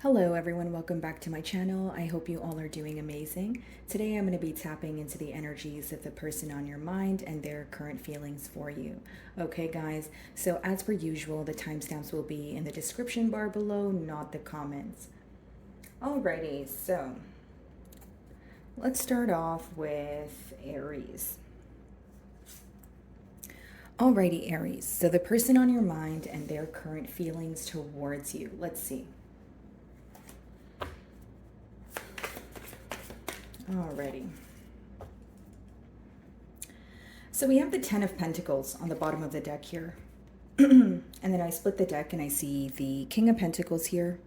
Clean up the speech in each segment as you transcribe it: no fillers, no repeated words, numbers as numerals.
Hello everyone, welcome back to my channel. I hope you all are doing amazing. Today I'm going to be tapping into the energies of the person on your mind and their current feelings for you. Okay guys, so as per usual, the timestamps will be in the description bar below, not the comments. Alrighty, so let's start off with Aries. Alrighty Aries, so the person on your mind and their current feelings towards you. Let's see. Alrighty. So we have the Ten of Pentacles on the bottom of the deck here. And then I split the deck and I see the King of Pentacles here.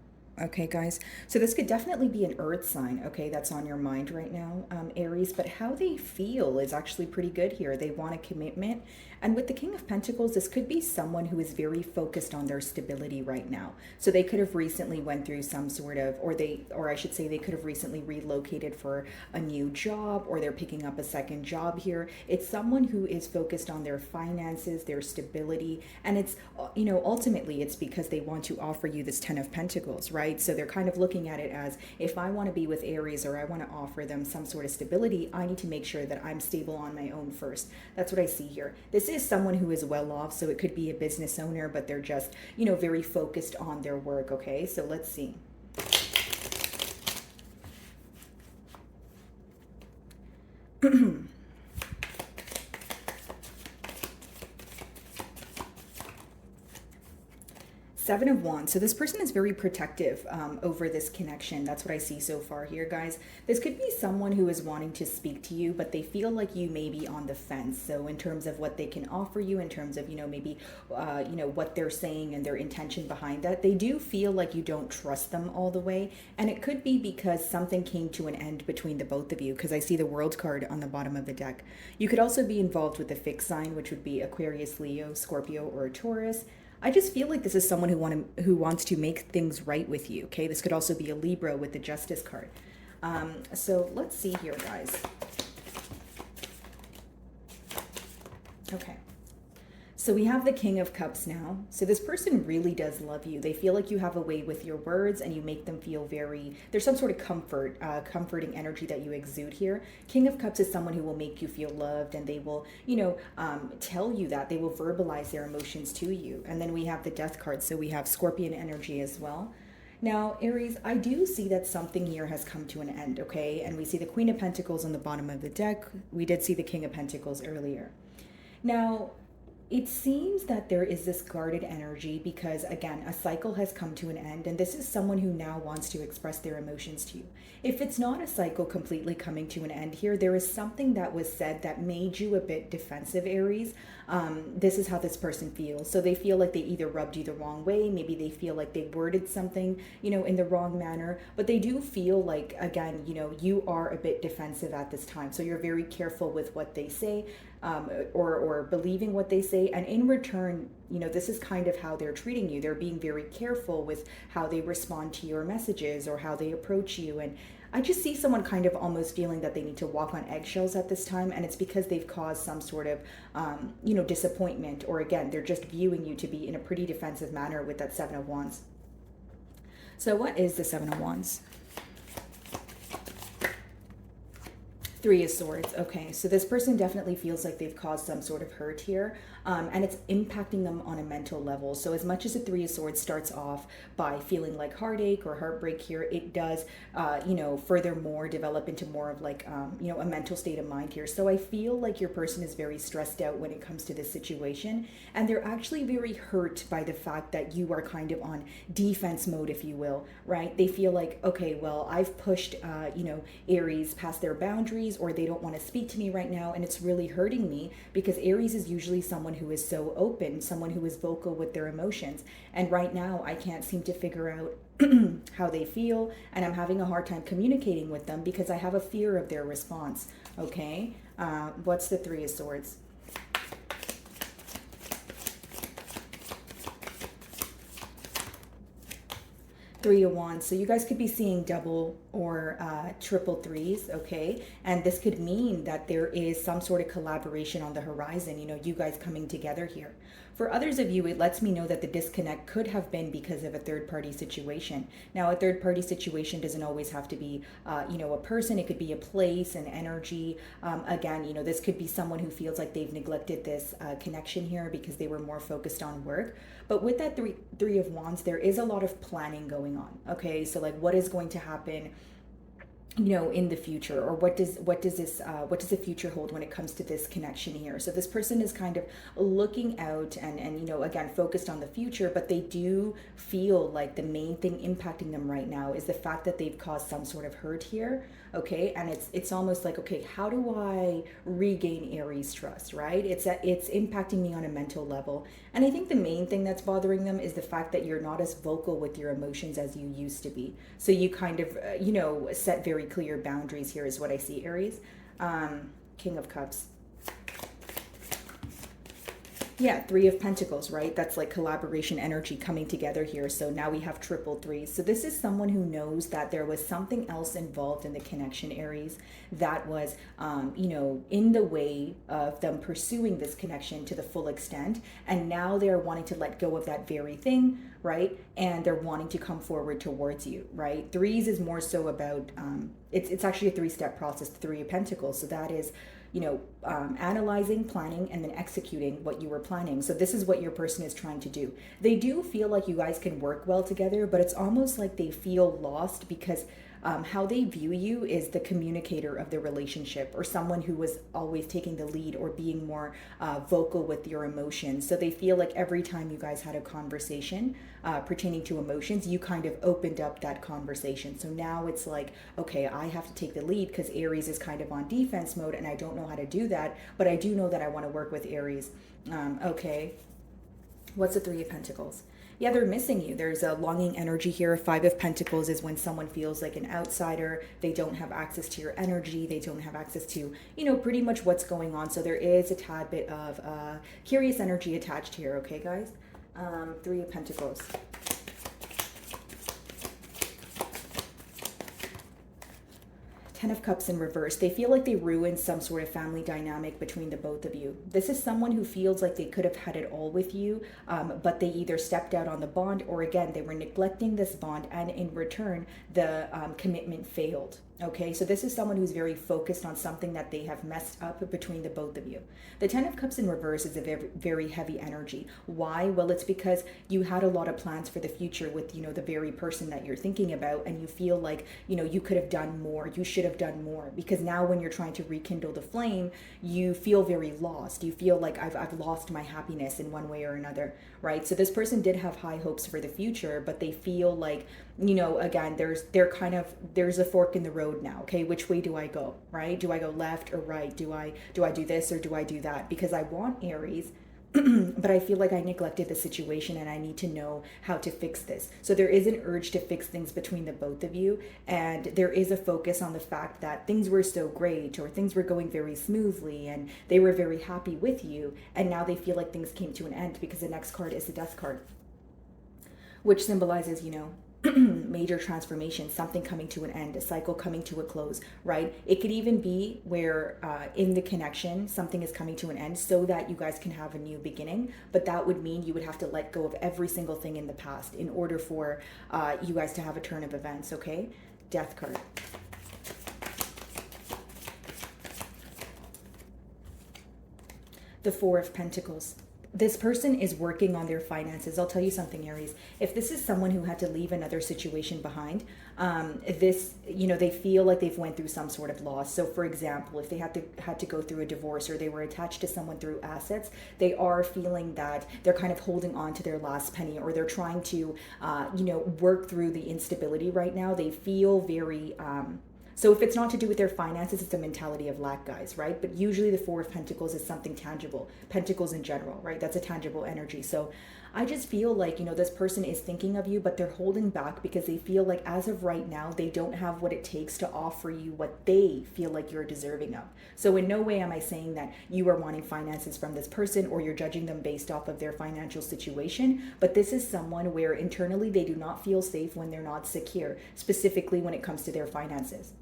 Okay, guys. So this could definitely be an earth sign, okay, that's on your mind right now, Aries. But how they feel is actually pretty good here. They want a commitment. And with the King of Pentacles, this could be someone who is very focused on their stability right now. So they could have recently went through some sort of, or I should say they could have recently relocated for a new job, or they're picking up a second job here. It's someone who is focused on their finances, their stability. And it's, ultimately it's because they want to offer you this Ten of Pentacles, right? So they're kind of looking at it as, if I want to be with Aries or I want to offer them some sort of stability, I need to make sure that I'm stable on my own first. That's what I see here. This is someone who is well off, so it could be a business owner, but they're just, very focused on their work, okay? So let's see. Seven of Wands. So this person is very protective over this connection. That's what I see so far here, guys. This could be someone who is wanting to speak to you, but they feel like you may be on the fence. So in terms of what they can offer you, in terms of, maybe, what they're saying and their intention behind that, they do feel like you don't trust them all the way. And it could be because something came to an end between the both of you, because I see the World card on the bottom of the deck. You could also be involved with a fixed sign, which would be Aquarius, Leo, Scorpio, or a Taurus. I just feel like this is someone who wants to make things right with you, okay? This could also be a Libra with the Justice card. So let's see here, guys. Okay. So we have the King of Cups now. So this person really does love you. They feel like you have a way with your words and you make them feel there's some sort of comforting energy that you exude here. King of Cups is someone who will make you feel loved, and they will, tell you that. They will verbalize their emotions to you. And then we have the Death card. So we have Scorpion energy as well. Now, Aries, I do see that something here has come to an end, okay? And we see the Queen of Pentacles on the bottom of the deck. We did see the King of Pentacles earlier. Now, it seems that there is this guarded energy because, again, a cycle has come to an end, and this is someone who now wants to express their emotions to you. If it's not a cycle completely coming to an end here, there is something that was said that made you a bit defensive, Aries. This is how this person feels. So they feel like they either rubbed you the wrong way, maybe they feel like they worded something, in the wrong manner, but they do feel like, again, you are a bit defensive at this time. So you're very careful with what they say, or believing what they say. And in return, this is kind of how they're treating you. They're being very careful with how they respond to your messages or how they approach you. And I just see someone kind of almost feeling that they need to walk on eggshells at this time. And it's because they've caused some sort of, disappointment. Or again, they're just viewing you to be in a pretty defensive manner with that Seven of Wands. So what is the Seven of Wands? Three of Swords. Okay, so this person definitely feels like they've caused some sort of hurt here, and it's impacting them on a mental level. So as much as the Three of Swords starts off by feeling like heartache or heartbreak here, it does, furthermore develop into more of like, a mental state of mind here. So I feel like your person is very stressed out when it comes to this situation, and they're actually very hurt by the fact that you are kind of on defense mode, if you will, right? They feel like, okay, well, I've pushed, Aries past their boundaries, or they don't want to speak to me right now, and it's really hurting me, because Aries is usually someone who is so open, someone who is vocal with their emotions, and right now I can't seem to figure out how they feel, and I'm having a hard time communicating with them because I have a fear of their response. Okay, what's the Three of Swords? Three of Wands. So you guys could be seeing double or triple threes, okay? And this could mean that there is some sort of collaboration on the horizon, you guys coming together here. For others of you, it lets me know that the disconnect could have been because of a third party situation. Now, a third party situation doesn't always have to be, a person. It could be a place, an energy. Again, this could be someone who feels like they've neglected this connection here because they were more focused on work. But with that three of wands, there is a lot of planning going on. Okay, so like what is going to happen in the future, or what does the future hold when it comes to this connection here? So this person is kind of looking out and again focused on the future, but they do feel like the main thing impacting them right now is the fact that they've caused some sort of hurt here. Okay, and it's almost like, okay, how do I regain Aries trust, right? It's impacting me on a mental level. And I think the main thing that's bothering them is the fact that you're not as vocal with your emotions as you used to be. So you kind of set very clear boundaries here is what I see, Aries. King of Cups. Yeah, Three of Pentacles, right? That's like collaboration energy coming together here. So now we have triple threes. So this is someone who knows that there was something else involved in the connection, Aries, that was, in the way of them pursuing this connection to the full extent. And now they're wanting to let go of that very thing, right? And they're wanting to come forward towards you, right? Threes is more so about, it's actually a three-step process, Three of Pentacles. So that is, analyzing, planning, and then executing what you were planning. So this is what your person is trying to do. They do feel like you guys can work well together, but it's almost like they feel lost because how they view you is the communicator of the relationship, or someone who was always taking the lead or being more vocal with your emotions. So they feel like every time you guys had a conversation pertaining to emotions, you kind of opened up that conversation. So now it's like, okay, I have to take the lead because Aries is kind of on defense mode and I don't know how to do that, but I do know that I want to work with Aries. Okay, what's the Three of Pentacles? Yeah, they're missing you. There's a longing energy here. Five of Pentacles is when someone feels like an outsider. They don't have access to your energy. They don't have access to, pretty much what's going on. So there is a tad bit of curious energy attached here. Okay, guys? Three of Pentacles. Ten of Cups in reverse. They feel like they ruined some sort of family dynamic between the both of you. This is someone who feels like they could have had it all with you, but they either stepped out on the bond, or again, they were neglecting this bond, and in return, the commitment failed. Okay, so this is someone who's very focused on something that they have messed up between the both of you. The Ten of Cups in reverse is a very, very heavy energy. Why? Well, it's because you had a lot of plans for the future with, the very person that you're thinking about, and you feel like, you could have done more. You should have done more, because now when you're trying to rekindle the flame, you feel very lost. You feel like I've lost my happiness in one way or another, right? So this person did have high hopes for the future, but they feel like, again, there's a fork in the road now. Okay, which way do I go, right? Do I go left or right? Do I do this or do I do that? Because I want Aries, but I feel like I neglected the situation and I need to know how to fix this. So there is an urge to fix things between the both of you, and there is a focus on the fact that things were so great, or things were going very smoothly and they were very happy with you, and now they feel like things came to an end, because the next card is the Death card, which symbolizes, major transformation, something coming to an end, a cycle coming to a close, right? It could even be where in the connection, something is coming to an end so that you guys can have a new beginning. But that would mean you would have to let go of every single thing in the past in order for you guys to have a turn of events, okay? Death card. The Four of Pentacles. This person is working on their finances. I'll tell you something, Aries. If this is someone who had to leave another situation behind, they feel like they've went through some sort of loss. So for example, if they had to go through a divorce, or they were attached to someone through assets, they are feeling that they're kind of holding on to their last penny, or they're trying to, work through the instability right now. They feel very, so if it's not to do with their finances, it's a mentality of lack, guys, right? But usually the Four of Pentacles is something tangible. Pentacles in general, right? That's a tangible energy. So I just feel like, this person is thinking of you, but they're holding back because they feel like as of right now, they don't have what it takes to offer you what they feel like you're deserving of. So in no way am I saying that you are wanting finances from this person, or you're judging them based off of their financial situation. But this is someone where internally they do not feel safe when they're not secure, specifically when it comes to their finances.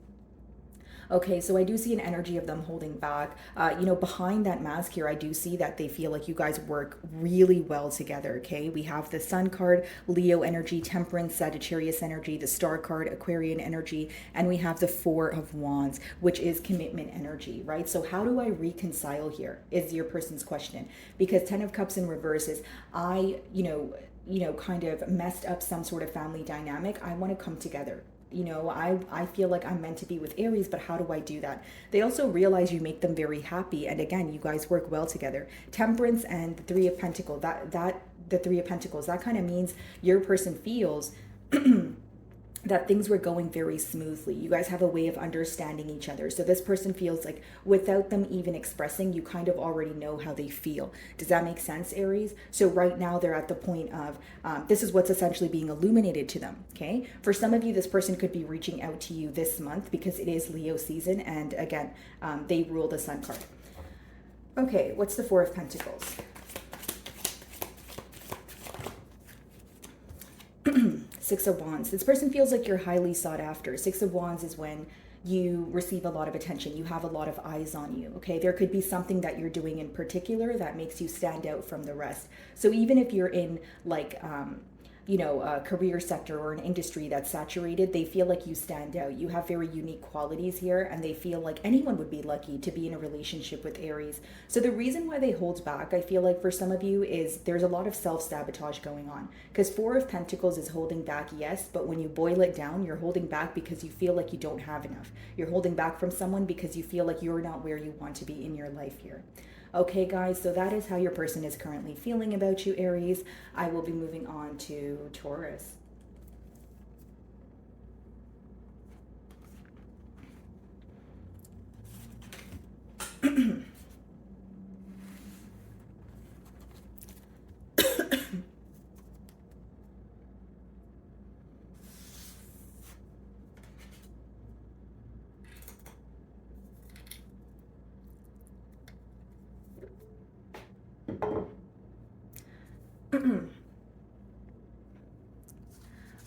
Okay, so I do see an energy of them holding back. Behind that mask here, I do see that they feel like you guys work really well together. Okay, we have the Sun card, Leo energy, Temperance, Sagittarius energy, the Star card, Aquarian energy, and we have the Four of Wands, which is commitment energy, right? So how do I reconcile here is your person's question, because Ten of Cups in reverse is kind of messed up some sort of family dynamic. I want to come together. I feel like I'm meant to be with Aries, but how do I do that? They also realize you make them very happy. And again, you guys work well together. Temperance and the Three of Pentacles, the Three of Pentacles, that kind of means your person feels that things were going very smoothly. You guys have a way of understanding each other. So this person feels like without them even expressing, you kind of already know how they feel. Does that make sense, Aries? So right now they're at the point of, this is what's essentially being illuminated to them, okay? For some of you, this person could be reaching out to you this month because it is Leo season. And again, they rule the Sun card. Okay, what's the Four of Pentacles? Six of Wands. This person feels like you're highly sought after. Six of Wands is when you receive a lot of attention. You have a lot of eyes on you, okay? There could be something that you're doing in particular that makes you stand out from the rest. So even if you're in a career sector or an industry that's saturated, they feel like you stand out. You have very unique qualities here, and they feel like anyone would be lucky to be in a relationship with Aries. So the reason why they hold back, I feel like for some of you, is there's a lot of self-sabotage going on. Because Four of Pentacles is holding back, yes, but when you boil it down, you're holding back because you feel like you don't have enough. You're holding back from someone because you feel like you're not where you want to be in your life here. Okay, guys, so that is how your person is currently feeling about you, Aries. I will be moving on to Taurus.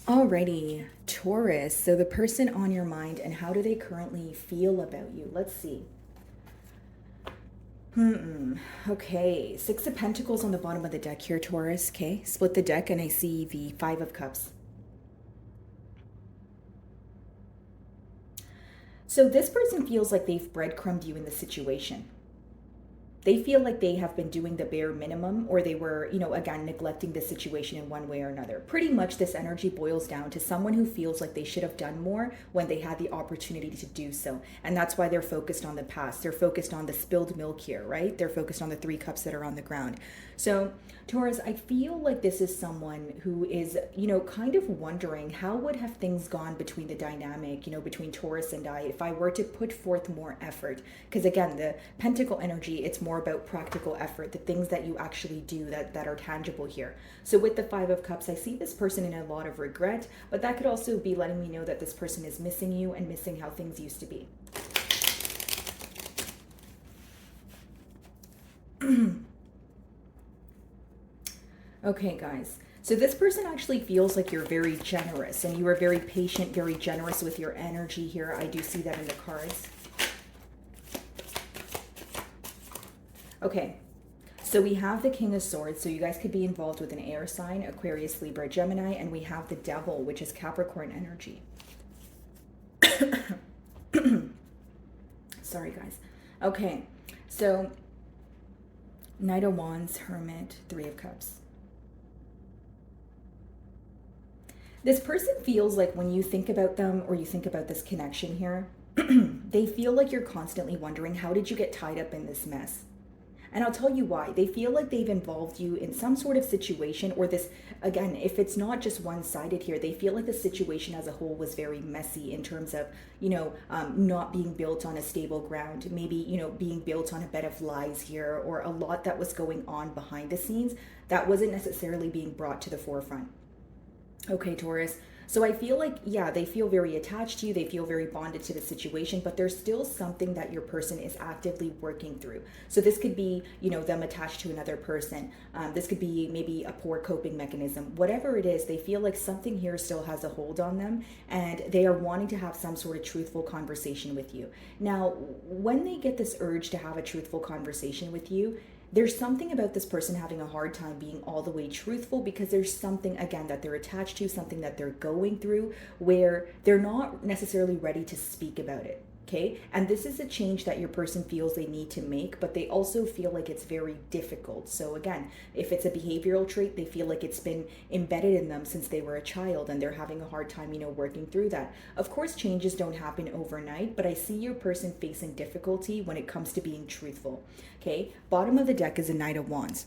Alrighty, Taurus. So the person on your mind, and how do they currently feel about you? Let's see. Okay, Six of Pentacles on the bottom of the deck here, Taurus. Okay, split the deck and I see the Five of Cups. So this person feels like they've breadcrumbed you in the situation. They feel like they have been doing the bare minimum, or they were, again, neglecting the situation in one way or another. Pretty much this energy boils down to someone who feels like they should have done more when they had the opportunity to do so. And that's why they're focused on the past. They're focused on the spilled milk here, right? They're focused on the Three Cups that are on the ground. So Taurus, I feel like this is someone who is, kind of wondering how would have things gone between the dynamic, between Taurus and I, if I were to put forth more effort. Because again, the Pentacle energy, it's more about practical effort, the things that you actually do that are tangible here. So with the Five of Cups, I see this person in a lot of regret, but that could also be letting me know that this person is missing you and missing how things used to be. Okay, guys. So this person actually feels like you're very generous, and you are very patient, very generous with your energy here. I do see that in the cards. Okay, so we have the King of Swords, so you guys could be involved with an air sign, Aquarius, Libra, Gemini, and we have the Devil, which is Capricorn energy. Sorry, guys. Okay, so Knight of Wands, Hermit, Three of Cups. This person feels like when you think about them, or you think about this connection here, they feel like you're constantly wondering, how did you get tied up in this mess? And I'll tell you why. They feel like they've involved you in some sort of situation, or this, again, if it's not just one-sided here, they feel like the situation as a whole was very messy in terms of, not being built on a stable ground, maybe, being built on a bed of lies here, or a lot that was going on behind the scenes that wasn't necessarily being brought to the forefront. Okay, Taurus. So I feel like, yeah, they feel very attached to you. They feel very bonded to the situation, but there's still something that your person is actively working through. So this could be, you know, them attached to another person. This could be maybe a poor coping mechanism. Whatever it is, they feel like something here still has a hold on them, and they are wanting to have some sort of truthful conversation with you. Now, when they get this urge to have a truthful conversation with you, there's something about this person having a hard time being all the way truthful, because there's something, again, that they're attached to, something that they're going through, where they're not necessarily ready to speak about it. Okay. And this is a change that your person feels they need to make, but they also feel like it's very difficult. So again, if it's a behavioral trait, they feel like it's been embedded in them since they were a child, and they're having a hard time, you know, working through that. Of course, changes don't happen overnight, but I see your person facing difficulty when it comes to being truthful. Okay. Bottom of the deck is a Knight of Wands.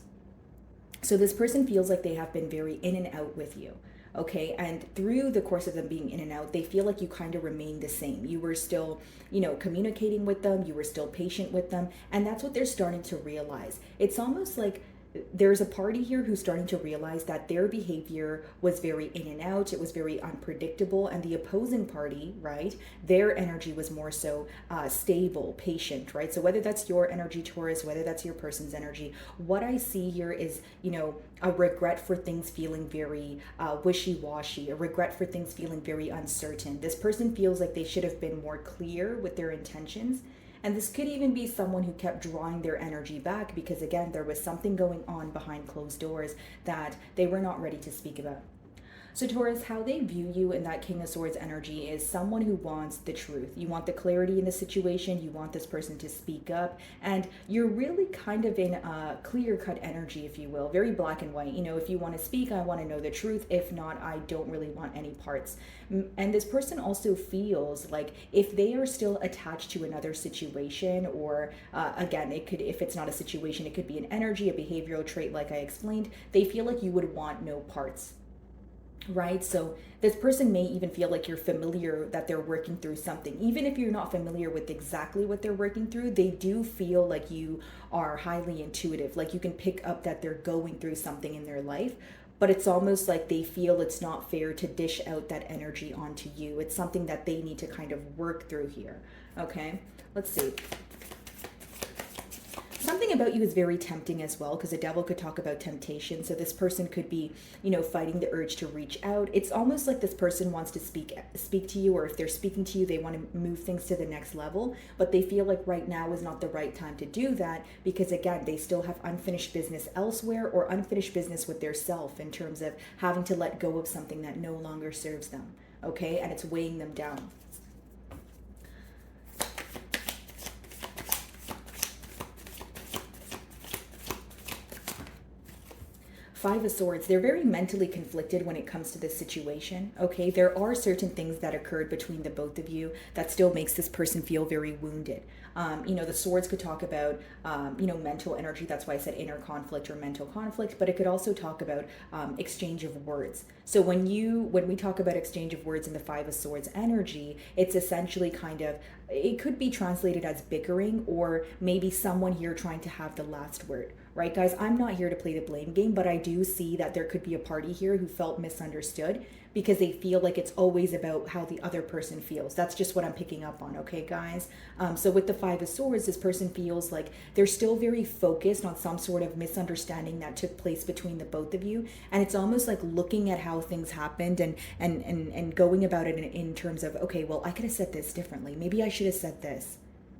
So this person feels like they have been very in and out with you. Okay. And through the course of them being in and out, they feel like you kind of remain the same. You were still, you know, communicating with them. You were still patient with them. And that's what they're starting to realize. It's almost like there's a party here who's starting to realize that their behavior was very in and out. It was very unpredictable. And the opposing party, right, their energy was more so stable, patient, right? So whether that's your energy, Taurus, whether that's your person's energy, what I see here is, you know, a regret for things feeling very wishy-washy, a regret for things feeling very uncertain. This person feels like they should have been more clear with their intentions. And this could even be someone who kept drawing their energy back because, again, there was something going on behind closed doors that they were not ready to speak about. So Taurus, how they view you in that King of Swords energy is someone who wants the truth. You want the clarity in the situation. You want this person to speak up. And you're really kind of in a clear-cut energy, if you will. Very black and white. You know, if you want to speak, I want to know the truth. If not, I don't really want any parts. And this person also feels like if they are still attached to another situation, or again, it could, if it's not a situation, it could be an energy, a behavioral trait like I explained, they feel like you would want no parts. Right? So this person may even feel like you're familiar, that they're working through something. Even if you're not familiar with exactly what they're working through, they do feel like you are highly intuitive. Like you can pick up that they're going through something in their life, but it's almost like they feel it's not fair to dish out that energy onto you. It's something that they need to kind of work through here. Okay, let's see. Something about you is very tempting as well, because the devil could talk about temptation. So this person could be, you know, fighting the urge to reach out. It's almost like this person wants to speak to you, or if they're speaking to you, they want to move things to the next level, but they feel like right now is not the right time to do that because, again, they still have unfinished business elsewhere, or unfinished business with their self in terms of having to let go of something that no longer serves them. Okay, and it's weighing them down. Five of Swords, they're very mentally conflicted when it comes to this situation, okay? There are certain things that occurred between the both of you that still makes this person feel very wounded. You know, the Swords could talk about, you know, mental energy. That's why I said inner conflict or mental conflict, but it could also talk about exchange of words. So when we talk about exchange of words in the Five of Swords energy, it's essentially kind of, it could be translated as bickering, or maybe someone here trying to have the last word. Right, guys, I'm not here to play the blame game, but I do see that there could be a party here who felt misunderstood because they feel like it's always about how the other person feels. That's just what I'm picking up on, okay, guys? So with the Five of Swords, this person feels like they're still very focused on some sort of misunderstanding that took place between the both of you. And it's almost like looking at how things happened and going about it in terms of, okay, well, I could have said this differently. Maybe I should have said this.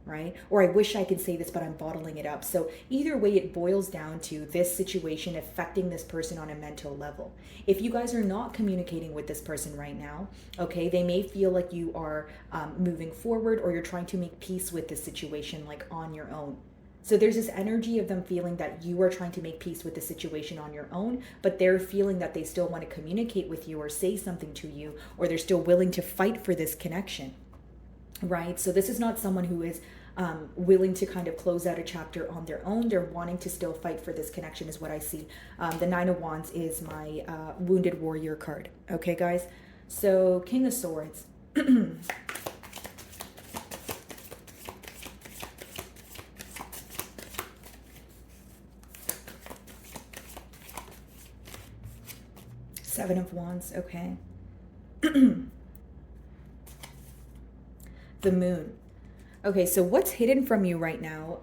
Right? Or I wish I could say this, but I'm bottling it up. So either way, it boils down to this situation affecting this person on a mental level. If you guys are not communicating with this person right now, okay, they may feel like you are moving forward, or you're trying to make peace with this situation like on your own. So there's this energy of them feeling that you are trying to make peace with the situation on your own, but they're feeling that they still want to communicate with you or say something to you, or they're still willing to fight for this connection. Right? So this is not someone who is willing to kind of close out a chapter on their own. They're wanting to still fight for this connection is what I see. The Nine of Wands is my Wounded Warrior card. Okay, guys? So King of Swords. Seven of Wands. Okay. The moon. Okay, so what's hidden from you right now?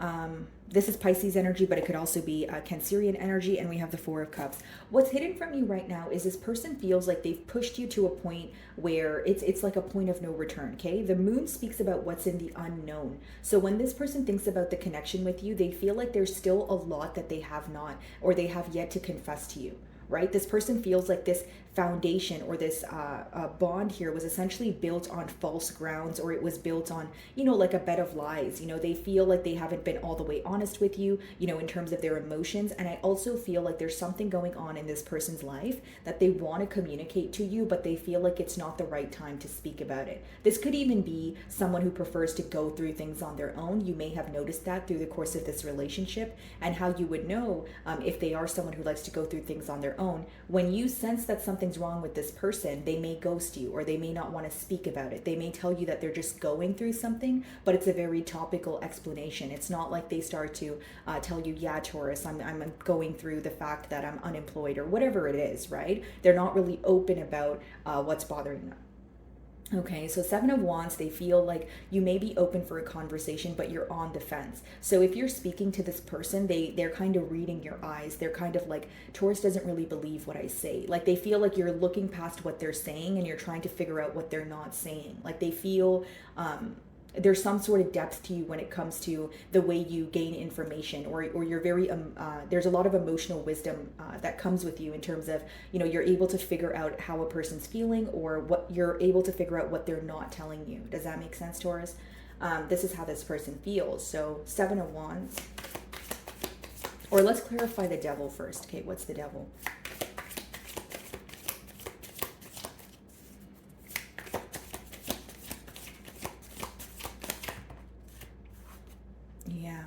This is Pisces energy, but it could also be Cancerian energy, and we have the Four of Cups. What's hidden from you right now is this person feels like they've pushed you to a point where it's like a point of no return, okay? The moon speaks about what's in the unknown. So when this person thinks about the connection with you, they feel like there's still a lot that they have not, or they have yet to confess to you. Right? This person feels like this foundation or this bond here was essentially built on false grounds, or it was built on, like a bed of lies. They feel like they haven't been all the way honest with you, in terms of their emotions. And I also feel like there's something going on in this person's life that they want to communicate to you, but they feel like it's not the right time to speak about it. This could even be someone who prefers to go through things on their own. You may have noticed that through the course of this relationship, and how you would know if they are someone who likes to go through things on their own. When you sense that something's wrong with this person, they may ghost you, or they may not want to speak about it. They may tell you that they're just going through something, but it's a very topical explanation. It's not like they start to tell you, yeah, Taurus, I'm going through the fact that I'm unemployed, or whatever it is, right? They're not really open about what's bothering them. Okay, so Seven of Wands, they feel like you may be open for a conversation, but you're on the fence. So if you're speaking to this person, they're kind of reading your eyes. They're kind of like, Taurus doesn't really believe what I say. Like, they feel like you're looking past what they're saying and you're trying to figure out what they're not saying. Like, they feel there's some sort of depth to you when it comes to the way you gain information, or you're very there's a lot of emotional wisdom that comes with you, in terms of, you're able to figure out how a person's feeling, or what you're able to figure out what they're not telling you. Does that make sense, Taurus? This is how this person feels. So Seven of Wands, or let's clarify the Devil first. Okay, what's the Devil?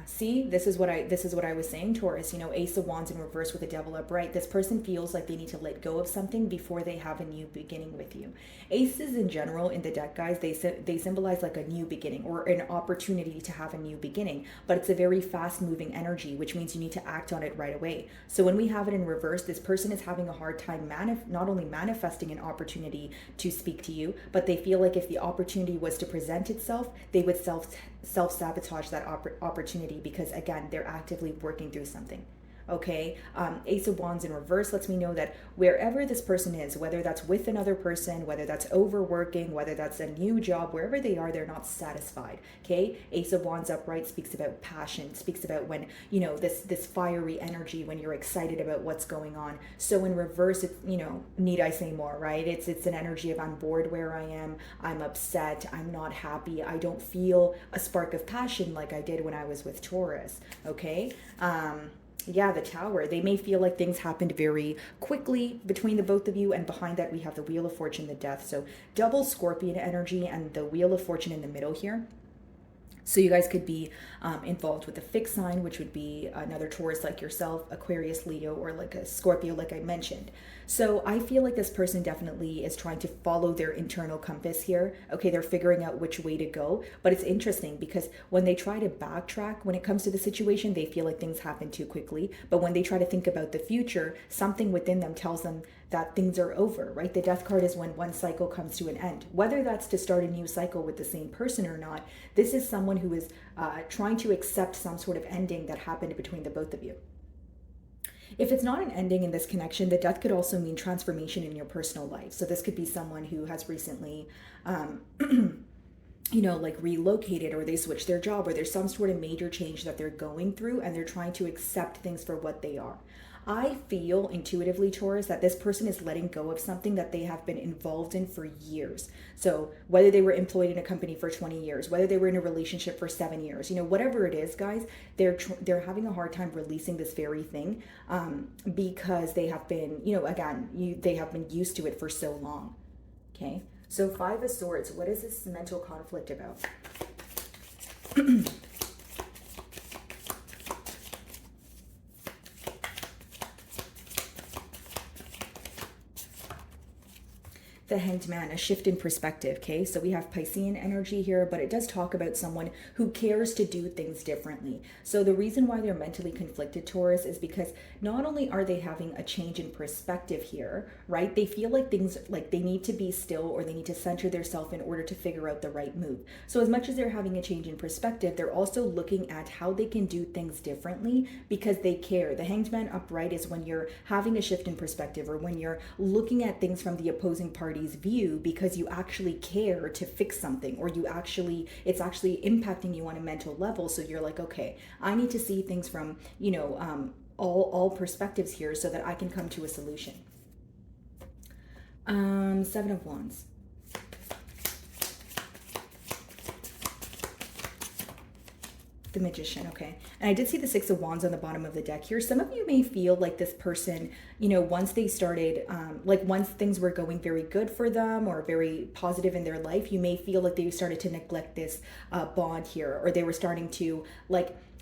See, this is what I was saying, Taurus. Ace of Wands in reverse with the Devil upright. This person feels like they need to let go of something before they have a new beginning with you. Aces in general in the deck, guys, they symbolize like a new beginning, or an opportunity to have a new beginning. But it's a very fast-moving energy, which means you need to act on it right away. So when we have it in reverse, this person is having a hard time not only manifesting an opportunity to speak to you, but they feel like if the opportunity was to present itself, they would self-sabotage that opportunity, because again, they're actively working through something. Okay, Ace of Wands in reverse lets me know that wherever this person is, whether that's with another person, whether that's overworking, whether that's a new job, wherever they are, they're not satisfied. Okay, Ace of Wands upright speaks about passion, speaks about when, this fiery energy, when you're excited about what's going on. So in reverse, it's, need I say more, right? It's an energy of, I'm bored where I am, I'm upset, I'm not happy, I don't feel a spark of passion like I did when I was with Taurus. Okay, yeah, the Tower. They may feel like things happened very quickly between the both of you, and behind that we have the Wheel of Fortune, the Death. So double Scorpion energy and the Wheel of Fortune in the middle here. So you guys could be involved with a fixed sign, which would be another Taurus like yourself, Aquarius, Leo, or like a Scorpio, like I mentioned. So I feel like this person definitely is trying to follow their internal compass here. Okay, they're figuring out which way to go. But it's interesting because when they try to backtrack, when it comes to the situation, they feel like things happen too quickly. But when they try to think about the future, something within them tells them that things are over, right? The Death card is when one cycle comes to an end. Whether that's to start a new cycle with the same person or not, this is someone who is trying to accept some sort of ending that happened between the both of you. If it's not an ending in this connection, the Death could also mean transformation in your personal life. So this could be someone who has recently, like relocated, or they switched their job, or there's some sort of major change that they're going through, and they're trying to accept things for what they are. I feel intuitively, Taurus, that this person is letting go of something that they have been involved in for years. So whether they were employed in a company for 20 years, whether they were in a relationship for 7 years, whatever it is, guys, they're having a hard time releasing this very thing because they have been, they have been used to it for so long. Okay, so Five of Swords, what is this mental conflict about? The Hanged Man, a shift in perspective. Okay, so we have Piscean energy here, but it does talk about someone who cares to do things differently. So the reason why they're mentally conflicted, Taurus, is because not only are they having a change in perspective here, right? They feel like things, like they need to be still, or they need to center themselves in order to figure out the right move. So as much as they're having a change in perspective, they're also looking at how they can do things differently because they care. The Hanged Man upright is when you're having a shift in perspective, or when you're looking at things from the opposing party's view because you actually care to fix something, or it's actually impacting you on a mental level. So you're like, okay, I need to see things from, all perspectives here so that I can come to a solution. Seven of Wands. The Magician. Okay, and I did see the Six of Wands on the bottom of the deck here. Some of you may feel like this person, once they started, once things were going very good for them or very positive in their life, you may feel like they started to neglect this bond here, or they were starting to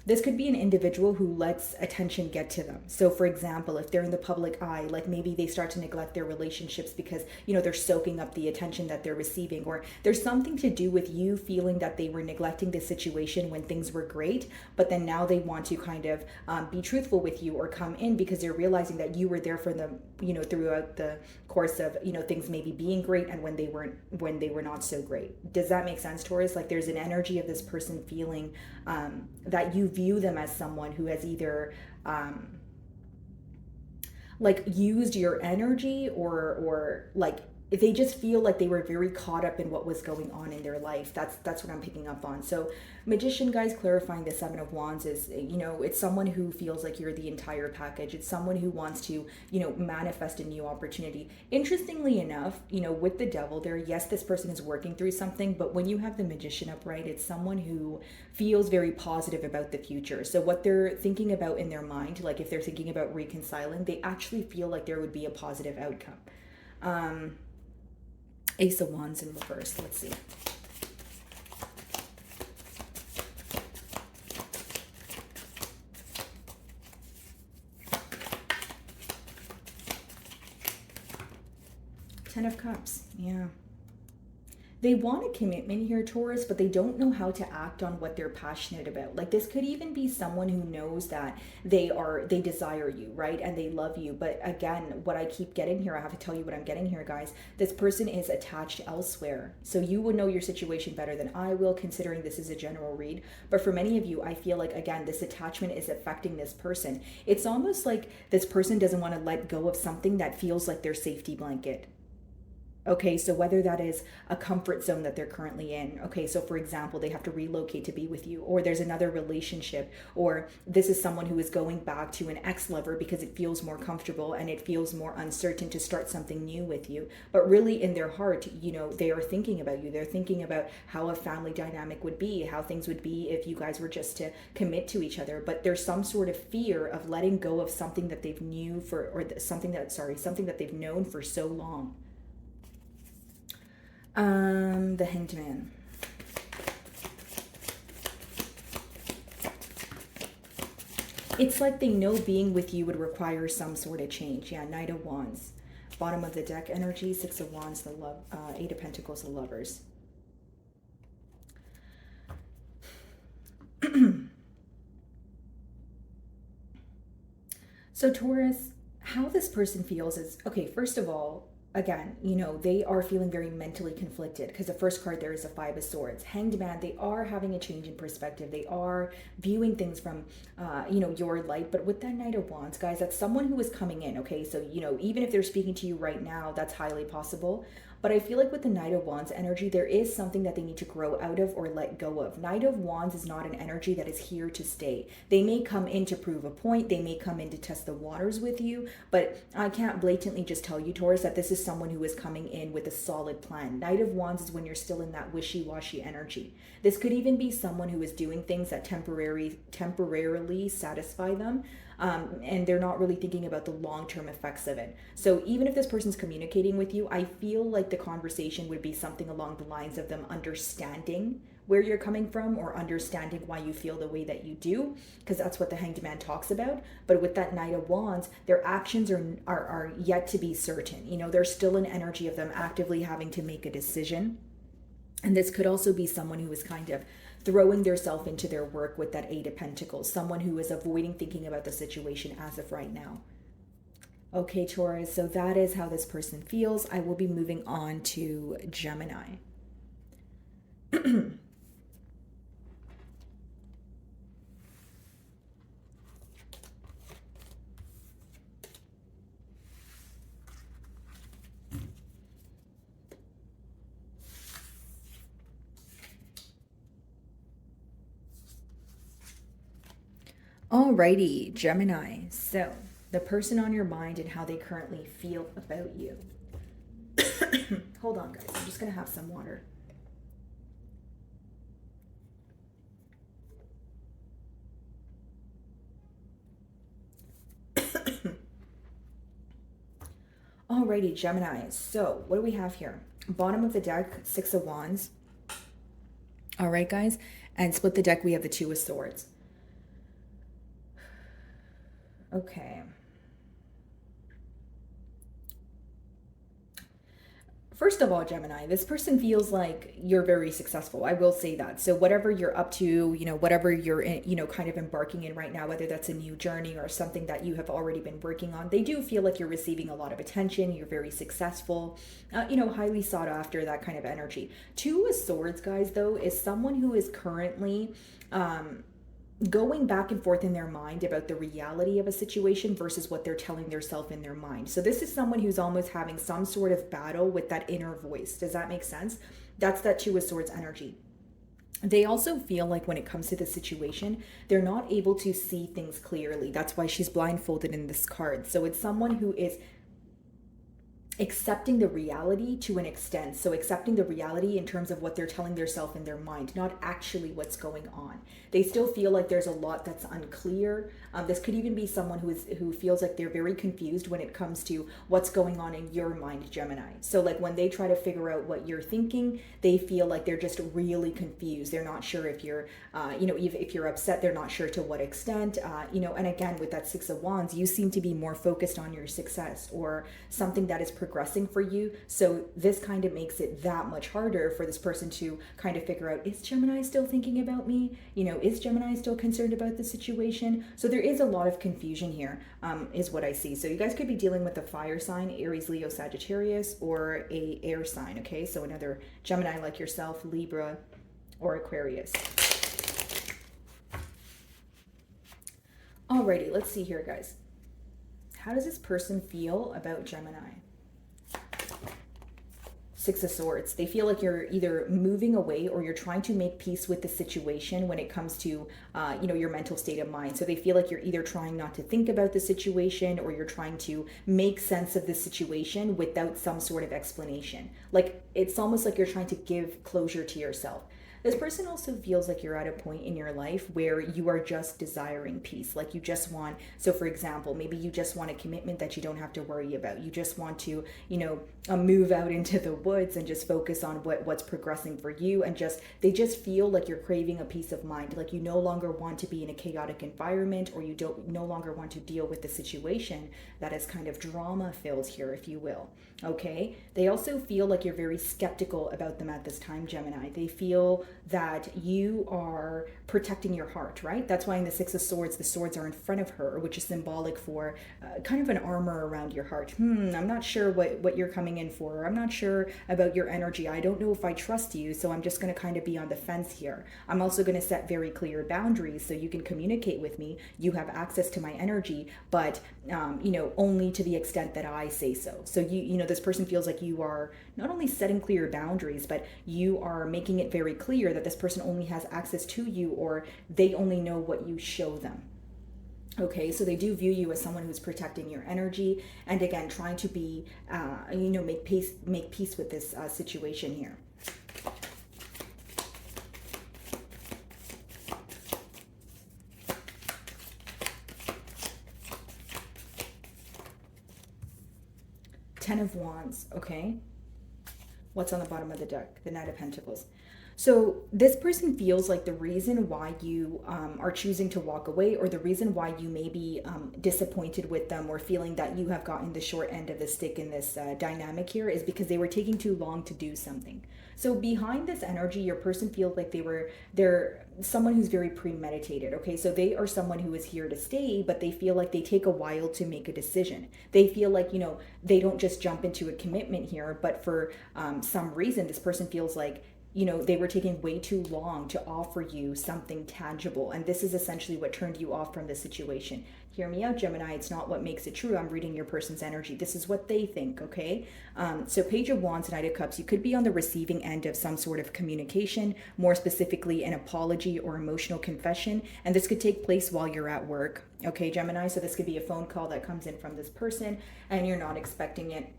this could be an individual who lets attention get to them. So for example, if they're in the public eye, like maybe they start to neglect their relationships because, they're soaking up the attention that they're receiving, or there's something to do with you feeling that they were neglecting the situation when things were great, but then now they want to kind of be truthful with you or come in because they're realizing that you were there for them, throughout the course of, things maybe being great and when they were not so great. Does that make sense, Taurus? Like there's an energy of this person feeling that you view them as someone who has either used your energy, or if they just feel like they were very caught up in what was going on in their life. That's what I'm picking up on. So Magician, guys, clarifying the Seven of Wands is, it's someone who feels like you're the entire package. It's someone who wants to, manifest a new opportunity. Interestingly enough, with the Devil there, yes, this person is working through something, but when you have the Magician upright, it's someone who feels very positive about the future. So what they're thinking about in their mind, like if they're thinking about reconciling, they actually feel like there would be a positive outcome. Ace of Wands in reverse. Let's see. Ten of Cups. Yeah. They want a commitment here, Taurus, but they don't know how to act on what they're passionate about. Like this could even be someone who knows that they desire you, right? And they love you. But again, what I keep getting here, I have to tell you what I'm getting here, guys. This person is attached elsewhere. So you would know your situation better than I will, considering this is a general read. But for many of you, I feel like, again, this attachment is affecting this person. It's almost like this person doesn't want to let go of something that feels like their safety blanket. Okay, so whether that is a comfort zone that they're currently in. Okay, so for example, they have to relocate to be with you, or there's another relationship, or this is someone who is going back to an ex-lover because it feels more comfortable and it feels more uncertain to start something new with you. But really in their heart, they are thinking about you. They're thinking about how a family dynamic would be, how things would be if you guys were just to commit to each other. But there's some sort of fear of letting go of something that they've something that they've known for so long. The Hanged Man. It's like they know being with you would require some sort of change. Yeah, Knight of Wands. Bottom of the deck energy, Six of Wands, the love, Eight of Pentacles, the Lovers. So Taurus, how this person feels is, okay, first of all, again, they are feeling very mentally conflicted because the first card there is a Five of Swords. Hanged Man, they are having a change in perspective. They are viewing things from, your light. But with that Knight of Wands, guys, that's someone who is coming in, okay? So, even if they're speaking to you right now, that's highly possible. But I feel like with the Knight of Wands energy, there is something that they need to grow out of or let go of. Knight of Wands is not an energy that is here to stay. They may come in to prove a point. They may come in to test the waters with you. But I can't blatantly just tell you, Taurus, that this is someone who is coming in with a solid plan. Knight of Wands is when you're still in that wishy-washy energy. This could even be someone who is doing things that temporarily satisfy them. And they're not really thinking about the long-term effects of it. So even if this person's communicating with you, I feel like the conversation would be something along the lines of them understanding where you're coming from or understanding why you feel the way that you do, because that's what the Hanged Man talks about. But with that Knight of Wands, their actions are yet to be certain. You know, there's still an energy of them actively having to make a decision. And this could also be someone who is kind of throwing themselves into their work with that Eight of Pentacles, someone who is avoiding thinking about the situation as of right now. Okay, Taurus, so that is how this person feels. I will be moving on to Gemini. Alrighty, Gemini. So, the person on your mind and how they currently feel about you. Hold on, guys. I'm just going to have some water. Alrighty, Gemini. So, what do we have here? Bottom of the deck, Six of Wands. All right, guys. And split the deck, we have the Two of Swords. Okay. First of all, Gemini, this person feels like you're very successful. I will say that. So whatever you're up to, you know, whatever you're, kind of embarking in right now, whether that's a new journey or something that you have already been working on, they do feel like you're receiving a lot of attention. You're very successful, highly sought after, that kind of energy. Two of Swords, guys, though, is someone who is currently, going back and forth in their mind about the reality of a situation versus what they're telling themselves in their mind. So this is someone who's almost having some sort of battle with that inner voice. Does that make sense? That's that Two of Swords energy. They also feel like when it comes to the situation, they're not able to see things clearly. That's why she's blindfolded in this card. So it's someone who is accepting the reality to an extent. So accepting the reality in terms of what they're telling themselves in their mind, not actually what's going on. They still feel like there's a lot that's unclear. This could even be someone who feels like they're very confused when it comes to what's going on in your mind, Gemini. So like when they try to figure out what you're thinking, they feel like they're just really confused. They're not sure if you're, if you're upset, they're not sure to what extent, and again, with that Six of Wands, you seem to be more focused on your success or something that is progressing for you. So this kind of makes it that much harder for this person to kind of figure out, is Gemini still thinking about me? Is Gemini still concerned about the situation? So there is a lot of confusion here, is what I see. So you guys could be dealing with a fire sign, Aries, Leo, Sagittarius, or a air sign, okay? So another Gemini like yourself, Libra, or Aquarius. Alrighty, let's see here, guys. How does this person feel about Gemini? Six of Swords. They feel like you're either moving away or you're trying to make peace with the situation when it comes to, your mental state of mind. So they feel like you're either trying not to think about the situation or you're trying to make sense of the situation without some sort of explanation. Like it's almost like you're trying to give closure to yourself. This person also feels like you're at a point in your life where you are just desiring peace. Like you just want, so for example, maybe you just want a commitment that you don't have to worry about. You just want to, move out into the woods and just focus on what's progressing for you. And they just feel like you're craving a peace of mind. Like you no longer want to be in a chaotic environment, or you no longer want to deal with the situation that is kind of drama filled here, if you will. Okay. They also feel like you're very skeptical about them at this time, Gemini. They feel that you are protecting your heart, right? That's why in the Six of Swords, the swords are in front of her, which is symbolic for kind of an armor around your heart. I'm not sure what you're coming in for. I'm not sure about your energy. I don't know if I trust you, so I'm just going to kind of be on the fence here. I'm also going to set very clear boundaries so you can communicate with me. You have access to my energy, but only to the extent that I say so. So this person feels like you are not only setting clear boundaries, but you are making it very clear that this person only has access to you, or they only know what you show them. Okay, so they do view you as someone who's protecting your energy, and again, trying to be, make peace with this situation here. Ten of Wands, okay? What's on the bottom of the deck? The Knight of Pentacles. So this person feels like the reason why you are choosing to walk away, or the reason why you may be disappointed with them or feeling that you have gotten the short end of the stick in this dynamic here, is because they were taking too long to do something. So behind this energy, your person feels like they're someone who's very premeditated. Okay, so they are someone who is here to stay, but they feel like they take a while to make a decision. They feel like, you know, they don't just jump into a commitment here, but for some reason, this person feels like, you know, they were taking way too long to offer you something tangible. And this is essentially what turned you off from the situation. Hear me out, Gemini. It's not what makes it true. I'm reading your person's energy. This is what they think, okay? So Page of Wands, Knight of Cups, you could be on the receiving end of some sort of communication, more specifically an apology or emotional confession. And this could take place while you're at work, okay, Gemini? So this could be a phone call that comes in from this person and you're not expecting it.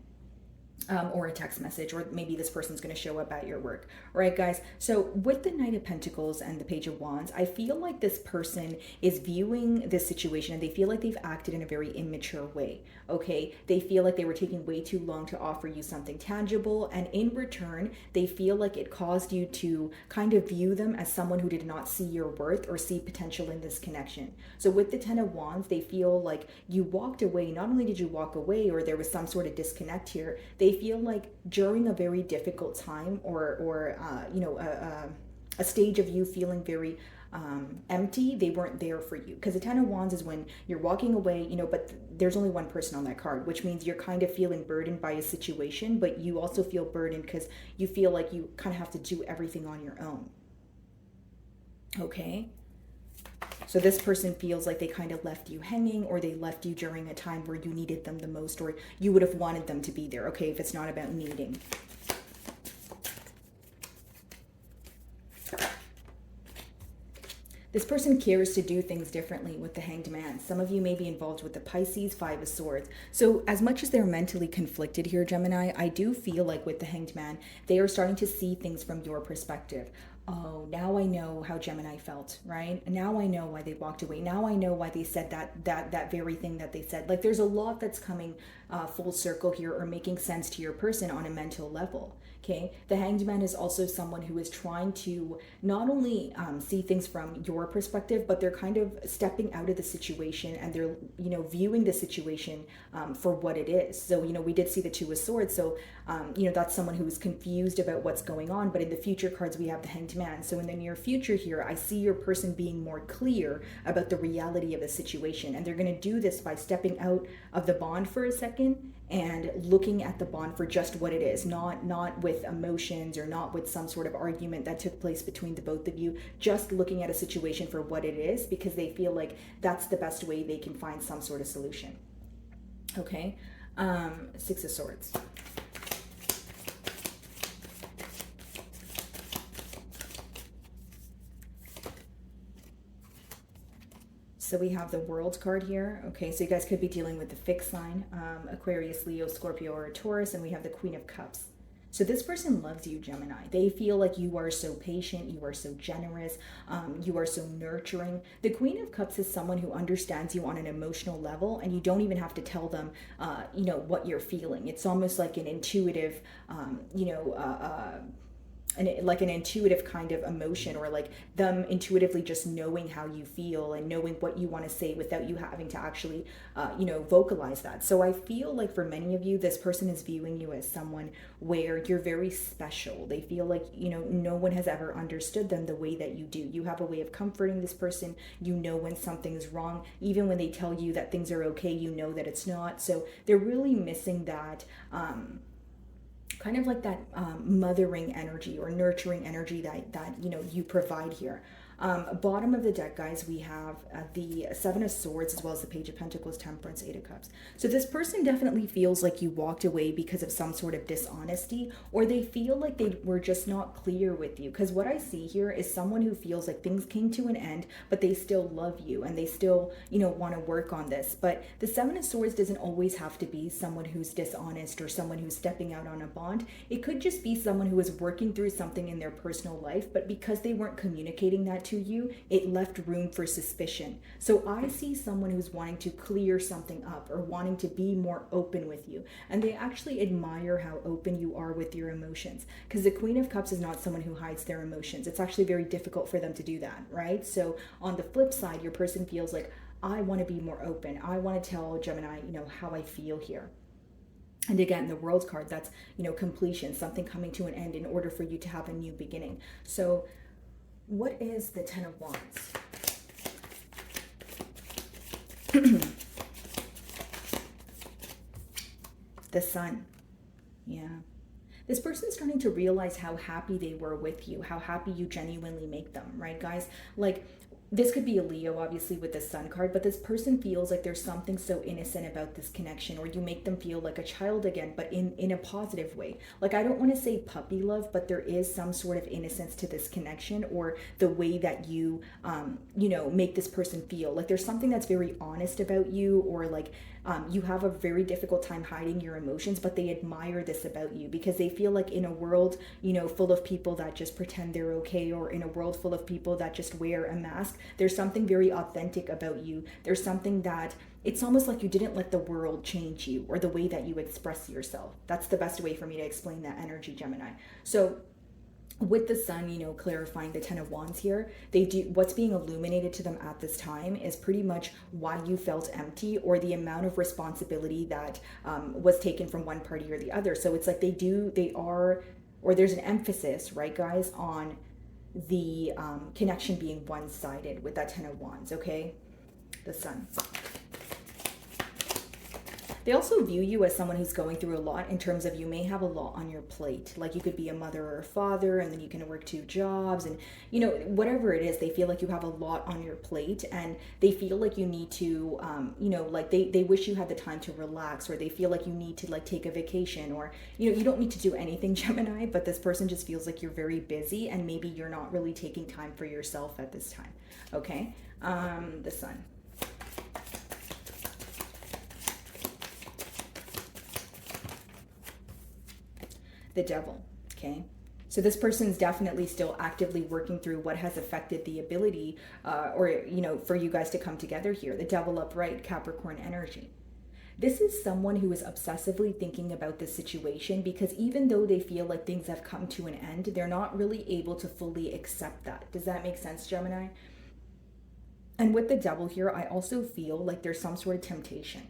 Or a text message, or maybe this person's going to show up at your work. All right, guys. So with the Knight of Pentacles and the Page of Wands, I feel like this person is viewing this situation and they feel like they've acted in a very immature way. Okay, they feel like they were taking way too long to offer you something tangible, and in return, they feel like it caused you to kind of view them as someone who did not see your worth or see potential in this connection. So with the Ten of Wands, they feel like you walked away. Not only did you walk away, or there was some sort of disconnect here, they feel like during a very difficult time, or you know, a stage of you feeling very empty, they weren't there for you. Because the Ten of Wands is when you're walking away, you know, but there's only one person on that card, which means you're kind of feeling burdened by a situation, but you also feel burdened because you feel like you kind of have to do everything on your own. Okay? So this person feels like they kind of left you hanging, or they left you during a time where you needed them the most, or you would have wanted them to be there, okay, if it's not about needing. This person cares to do things differently with the Hanged Man. Some of you may be involved with the Pisces, Five of Swords. So as much as they're mentally conflicted here, Gemini, I do feel like with the Hanged Man, they are starting to see things from your perspective. Oh, now I know how Gemini felt, right? Now I know why they walked away. Now I know why they said that very thing that they said. Like, there's a lot that's coming full circle here, or making sense to your person on a mental level. Okay, the Hanged Man is also someone who is trying to not only see things from your perspective, but they're kind of stepping out of the situation, and they're, you know, viewing the situation for what it is. So, you know, we did see the Two of Swords. So, you know, that's someone who is confused about what's going on. But in the future cards, we have the Hanged Man. So in the near future here, I see your person being more clear about the reality of the situation. And they're going to do this by stepping out of the bond for a second and looking at the bond for just what it is, not with emotions, or not with some sort of argument that took place between the both of you, just looking at a situation for what it is, because they feel like that's the best way they can find some sort of solution. Okay, Six of Swords. So we have the World card here. Okay, so you guys could be dealing with the fixed sign, Aquarius, Leo, Scorpio, or Taurus, and we have the Queen of Cups. So this person loves you, Gemini. They feel like you are so patient, you are so generous, you are so nurturing. The Queen of Cups is someone who understands you on an emotional level, and you don't even have to tell them, you know, what you're feeling. It's almost like an intuitive, you know, like an intuitive kind of emotion, or like them intuitively just knowing how you feel and knowing what you want to say without you having to actually, you know, vocalize that. So I feel like for many of you, this person is viewing you as someone where you're very special. They feel like, you know, no one has ever understood them the way that you do. You have a way of comforting this person. You know when something is wrong. Even when they tell you that things are okay, you know that it's not. So they're really missing that, kind of like that mothering energy or nurturing energy that you know you provide here. Bottom of the deck, guys, we have the Seven of Swords, as well as the Page of Pentacles, Temperance, Eight of Cups. So this person definitely feels like you walked away because of some sort of dishonesty, or they feel like they were just not clear with you. Because what I see here is someone who feels like things came to an end, but they still love you and they still, you know, want to work on this. But the Seven of Swords doesn't always have to be someone who's dishonest or someone who's stepping out on a bond. It could just be someone who is working through something in their personal life, but because they weren't communicating that to you, it left room for suspicion. So I see someone who's wanting to clear something up or wanting to be more open with you. And they actually admire how open you are with your emotions. Because the Queen of Cups is not someone who hides their emotions. It's actually very difficult for them to do that, right? So on the flip side, your person feels like, I want to be more open. I want to tell Gemini, how I feel here. And again, the World card, that's, completion, something coming to an end in order for you to have a new beginning. So what is the Ten of Wands? The Sun. Yeah. This person's starting to realize how happy they were with you, how happy you genuinely make them, right, guys? Like, this could be a Leo, obviously, with the Sun card, but this person feels like there's something so innocent about this connection, or you make them feel like a child again, but in a positive way. Like, I don't want to say puppy love, but there is some sort of innocence to this connection, or the way that you, make this person feel. Like, there's something that's very honest about you, or like, you have a very difficult time hiding your emotions, but they admire this about you because they feel like in a world, full of people that just pretend they're okay, or in a world full of people that just wear a mask, there's something very authentic about you. There's something that it's almost like you didn't let the world change you or the way that you express yourself. That's the best way for me to explain that energy, Gemini. So with the Sun, clarifying the Ten of Wands here, what's being illuminated to them at this time is pretty much why you felt empty, or the amount of responsibility that was taken from one party or the other. So it's like there's an emphasis, right, guys, on the connection being one-sided with that Ten of Wands, okay? The Sun. They also view you as someone who's going through a lot, in terms of you may have a lot on your plate. Like, you could be a mother or a father, and then you can work 2 jobs, and whatever it is, they feel like you have a lot on your plate, and they feel like you need to like they wish you had the time to relax, or they feel like you need to like take a vacation, or you don't need to do anything, Gemini, but this person just feels like you're very busy, and maybe you're not really taking time for yourself at this time. Okay. The Sun. The Devil. Okay. So this person's definitely still actively working through what has affected the ability for you guys to come together here. The Devil upright, Capricorn energy. This is someone who is obsessively thinking about this situation, because even though they feel like things have come to an end, they're not really able to fully accept that. Does that make sense, Gemini? And with the Devil here, I also feel like there's some sort of temptation.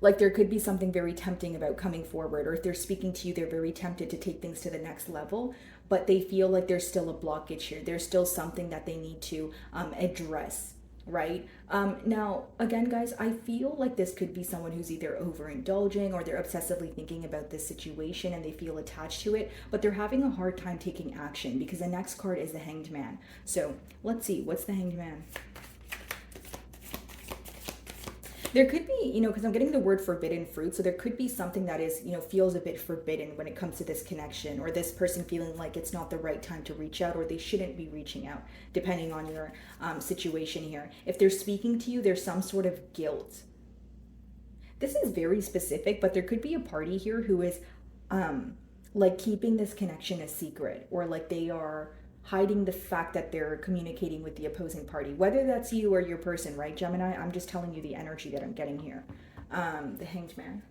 Like, there could be something very tempting about coming forward, or if they're speaking to you, they're very tempted to take things to the next level, but they feel like there's still a blockage here. There's still something that they need to address, right? Now, again, guys, I feel like this could be someone who's either overindulging, or they're obsessively thinking about this situation and they feel attached to it, but they're having a hard time taking action, because the next card is the Hanged Man. So let's see, what's the Hanged Man? There could be, because I'm getting the word forbidden fruit, so there could be something that is, feels a bit forbidden when it comes to this connection, or this person feeling like it's not the right time to reach out, or they shouldn't be reaching out, depending on your situation here. If they're speaking to you, there's some sort of guilt. This is very specific, but there could be a party here who is like keeping this connection a secret, or like they are hiding the fact that they're communicating with the opposing party, whether that's you or your person, right, Gemini? I'm just telling you the energy that I'm getting here. The Hanged Man.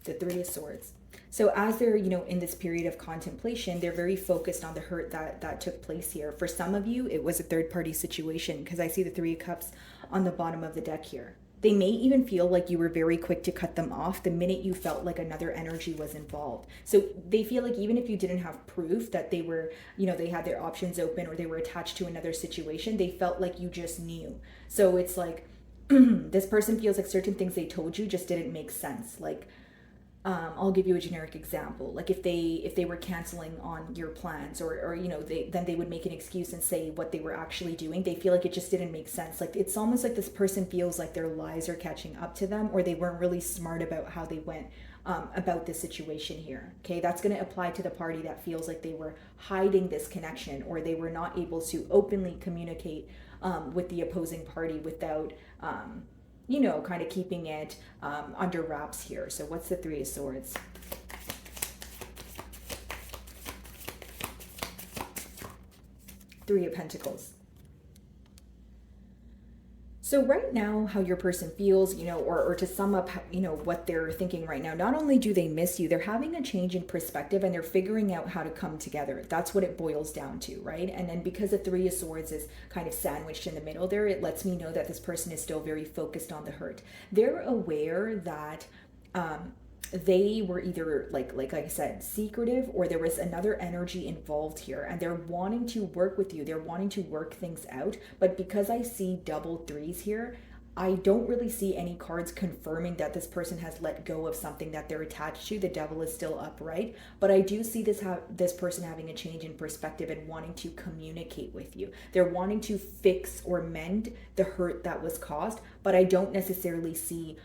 The Three of Swords. So as they're, in this period of contemplation, they're very focused on the hurt that took place here. For some of you, it was a third-party situation, because I see the Three of Cups on the bottom of the deck here. They may even feel like you were very quick to cut them off the minute you felt like another energy was involved. So they feel like even if you didn't have proof that they were, they had their options open, or they were attached to another situation, they felt like you just knew. So it's like, this person feels like certain things they told you just didn't make sense. Like, I'll give you a generic example. Like, if they were canceling on your plans, or then they would make an excuse and say what they were actually doing. They feel like it just didn't make sense. Like, it's almost like this person feels like their lies are catching up to them, or they weren't really smart about how they went about this situation here. Okay, that's going to apply to the party that feels like they were hiding this connection, or they were not able to openly communicate with the opposing party without you know, kind of keeping it under wraps here. So what's the Three of Swords? Three of Pentacles. So right now, how your person feels, you know, or to sum up, you know, what they're thinking right now, not only do they miss you, they're having a change in perspective and they're figuring out how to come together. That's what it boils down to, right? And then because the Three of Swords is kind of sandwiched in the middle there, it lets me know that this person is still very focused on the hurt. They're aware that they were either like I said, secretive, or there was another energy involved here, and they're wanting to work with you. They're wanting to work things out. But because I see double threes here, I don't really see any cards confirming that this person has let go of something that they're attached to. The Devil is still upright, but I do see this person having a change in perspective and wanting to communicate with you. They're wanting to fix or mend the hurt that was caused, but I don't necessarily see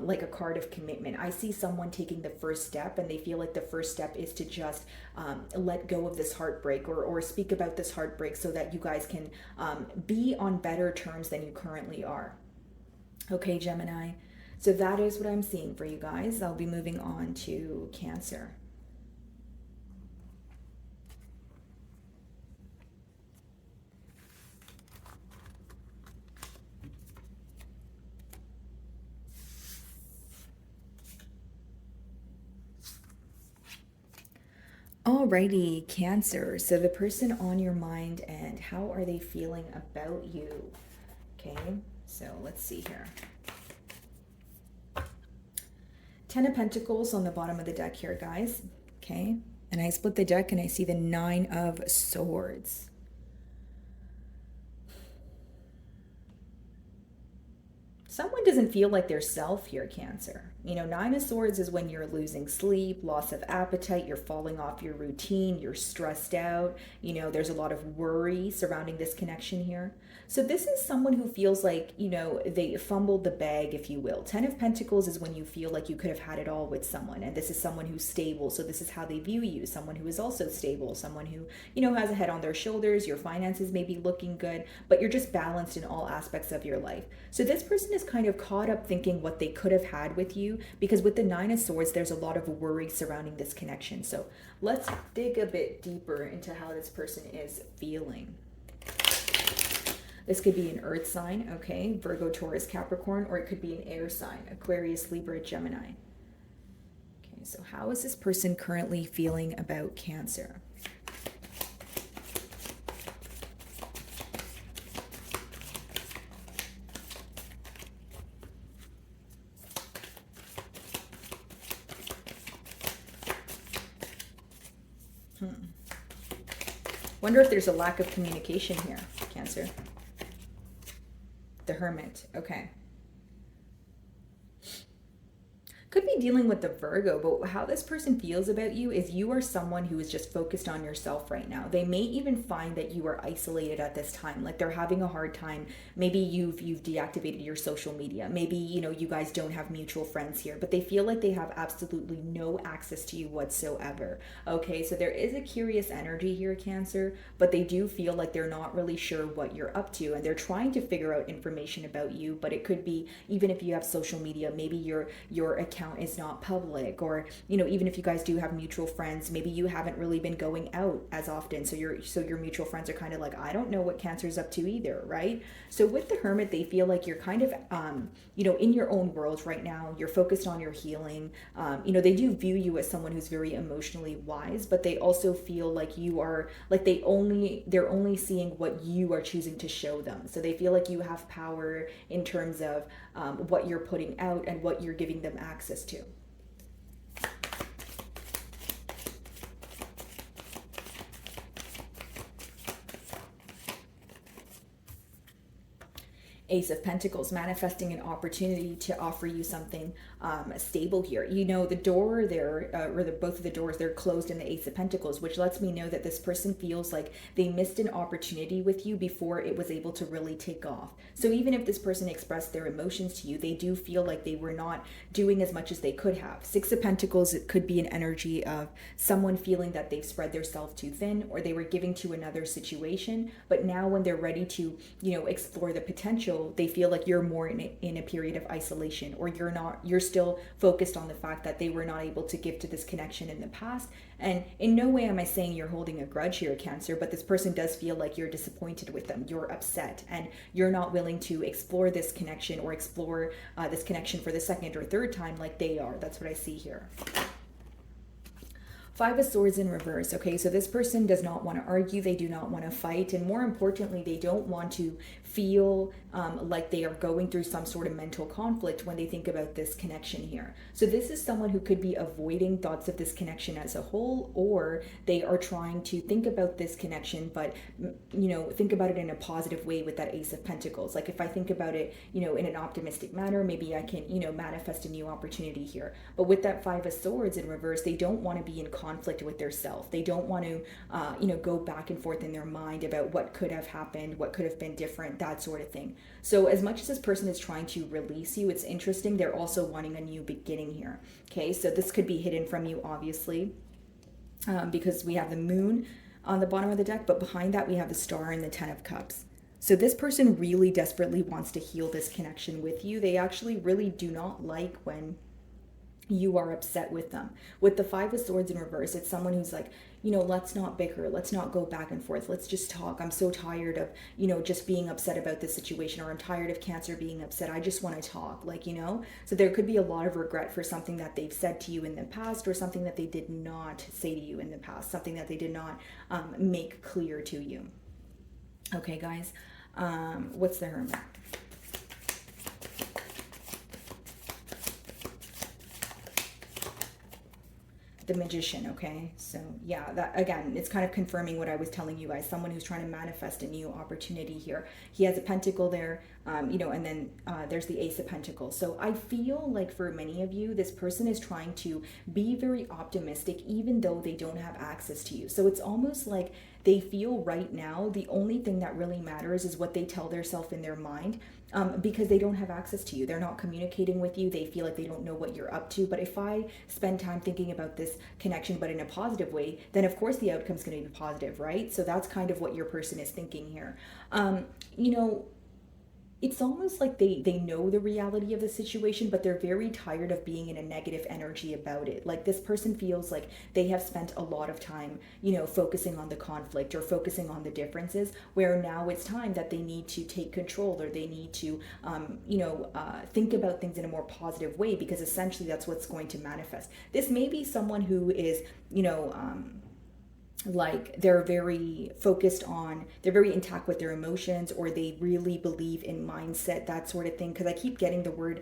like a card of commitment. I see someone taking the first step, and they feel like the first step is to just let go of this heartbreak, or speak about this heartbreak so that you guys can be on better terms than you currently are. Okay, Gemini. So that is what I'm seeing for you guys. I'll be moving on to Cancer. Alrighty, Cancer. So the person on your mind, and how are they feeling about you? Okay, so let's see here. Ten of Pentacles on the bottom of the deck here, guys. Okay, and I split the deck and I see the Nine of Swords. Someone doesn't feel like their self here, Cancer. You know, Nine of Swords is when you're losing sleep, loss of appetite, you're falling off your routine, you're stressed out. You know, there's a lot of worry surrounding this connection here. So this is someone who feels like, you know, they fumbled the bag, if you will. Ten of Pentacles is when you feel like you could have had it all with someone, and this is someone who's stable. So this is how they view you, someone who is also stable, someone who, you know, has a head on their shoulders. Your finances may be looking good, but you're just balanced in all aspects of your life. So this person is kind of caught up thinking what they could have had with you, because with the Nine of Swords, there's a lot of worry surrounding this connection. So let's dig a bit deeper into how this person is feeling. This could be an earth sign, okay, Virgo, Taurus, Capricorn, or it could be an air sign, Aquarius, Libra, Gemini. Okay, so how is this person currently feeling about Cancer? Wonder if there's a lack of communication here, Cancer. The Hermit, okay. Could be dealing with the Virgo, but how this person feels about you is you are someone who is just focused on yourself right now. They may even find that you are isolated at this time, like they're having a hard time. Maybe you've deactivated your social media. Maybe, you know, you guys don't have mutual friends here, but they feel like they have absolutely no access to you whatsoever. Okay, so there is a curious energy here, Cancer, but they do feel like they're not really sure what you're up to, and they're trying to figure out information about you. But it could be, even if you have social media, maybe your account is not public, or, you know, even if you guys do have mutual friends, maybe you haven't really been going out as often, so your mutual friends are kind of like, I don't know what Cancer's up to either, right? So with the Hermit, they feel like you're kind of you know, in your own world right now. You're focused on your healing. You know, they do view you as someone who's very emotionally wise, but they also feel like you are like they're only seeing what you are choosing to show them. So they feel like you have power in terms of what you're putting out and what you're giving them access to. Ace of Pentacles, manifesting an opportunity to offer you something stable here. You know, the door there, both of the doors, they're closed in the Ace of Pentacles, which lets me know that this person feels like they missed an opportunity with you before it was able to really take off. So even if this person expressed their emotions to you, they do feel like they were not doing as much as they could have. Six of Pentacles, it could be an energy of someone feeling that they've spread themselves too thin, or they were giving to another situation, but now when they're ready to, you know, explore the potential, they feel like you're more in a period of isolation, or you're still focused on the fact that they were not able to give to this connection in the past. And in no way am I saying you're holding a grudge here, Cancer, but this person does feel like you're disappointed with them, you're upset, and you're not willing to explore this connection, or explore this connection for the second or third time like they are. That's what I see here. Five of Swords in reverse. Okay, so this person does not want to argue. They do not want to fight. And more importantly, they don't want to feel like they are going through some sort of mental conflict when they think about this connection here. So this is someone who could be avoiding thoughts of this connection as a whole, or they are trying to think about this connection, but, you know, think about it in a positive way with that Ace of Pentacles. Like if I think about it, you know, in an optimistic manner, maybe I can, you know, manifest a new opportunity here. But with that Five of Swords in reverse, they don't want to be in conflict with their self. They don't want to, you know, go back and forth in their mind about what could have happened, what could have been different, that sort of thing. So as much as this person is trying to release you, it's interesting, they're also wanting a new beginning here. Okay, so this could be hidden from you, obviously, because we have the Moon on the bottom of the deck, but behind that we have the Star and the Ten of Cups. So this person really desperately wants to heal this connection with you. They actually really do not like when you are upset with them. With the Five of Swords in reverse, it's someone who's like, you know, let's not bicker, let's not go back and forth, let's just talk. I'm so tired of, you know, just being upset about this situation, or I'm tired of Cancer being upset. I just want to talk, like, you know. So there could be a lot of regret for something that they've said to you in the past, or something that they did not say to you in the past, something that they did not make clear to you. Okay, guys, what's the Hermit? The Magician. Okay, so yeah, that again, it's kind of confirming what I was telling you guys. Someone who's trying to manifest a new opportunity here. He has a pentacle there, you know, and then there's the Ace of Pentacles. So I feel like for many of you, this person is trying to be very optimistic even though they don't have access to you. So it's almost like they feel right now the only thing that really matters is what they tell themselves in their mind, because they don't have access to you. They're not communicating with you. They feel like they don't know what you're up to. But if I spend time thinking about this connection, but in a positive way, then of course the outcome's going to be positive, right? So that's kind of what your person is thinking here. You know, it's almost like they know the reality of the situation, but they're very tired of being in a negative energy about it. Like this person feels like they have spent a lot of time, you know, focusing on the conflict or focusing on the differences, where now it's time that they need to take control, or they need to, you know, think about things in a more positive way, because essentially that's what's going to manifest. This may be someone who is, you know, like they're very focused on, they're very intact with their emotions, or they really believe in mindset, that sort of thing, because I keep getting the word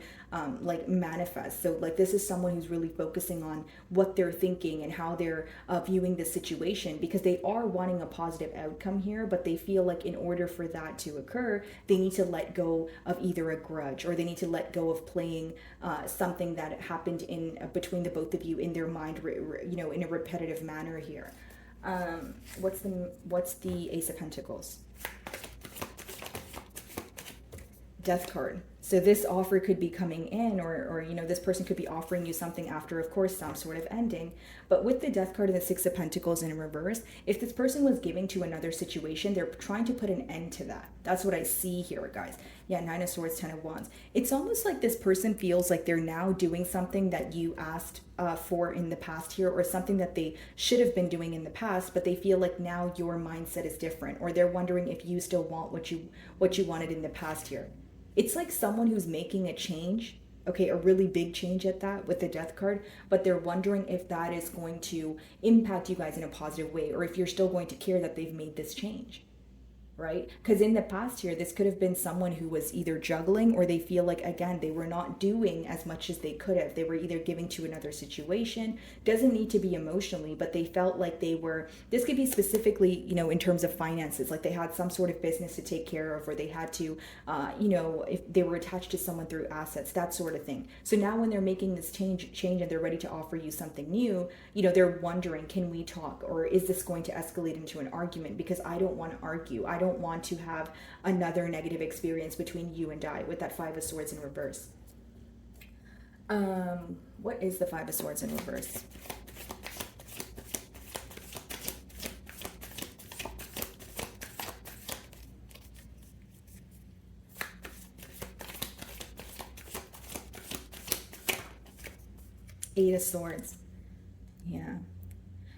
like manifest. So like this is someone who's really focusing on what they're thinking and how they're viewing the situation, because they are wanting a positive outcome here, but they feel like in order for that to occur, they need to let go of either a grudge, or they need to let go of playing something that happened in between the both of you in their mind, you know, in a repetitive manner here. What's the Ace of Pentacles? Death card. So this offer could be coming in, or you know, this person could be offering you something after, of course, some sort of ending. But with the Death card and the Six of Pentacles in reverse, if this person was giving to another situation, they're trying to put an end to that. That's what I see here, guys. Yeah, Nine of Swords, Ten of Wands. It's almost like this person feels like they're now doing something that you asked for in the past here, or something that they should have been doing in the past, but they feel like now your mindset is different, or they're wondering if you still want what you wanted in the past here. It's like someone who's making a change, okay, a really big change at that with the Death card, but they're wondering if that is going to impact you guys in a positive way, or if you're still going to care that they've made this change. Right? Because in the past here, this could have been someone who was either juggling, or they feel like, again, they were not doing as much as they could have. They were either giving to another situation, doesn't need to be emotionally, but they felt like they were, this could be specifically, you know, in terms of finances, like they had some sort of business to take care of, or they had to, you know, if they were attached to someone through assets, that sort of thing. So now when they're making this change and they're ready to offer you something new, you know, they're wondering, can we talk, or is this going to escalate into an argument? Because I don't want to argue. I don't want to have another negative experience between you and I, with that Five of Swords in reverse. What is the Five of Swords in reverse? Eight of Swords. Yeah.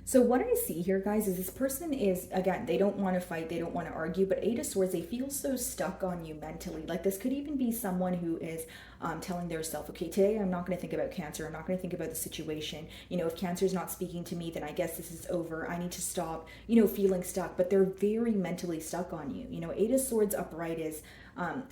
So what I see here, guys, is this person is, again, they don't want to fight, they don't want to argue, but Eight of Swords, they feel so stuck on you mentally. Like this could even be someone who is telling their self, okay, today I'm not going to think about Cancer. I'm not going to think about the situation. You know, if Cancer is not speaking to me, then I guess this is over. I need to stop, you know, feeling stuck. But they're very mentally stuck on you. You know, Eight of Swords upright is,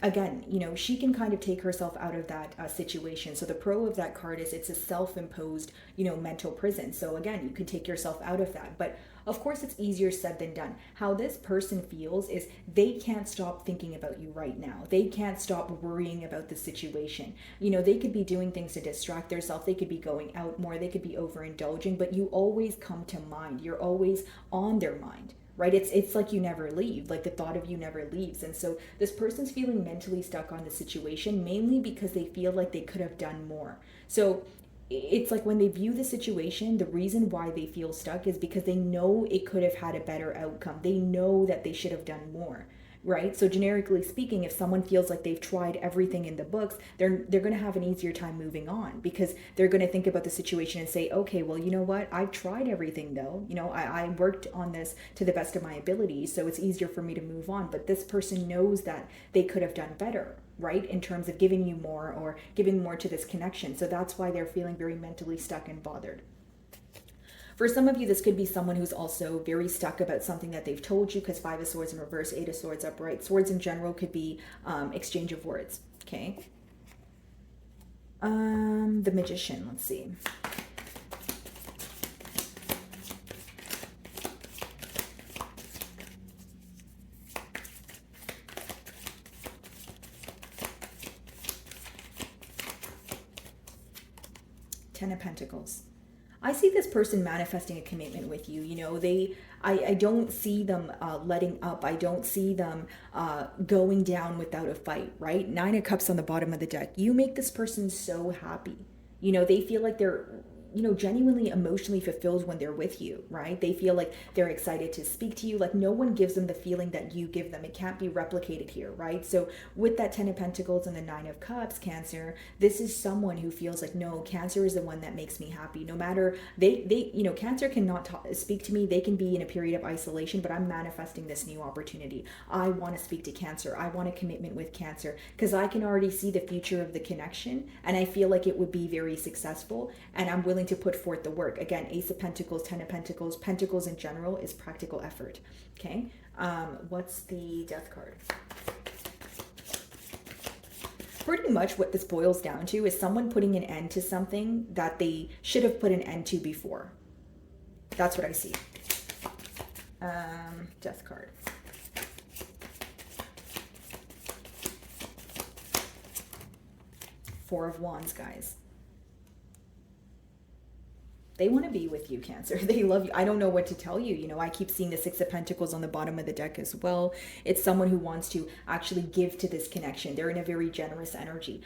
again, you know, she can kind of take herself out of that situation. So the pro of that card is it's a self-imposed, you know, mental prison. So again, you can take yourself out of that. But of course, it's easier said than done. How this person feels is they can't stop thinking about you right now. They can't stop worrying about the situation. You know, they could be doing things to distract themselves. They could be going out more. They could be overindulging, but you always come to mind. You're always on their mind. Right? It's like you never leave, like the thought of you never leaves. And so this person's feeling mentally stuck on the situation, mainly because they feel like they could have done more. So it's like when they view the situation, the reason why they feel stuck is because they know it could have had a better outcome. They know that they should have done more. Right? So generically speaking, if someone feels like they've tried everything in the books, they're going to have an easier time moving on, because they're going to think about the situation and say, okay, well, you know what? I've tried everything though. You know, I worked on this to the best of my ability, so it's easier for me to move on. But this person knows that they could have done better, right? In terms of giving you more or giving more to this connection. So that's why they're feeling very mentally stuck and bothered. For some of you, this could be someone who's also very stuck about something that they've told you, because Five of Swords in reverse, Eight of Swords upright. Swords in general could be exchange of words, okay? The Magician, let's see. Ten of Pentacles. I see this person manifesting a commitment with you. You know, I don't see them letting up. I don't see them going down without a fight, right? Nine of Cups on the bottom of the deck. You make this person so happy. You know, they feel like they're, you know, genuinely emotionally fulfilled when they're with you, right? They feel like they're excited to speak to you. Like no one gives them the feeling that you give them. It can't be replicated here, right? So with that Ten of Pentacles and the Nine of Cups, Cancer, this is someone who feels like, no, Cancer is the one that makes me happy. No matter, they you know, Cancer cannot speak to me. They can be in a period of isolation, but I'm manifesting this new opportunity. I want to speak to Cancer. I want a commitment with Cancer, because I can already see the future of the connection, and I feel like it would be very successful, and I'm willing to put forth the work. Again, Ace of Pentacles, Ten of Pentacles. Pentacles in general is practical effort. Okay. What's the Death card? Pretty much what this boils down to is someone putting an end to something that they should have put an end to before. That's what I see. Death card. Four of Wands, guys. They want to be with you, Cancer. They love you. I don't know what to tell you. You know, I keep seeing the Six of Pentacles on the bottom of the deck as well. It's someone who wants to actually give to this connection. They're in a very generous energy.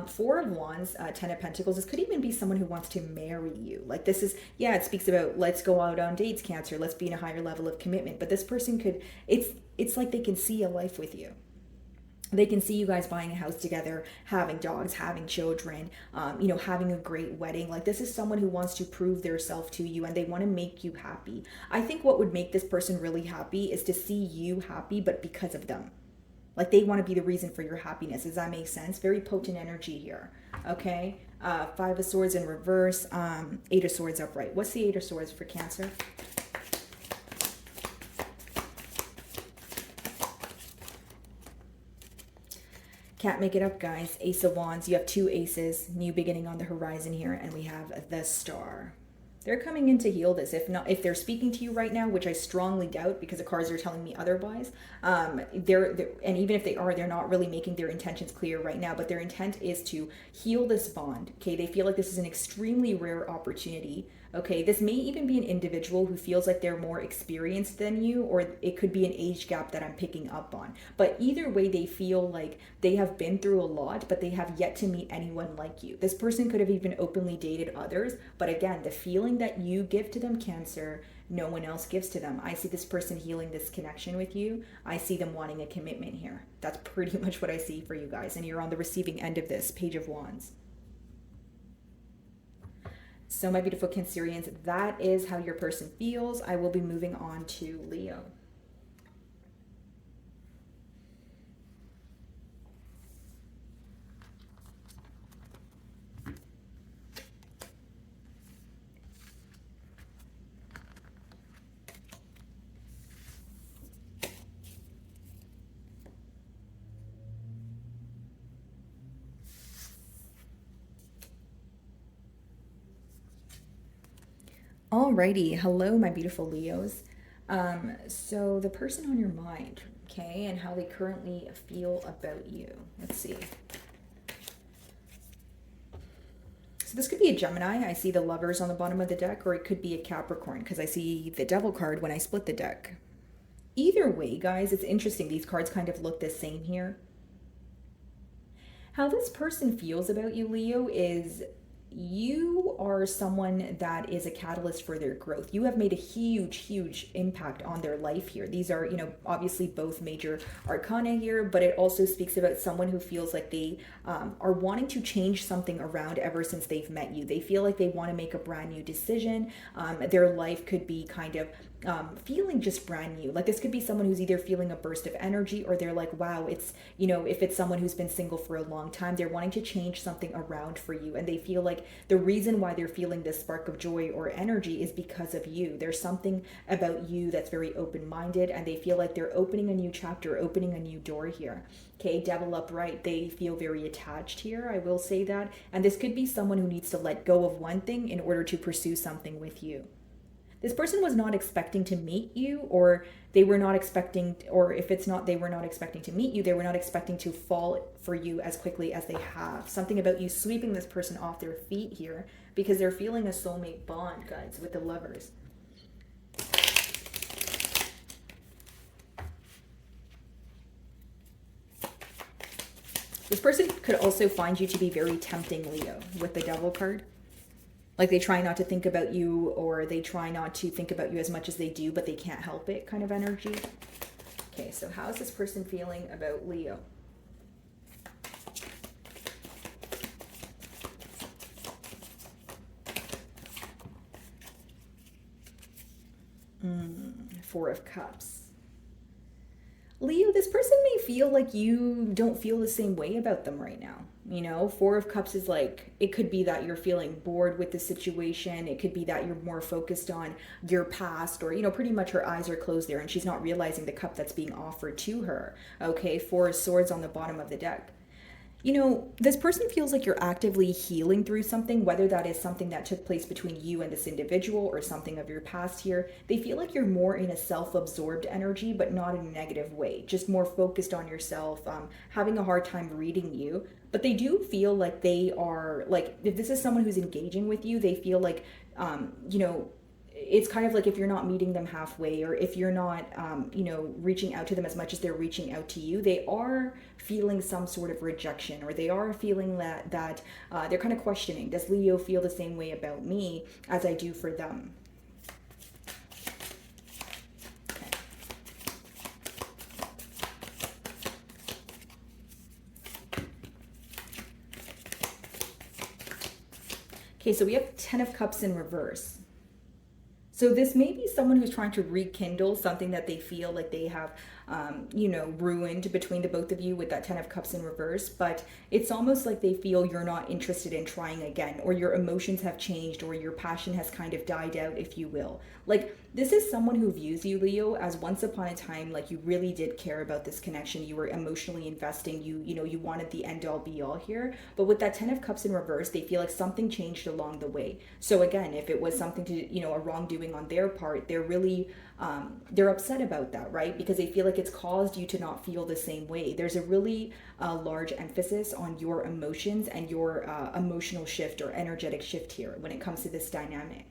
Four of Wands, Ten of Pentacles. This could even be someone who wants to marry you. Like this is, yeah, it speaks about let's go out on dates, Cancer. Let's be in a higher level of commitment. But this person could, it's like they can see a life with you. They can see you guys buying a house together, having dogs, having children, you know, having a great wedding. Like this is someone who wants to prove their self to you, and they want to make you happy. I think what would make this person really happy is to see you happy, but because of them. Like they want to be the reason for your happiness. Does that make sense? Very potent energy here. Okay. Five of Swords in reverse, Eight of Swords upright. What's the Eight of Swords for Cancer? Can't make it up, guys. Ace of Wands. You have two aces. New beginning on the horizon here. And we have the Star. They're coming in to heal this. If they're speaking to you right now, which I strongly doubt because the cards are telling me otherwise, and even if they are, they're not really making their intentions clear right now, but their intent is to heal this bond. Okay, they feel like this is an extremely rare opportunity. Okay, this may even be an individual who feels like they're more experienced than you, or it could be an age gap that I'm picking up on. But either way, they feel like they have been through a lot, but they have yet to meet anyone like you. This person could have even openly dated others, but again, the feeling that you give to them, Cancer, no one else gives to them. I see this person healing this connection with you. I see them wanting a commitment here. That's pretty much what I see for you guys, and you're on the receiving end of this, Page of Wands. So my beautiful Cancerians, that is how your person feels. I will be moving on to Leo. Alrighty, hello, my beautiful Leos. So the person on your mind, okay, and how they currently feel about you. Let's see. So this could be a Gemini. I see the Lovers on the bottom of the deck, or it could be a Capricorn because I see the Devil card when I split the deck. Either way, guys, it's interesting. These cards kind of look the same here. How this person feels about you, Leo, is you are someone that is a catalyst for their growth. You have made a huge impact on their life here. These are, obviously both major arcana here, but it also speaks about someone who feels like they are wanting to change something around ever since they've met you. They feel like they want to make a brand new decision. Their life could be kind of feeling just brand new. Like this could be someone who's either feeling a burst of energy, or they're like, wow, it's, if it's someone who's been single for a long time, they're wanting to change something around for you. And they feel like the reason why they're feeling this spark of joy or energy is because of you. There's something about you that's very open-minded, and they feel like they're opening a new chapter, opening a new door here. Okay, Devil upright, they feel very attached here, I will say that. And this could be someone who needs to let go of one thing in order to pursue something with you. This person was not expecting to meet you, or they were not expecting, or if it's not, they were not expecting to meet you, they were not expecting to fall for you as quickly as they have. Something about you sweeping this person off their feet here, because they're feeling a soulmate bond, guys, with the Lovers. This person could also find you to be very tempting, Leo, with the Devil card. Like they try not to think about you, or they try not to think about you as much as they do, but they can't help it kind of energy. Okay, so how is this person feeling about Leo? Four of Cups. Leo, this person may feel like you don't feel the same way about them right now. Four of Cups is like, it could be that you're feeling bored with the situation. It could be that you're more focused on your past, or, pretty much her eyes are closed there and she's not realizing the cup that's being offered to her. Okay, Four of Swords on the bottom of the deck. This person feels like you're actively healing through something, whether that is something that took place between you and this individual or something of your past here. They feel like you're more in a self-absorbed energy, but not in a negative way, just more focused on yourself, having a hard time reading you. But they do feel like they are, like, if this is someone who's engaging with you, they feel like, it's kind of like if you're not meeting them halfway, or if you're not, reaching out to them as much as they're reaching out to you, they are feeling some sort of rejection, or they are feeling that they're kind of questioning, does Leo feel the same way about me as I do for them? Okay, so we have 10 of Cups in reverse. So this may be someone who's trying to rekindle something that they feel like they have, ruined between the both of you with that 10 of Cups in reverse. But it's almost like they feel you're not interested in trying again, or your emotions have changed, or your passion has kind of died out, if you will. Like, this is someone who views you, Leo, as once upon a time, like you really did care about this connection. You were emotionally investing. You wanted the end all be all here. But with that 10 of Cups in reverse, they feel like something changed along the way. So again, if it was something to, a wrongdoing on their part, they're really, they're upset about that, right? Because they feel like it's caused you to not feel the same way. There's a really large emphasis on your emotions and your emotional shift or energetic shift here when it comes to this dynamic.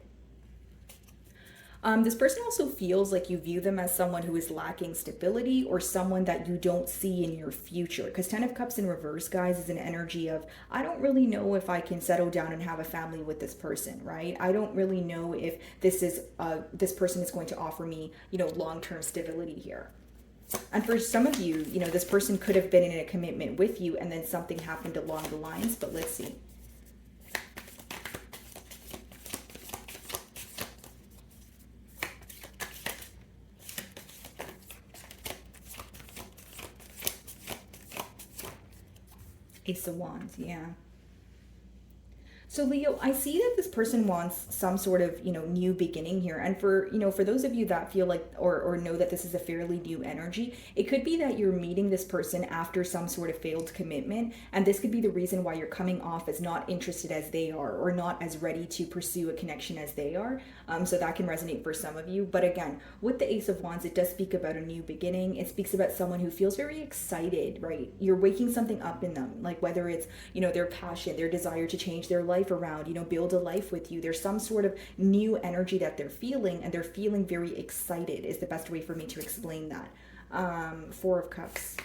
This person also feels like you view them as someone who is lacking stability, or someone that you don't see in your future. Because 10 of Cups in reverse, guys, is an energy of, I don't really know if I can settle down and have a family with this person, right? I don't really know if this person is going to offer me, long-term stability here. And for some of you, this person could have been in a commitment with you, and then something happened along the lines, but let's see. Ace of Wands, yeah. So Leo, I see that this person wants some sort of, new beginning here. And for those of you that feel like or know that this is a fairly new energy, it could be that you're meeting this person after some sort of failed commitment. And this could be the reason why you're coming off as not interested as they are or not as ready to pursue a connection as they are. So that can resonate for some of you. But again, with the Ace of Wands, it does speak about a new beginning. It speaks about someone who feels very excited, right? You're waking something up in them, like whether it's, their passion, their desire to change their life around, build a life with you. There's some sort of new energy that they're feeling, and they're feeling very excited is the best way for me to explain that. Four of Cups.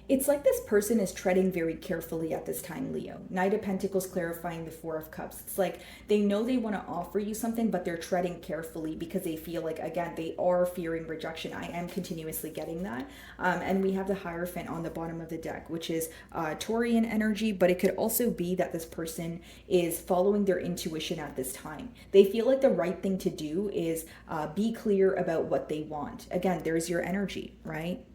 It's like this person is treading very carefully at this time, Leo. Knight of Pentacles clarifying the Four of Cups. It's like they know they want to offer you something, but they're treading carefully because they feel like, again, they are fearing rejection. I am continuously getting that. And we have the Hierophant on the bottom of the deck, which is Taurian energy, but it could also be that this person is following their intuition at this time. They feel like the right thing to do is be clear about what they want. Again, there's your energy, right?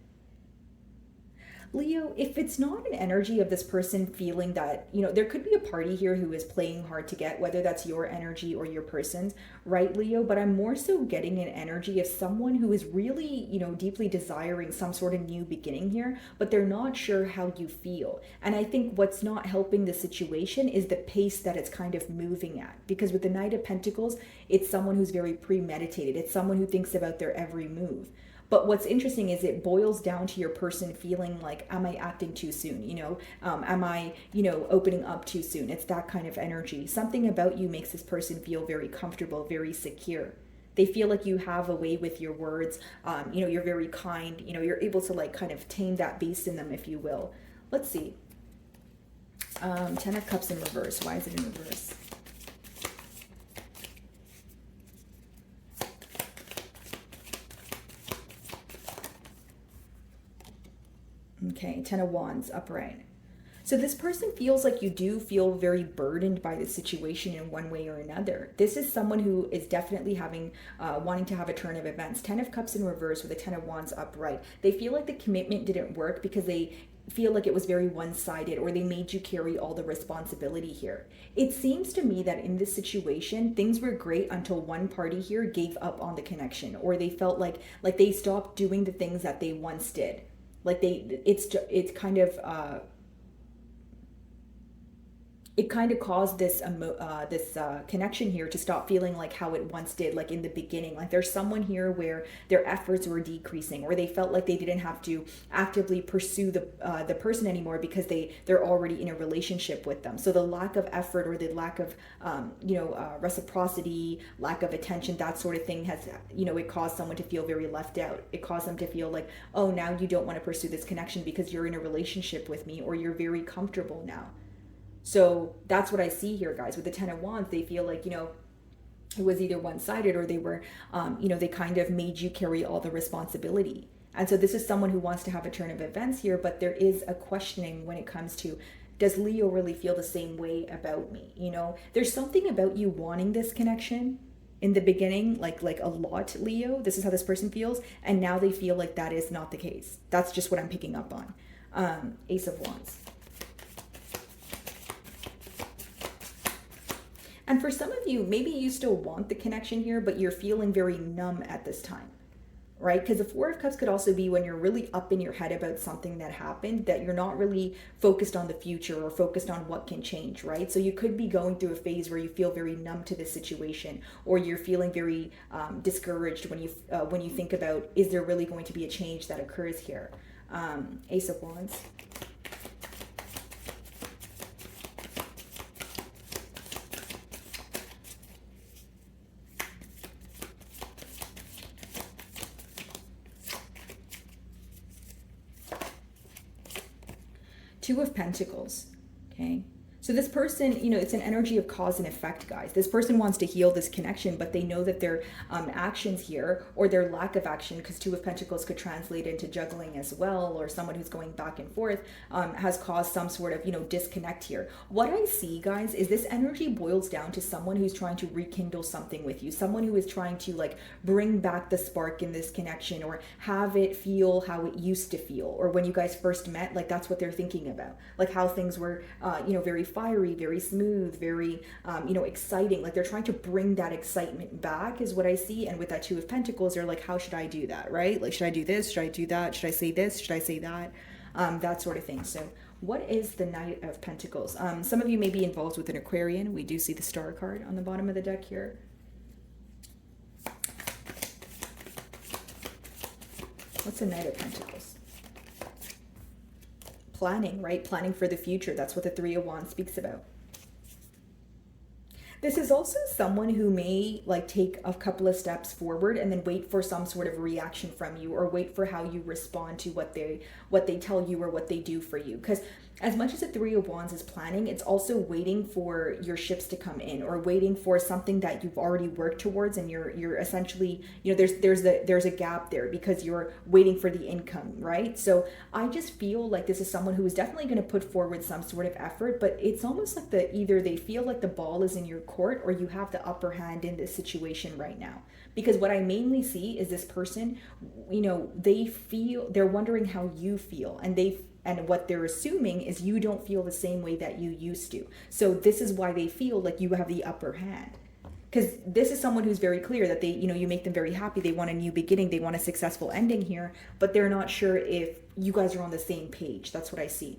Leo, if it's not an energy of this person feeling that, there could be a party here who is playing hard to get, whether that's your energy or your person's, right, Leo? But I'm more so getting an energy of someone who is really, deeply desiring some sort of new beginning here, but they're not sure how you feel. And I think what's not helping the situation is the pace that it's kind of moving at. Because with the Knight of Pentacles, it's someone who's very premeditated. It's someone who thinks about their every move. But what's interesting is it boils down to your person feeling like, am I acting too soon? Am I, opening up too soon? It's that kind of energy. Something about you makes this person feel very comfortable, very secure. They feel like you have a way with your words. You're very kind. You're able to like kind of tame that beast in them, if you will. Let's see. Ten of Cups in reverse. Why is it in reverse? Okay, Ten of Wands, upright. So this person feels like you do feel very burdened by the situation in one way or another. This is someone who is definitely having, wanting to have a turn of events. Ten of Cups in reverse with a Ten of Wands upright. They feel like the commitment didn't work because they feel like it was very one-sided, or they made you carry all the responsibility here. It seems to me that in this situation, things were great until one party here gave up on the connection, or they felt like they stopped doing the things that they once did. Like it's kind of it kind of caused this connection here to stop feeling like how it once did, like in the beginning. Like there's someone here where their efforts were decreasing, or they felt like they didn't have to actively pursue the person anymore because they're already in a relationship with them. So the lack of effort, or the lack of reciprocity, lack of attention, that sort of thing has, it caused someone to feel very left out. It caused them to feel like, oh, now you don't want to pursue this connection because you're in a relationship with me, or you're very comfortable now. So that's what I see here, guys. With the Ten of Wands, they feel like, it was either one-sided, or they were, they kind of made you carry all the responsibility. And so this is someone who wants to have a turn of events here, but there is a questioning when it comes to, does Leo really feel the same way about me? There's something about you wanting this connection in the beginning, like a lot, Leo. This is how this person feels. And now they feel like that is not the case. That's just what I'm picking up on. Ace of Wands. And for some of you, maybe you still want the connection here, but you're feeling very numb at this time, right? Because the Four of Cups could also be when you're really up in your head about something that happened, that you're not really focused on the future or focused on what can change, right? So you could be going through a phase where you feel very numb to this situation, or you're feeling very discouraged when you think about, is there really going to be a change that occurs here? Ace of Wands. Two of Pentacles, okay? So this person, you know, it's an energy of cause and effect, guys. This person wants to heal this connection, but they know that their actions here, or their lack of action, because Two of Pentacles could translate into juggling as well, or someone who's going back and forth, has caused some sort of, you know, disconnect here. What I see, guys, is this energy boils down to someone who's trying to rekindle something with you, someone who is trying to like bring back the spark in this connection, or have it feel how it used to feel, or when you guys first met. Like that's what they're thinking about, like how things were, you know, very fiery, very smooth, very, you know, exciting. Like they're trying to bring that excitement back is what I see. And with that Two of Pentacles, they're like, how should I do that, right? Like, should I do this? Should I do that? Should I say this? Should I say that? That sort of thing. So what is the Knight of Pentacles? Some of you may be involved with an Aquarian. We do see the Star card on the bottom of the deck here. What's the Knight of Pentacles? Planning, right? Planning for the future. That's what the Three of Wands speaks about. This is also someone who may like take a couple of steps forward and then wait for some sort of reaction from you, or wait for how you respond to what they tell you or what they do for you. Because as much as the Three of Wands is planning, it's also waiting for your ships to come in, or waiting for something that you've already worked towards, and you're essentially, you know, there's a gap there because you're waiting for the income, right? So I just feel like this is someone who is definitely going to put forward some sort of effort, but it's almost like either they feel like the ball is in your court, or you have the upper hand in this situation right now. Because what I mainly see is this person, you know, they're wondering how you feel, and what they're assuming is you don't feel the same way that you used to. So this is why they feel like you have the upper hand. Because this is someone who's very clear that they, you know, you make them very happy. They want a new beginning. They want a successful ending here, but they're not sure if you guys are on the same page. That's what I see.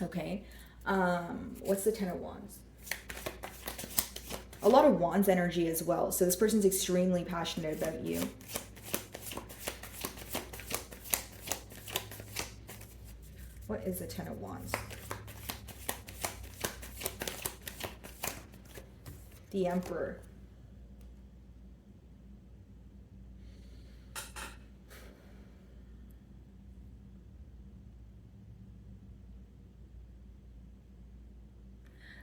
Okay. What's the Ten of Wands? A lot of Wands energy as well. So this person's extremely passionate about you. What is the Ten of Wands? The Emperor.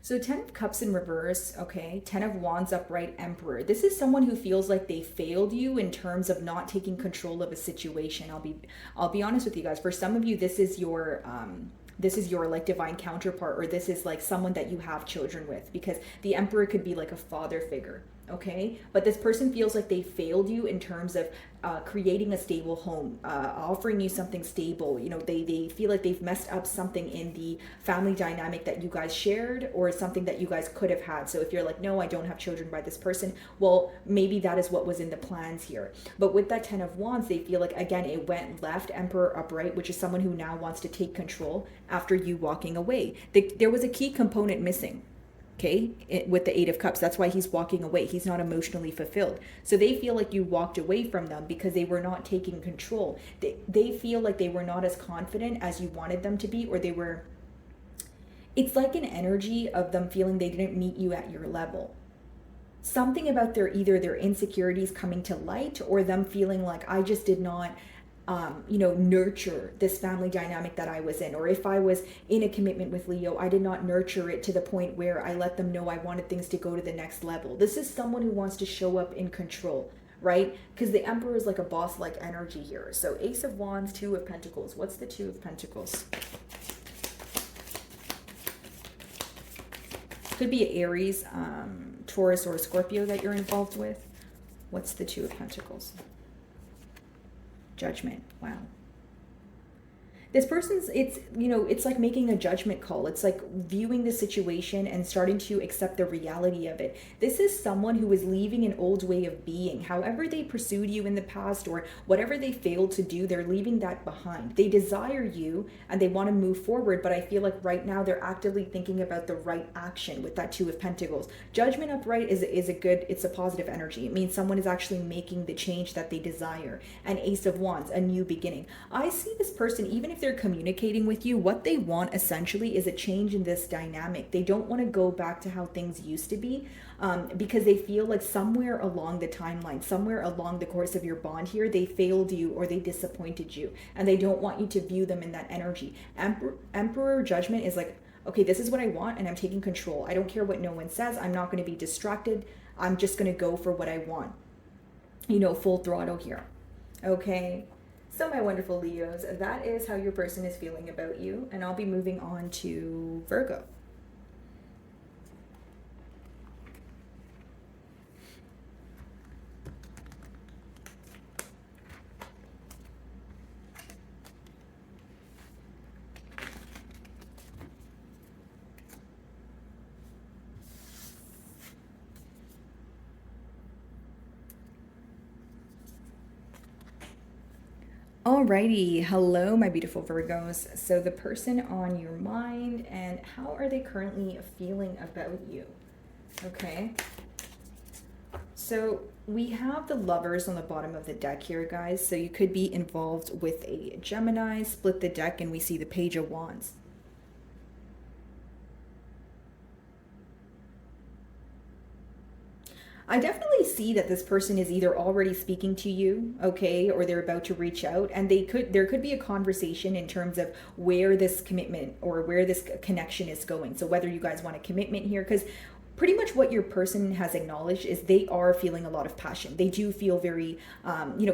So 10 of Cups in reverse, okay, 10 of Wands upright, Emperor. This is someone who feels like they failed you in terms of not taking control of a situation. I'll be honest with you guys. For some of you, this is your like divine counterpart, or this is like someone that you have children with, because the Emperor could be like a father figure. Okay, but this person feels like they failed you in terms of creating a stable home, offering you something stable. You know, they feel like they've messed up something in the family dynamic that you guys shared, or something that you guys could have had. So if you're like, no, I don't have children by this person, well, maybe that is what was in the plans here. But with that 10 of Wands, they feel like, again, it went left, Emperor upright, which is someone who now wants to take control after you walking away. There was a key component missing. Okay, with the 8 of Cups, that's why he's walking away. He's not emotionally fulfilled. So they feel like you walked away from them because they were not taking control. They feel like they were not as confident as you wanted them to be, or it's like an energy of them feeling they didn't meet you at your level. Something about either their insecurities coming to light, or them feeling like, I just did not nurture this family dynamic that I was in. Or if I was in a commitment with Leo, I did not nurture it to the point where I let them know I wanted things to go to the next level. This is someone who wants to show up in control, right? Because the Emperor is like a boss-like energy here. So Ace of Wands, 2 of Pentacles. What's the 2 of Pentacles? Could be Aries, Taurus, or Scorpio that you're involved with. What's the 2 of Pentacles? Judgment. Wow. This person's, it's like making a judgment call. It's like viewing the situation and starting to accept the reality of it. This is someone who is leaving an old way of being. However they pursued you in the past, or whatever they failed to do, they're leaving that behind. They desire you and they want to move forward, but I feel like right now they're actively thinking about the right action with that 2 of Pentacles. Judgment upright it's a positive energy. It means someone is actually making the change that they desire. And Ace of Wands, a new beginning. I see this person, even if they're communicating with you, what they want essentially is a change in this dynamic. They don't want to go back to how things used to be, because they feel like somewhere along the timeline, somewhere along the course of your bond here, they failed you or they disappointed you, and they don't want you to view them in that energy. Emperor Judgment is like okay, this is what I want and I'm taking control. I don't care what no one says. I'm not going to be distracted. I'm just going to go for what I want. You know, full throttle here. Okay. So my wonderful Leos, that is how your person is feeling about you. And I'll be moving on to Virgo. Alrighty, hello my beautiful Virgos. So the person on your mind, and how are they currently feeling about you? Okay. So we have the Lovers on the bottom of the deck here, guys. So you could be involved with a Gemini. Split the deck and we see the Page of Wands. I definitely see that this person is either already speaking to you, okay, or they're about to reach out, and there could be a conversation in terms of where this commitment or where this connection is going. So whether you guys want a commitment here, because pretty much what your person has acknowledged is they are feeling a lot of passion. They do feel very,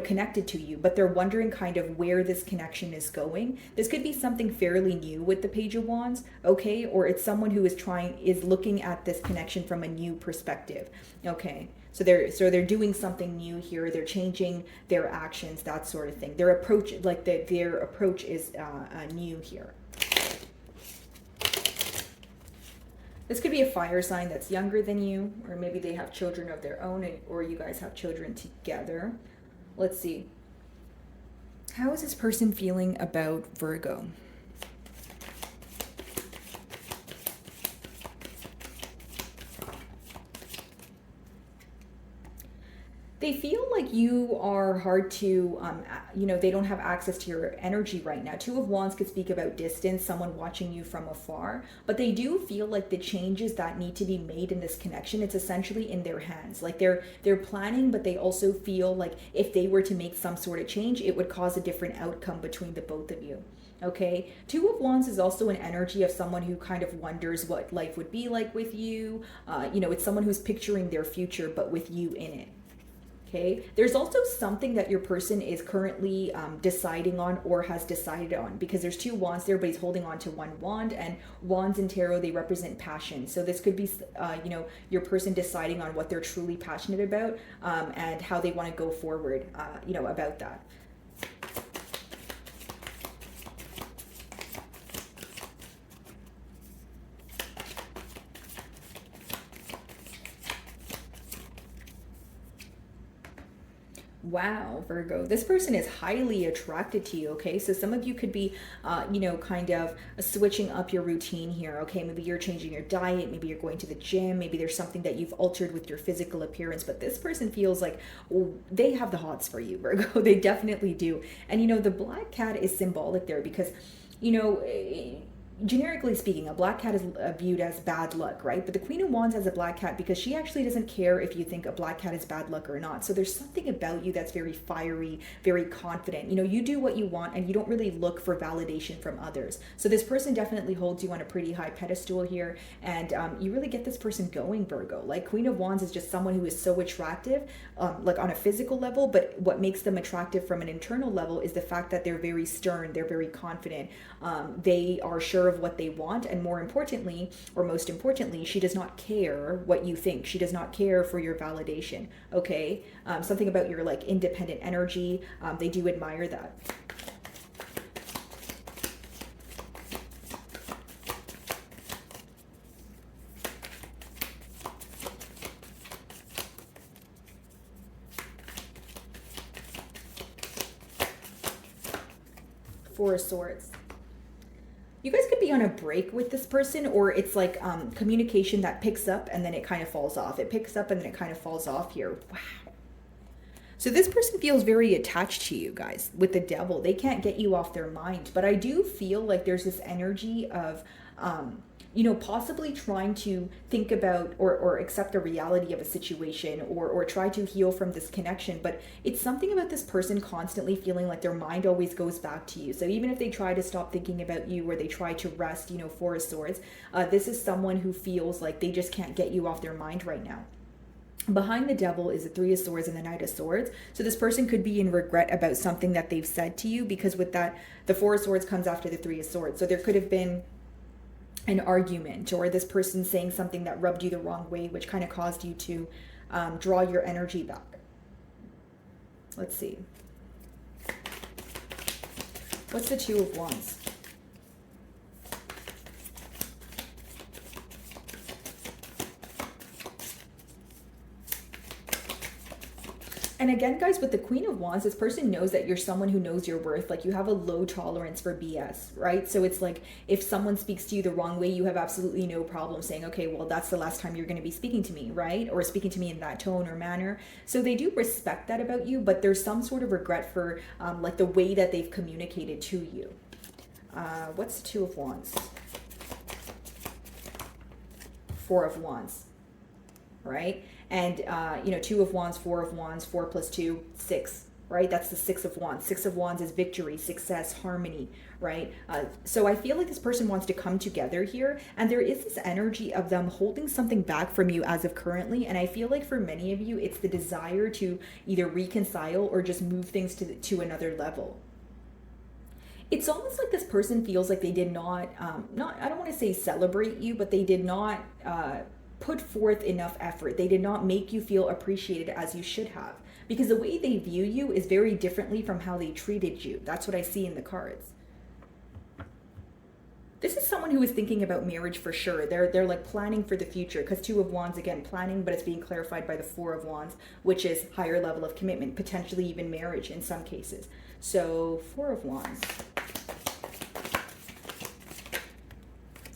connected to you, but they're wondering kind of where this connection is going. This could be something fairly new with the Page of Wands, okay? Or it's someone who is looking at this connection from a new perspective, okay? So they're doing something new here. They're changing their actions, that sort of thing. Their approach, their approach is new here. This could be a fire sign that's younger than you, or maybe they have children of their own, or you guys have children together. Let's see. How is this person feeling about Virgo? They feel like you are hard to, they don't have access to your energy right now. Two of Wands could speak about distance, someone watching you from afar, but they do feel like the changes that need to be made in this connection, it's essentially in their hands. Like they're planning, but they also feel like if they were to make some sort of change, it would cause a different outcome between the both of you. Okay, Two of Wands is also an energy of someone who kind of wonders what life would be like with you. It's someone who's picturing their future, but with you in it. Okay, there's also something that your person is currently deciding on or has decided on, because there's two wands there, but he's holding on to one wand, and wands in tarot, they represent passion. So this could be, your person deciding on what they're truly passionate about and how they want to go forward, about that. Wow, Virgo, this person is highly attracted to you, okay? So some of you could be, kind of switching up your routine here, okay? Maybe you're changing your diet, maybe you're going to the gym, maybe there's something that you've altered with your physical appearance, but this person feels like they have the hots for you, Virgo. They definitely do. And, the black cat is symbolic there because, generically speaking, a black cat is viewed as bad luck, right? But the Queen of Wands has a black cat because she actually doesn't care if you think a black cat is bad luck or not. So there's something about you that's very fiery, very confident. You do what you want and you don't really look for validation from others. So this person definitely holds you on a pretty high pedestal here, and you really get this person going, Virgo. Like Queen of Wands is just someone who is so attractive, like on a physical level, but what makes them attractive from an internal level is the fact that they're very stern, they're very confident, they are sure of what they want, and most importantly, she does not care what you think. She does not care for your validation, okay? Something about your independent energy, they do admire that. Four of Swords. You guys could be on a break with this person, or it's like communication that picks up and then it kind of falls off. It picks up and then it kind of falls off here. Wow. So this person feels very attached to you guys with the Devil. They can't get you off their mind. But I do feel like there's this energy of you know, possibly trying to think about or accept the reality of a situation, or try to heal from this connection. But it's something about this person constantly feeling like their mind always goes back to you. So even if they try to stop thinking about you, or they try to rest, you know, Four of Swords, this is someone who feels like they just can't get you off their mind right now. Behind the Devil is the Three of Swords and the Knight of Swords. So this person could be in regret about something that they've said to you, because with that, the Four of Swords comes after the Three of Swords. So there could have been an argument, or this person saying something that rubbed you the wrong way, which kind of caused you to draw your energy back. Let's see. What's the Two of Wands? And again, guys, with the Queen of Wands, this person knows that you're someone who knows your worth. Like, you have a low tolerance for BS, right? So it's like, if someone speaks to you the wrong way, you have absolutely no problem saying, okay, well, that's the last time you're going to be speaking to me, right? Or speaking to me in that tone or manner. So they do respect that about you, but there's some sort of regret for like the way that they've communicated to you. What's the Two of Wands? Four of Wands, right? And, you know, Two of Wands, Four of Wands, 4 plus 2, 6, right? That's the Six of Wands. Six of Wands is victory, success, harmony, right? So I feel like this person wants to come together here, and there is this energy of them holding something back from you as of currently. And I feel like for many of you, it's the desire to either reconcile or just move things to another level. It's almost like this person feels like they did not, I don't want to say celebrate you, but they did not, put forth enough effort. They did not make you feel appreciated as you should have, because the way they view you is very differently from how they treated you. That's what I see in the cards. This is someone who is thinking about marriage for sure. They're like planning for the future, because Two of Wands, again, planning, but it's being clarified by the Four of Wands, which is higher level of commitment, potentially even marriage in some cases. So Four of Wands.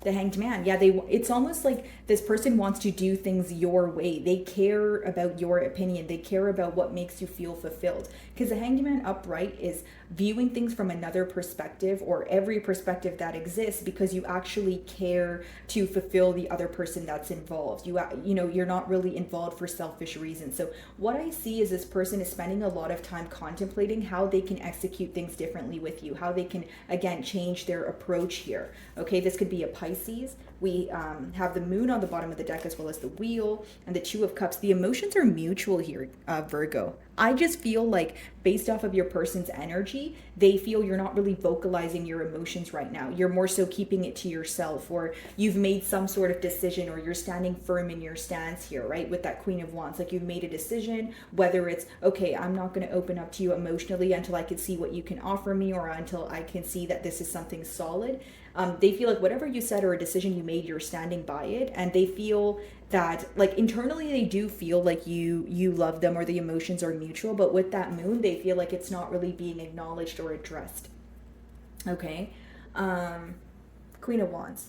The Hanged Man. Yeah, it's almost like this person wants to do things your way. They care about your opinion. They care about what makes you feel fulfilled. Because the Hanged Man upright is viewing things from another perspective, or every perspective that exists, because you actually care to fulfill the other person that's involved. You know, you're not really involved for selfish reasons. So what I see is this person is spending a lot of time contemplating how they can execute things differently with you, how they can, again, change their approach here. Okay, this could be a Pisces. We have the Moon on the bottom of the deck, as well as the Wheel and the Two of Cups. The emotions are mutual here, Virgo. I just feel like, based off of your person's energy, they feel you're not really vocalizing your emotions right now. You're more so keeping it to yourself, or you've made some sort of decision, or you're standing firm in your stance here, right? With that Queen of Wands, like you've made a decision, whether it's, okay, I'm not going to open up to you emotionally until I can see what you can offer me, or until I can see that this is something solid. They feel like whatever you said or a decision you made, you're standing by it. And they feel that, like, internally they do feel like you love them, or the emotions are mutual. But with that Moon, they feel like it's not really being acknowledged or addressed. Okay. Queen of Wands.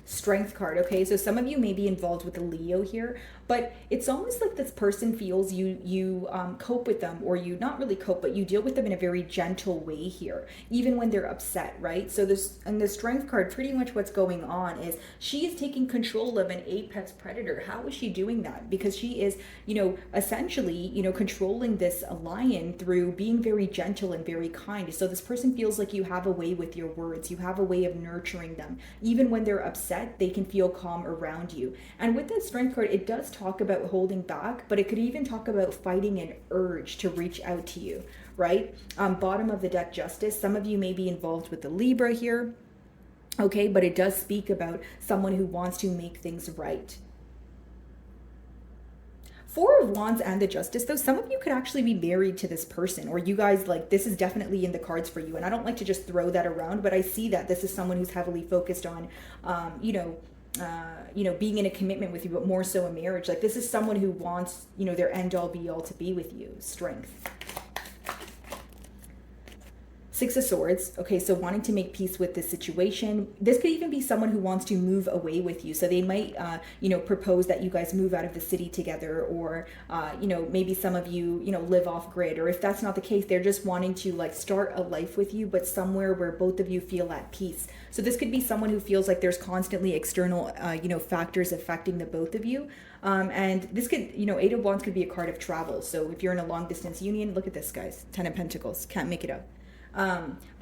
Strength card. Okay, so some of you may be involved with a Leo here, but it's almost like this person feels you cope with them, or you not really cope, but you deal with them in a very gentle way here, even when they're upset, right? So this, and the Strength card, pretty much what's going on is she is taking control of an apex predator. How is she doing that? Because she is, you know, essentially, you know, controlling this lion through being very gentle and very kind. So this person feels like you have a way with your words. You have a way of nurturing them. Even when they're upset, they can feel calm around you. And with that Strength card, it does talk about holding back, but it could even talk about fighting an urge to reach out to you, right? Bottom of the deck, Justice. Some of you may be involved with the Libra here, okay, but it does speak about someone who wants to make things right. Four of Wands and the Justice, though, some of you could actually be married to this person, or you guys, like, this is definitely in the cards for you. And I don't like to just throw that around, but I see that this is someone who's heavily focused on, being in a commitment with you, but more so a marriage. Like, this is someone who wants, you know, their end all be all to be with you. Strength. Six of Swords. Okay, so wanting to make peace with this situation. This could even be someone who wants to move away with you. So they might, you know, propose that you guys move out of the city together, or, you know, maybe some of you, you know, live off grid. Or if that's not the case, they're just wanting to like start a life with you, but somewhere where both of you feel at peace. So this could be someone who feels like there's constantly external, you know, factors affecting the both of you. And this could, you know, Eight of Wands could be a card of travel. So if you're in a long distance union, look at this, guys. 10 of Pentacles. Can't make it up.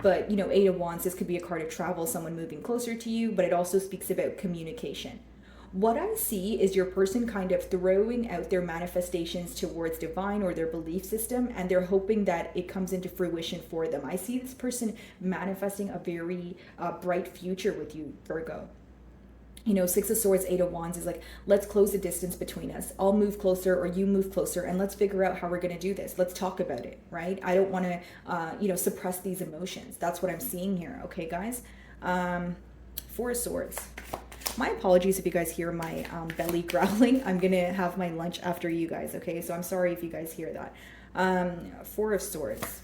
But, you know, Eight of Wands, this could be a card of travel, someone moving closer to you, but it also speaks about communication. What I see is your person kind of throwing out their manifestations towards divine or their belief system, and they're hoping that it comes into fruition for them. I see this person manifesting a very bright future with you, Virgo. You know, Six of Swords, Eight of Wands is like, let's close the distance between us. I'll move closer or you move closer, and let's figure out how we're going to do this. Let's talk about it, right? I don't want to, you know, suppress these emotions. That's what I'm seeing here. Okay, guys? Four of Swords. My apologies if you guys hear my belly growling. I'm going to have my lunch after you guys, okay? So I'm sorry if you guys hear that. Four of Swords.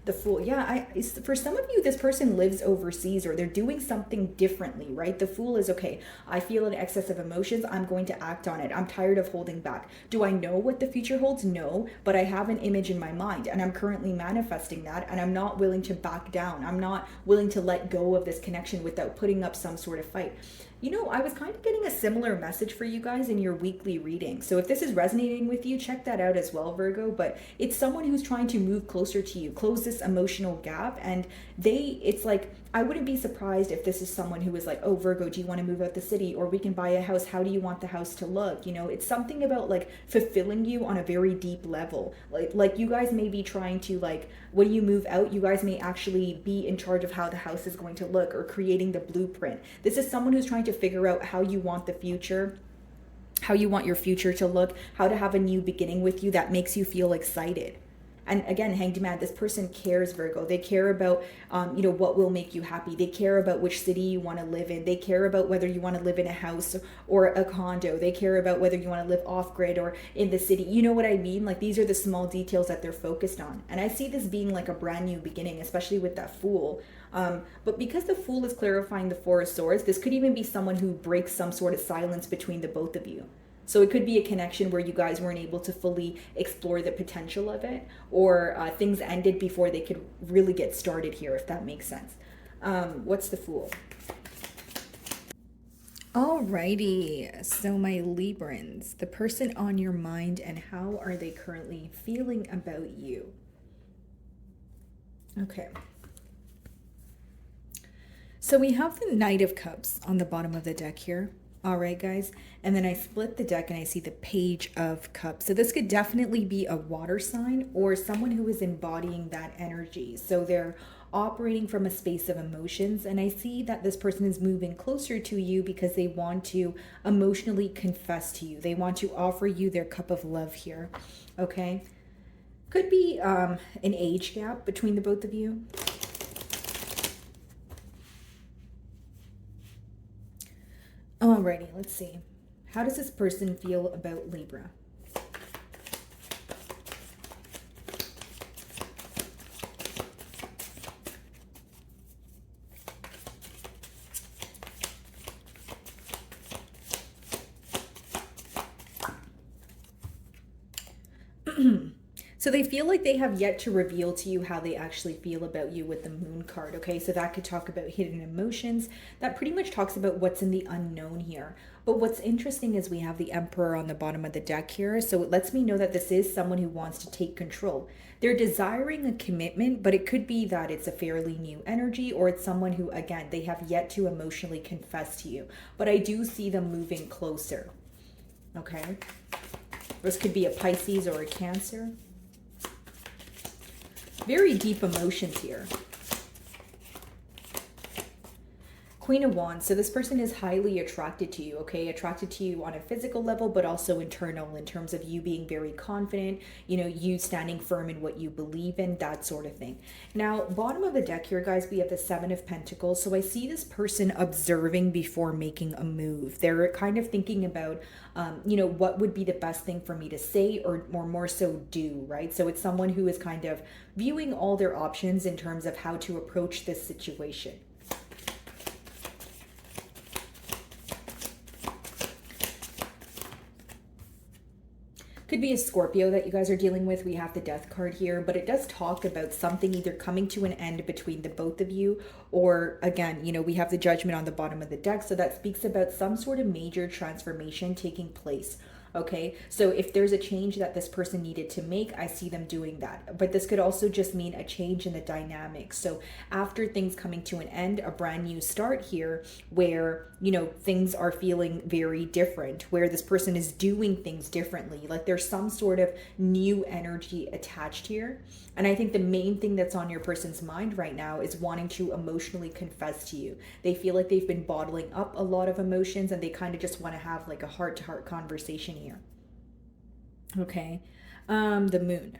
The Fool. Yeah, for some of you, this person lives overseas or they're doing something differently, right? The Fool is, okay, I feel an excess of emotions. I'm going to act on it. I'm tired of holding back. Do I know what the future holds? No, but I have an image in my mind and I'm currently manifesting that, and I'm not willing to back down. I'm not willing to let go of this connection without putting up some sort of fight. You know, I was kind of getting a similar message for you guys in your weekly reading. So if this is resonating with you, check that out as well, Virgo. But it's someone who's trying to move closer to you, close this emotional gap. And it's like, I wouldn't be surprised if this is someone who is like, oh, Virgo, do you want to move out the city? Or we can buy a house. How do you want the house to look? You know, it's something about like fulfilling you on a very deep level. Like you guys may be trying to, like, when you move out, you guys may actually be in charge of how the house is going to look or creating the blueprint. This is someone who's trying to figure out how you want the future, how you want your future to look, how to have a new beginning with you that makes you feel excited. And again, Hanged Man, this person cares, Virgo. They care about, you know, what will make you happy. They care about which city you want to live in. They care about whether you want to live in a house or a condo. They care about whether you want to live off grid or in the city. You know what I mean? Like, these are the small details that they're focused on. And I see this being like a brand new beginning, especially with that Fool. But because the Fool is clarifying the Four of Swords, this could even be someone who breaks some sort of silence between the both of you. So it could be a connection where you guys weren't able to fully explore the potential of it, or things ended before they could really get started here, if that makes sense. What's the Fool? Alrighty, so my Librans, the person on your mind, and how are they currently feeling about you? Okay. So we have the Knight of Cups on the bottom of the deck here. All right, guys. And then I split the deck and I see the Page of Cups. So this could definitely be a water sign or someone who is embodying that energy. So they're operating from a space of emotions. And I see that this person is moving closer to you because they want to emotionally confess to you. They want to offer you their cup of love here. Okay. Could be an age gap between the both of you. Alrighty, let's see. How does this person feel about Libra? So they feel like they have yet to reveal to you how they actually feel about you with the Moon card, okay? So that could talk about hidden emotions. That pretty much talks about what's in the unknown here. But what's interesting is we have the Emperor on the bottom of the deck here. So it lets me know that this is someone who wants to take control. They're desiring a commitment, but it could be that it's a fairly new energy, or it's someone who, again, they have yet to emotionally confess to you. But I do see them moving closer, okay? This could be a Pisces or a Cancer. Very deep emotions here. Queen of Wands. So this person is highly attracted to you, okay? Attracted to you on a physical level, but also internal in terms of you being very confident, you know, you standing firm in what you believe in, that sort of thing. Now, bottom of the deck here, guys, we have the Seven of Pentacles. So I see this person observing before making a move. They're kind of thinking about, you know, what would be the best thing for me to say or more so do, right? So it's someone who is kind of viewing all their options in terms of how to approach this situation. Could be a Scorpio that you guys are dealing with. We have the Death card here, but it does talk about something either coming to an end between the both of you, or again, you know, we have the Judgment on the bottom of the deck. So that speaks about some sort of major transformation taking place. Okay, so if there's a change that this person needed to make, I see them doing that. But this could also just mean a change in the dynamics. So after things coming to an end, a brand new start here where, you know, things are feeling very different, where this person is doing things differently. Like there's some sort of new energy attached here. And I think the main thing that's on your person's mind right now is wanting to emotionally confess to you. They feel like they've been bottling up a lot of emotions and they kind of just want to have like a heart-to-heart conversation here. Okay. The Moon.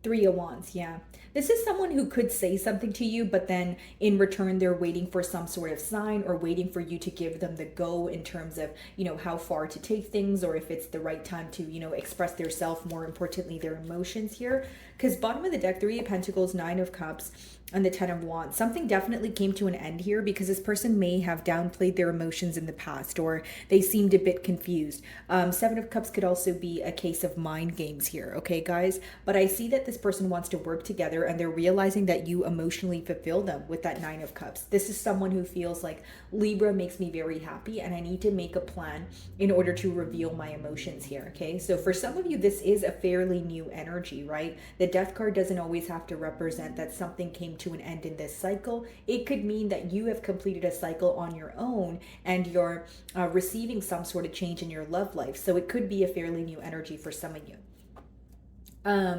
Three of Wands, yeah. This is someone who could say something to you, but then in return, they're waiting for some sort of sign or waiting for you to give them the go in terms of, you know, how far to take things or if it's the right time to, you know, express their self, more importantly, their emotions here. Because bottom of the deck, Three of Pentacles, Nine of Cups, and the Ten of Wands. Something definitely came to an end here because this person may have downplayed their emotions in the past or they seemed a bit confused. Seven of Cups could also be a case of mind games here, okay, guys? But I see that this person wants to work together and they're realizing that you emotionally fulfill them with that Nine of Cups. This is someone who feels like Libra makes me very happy and I need to make a plan in order to reveal my emotions here, okay? So for some of you, this is a fairly new energy, right? The Death card doesn't always have to represent that something came to an end in this cycle. It could mean that you have completed a cycle on your own and you're receiving some sort of change in your love life. So it could be a fairly new energy for some of you.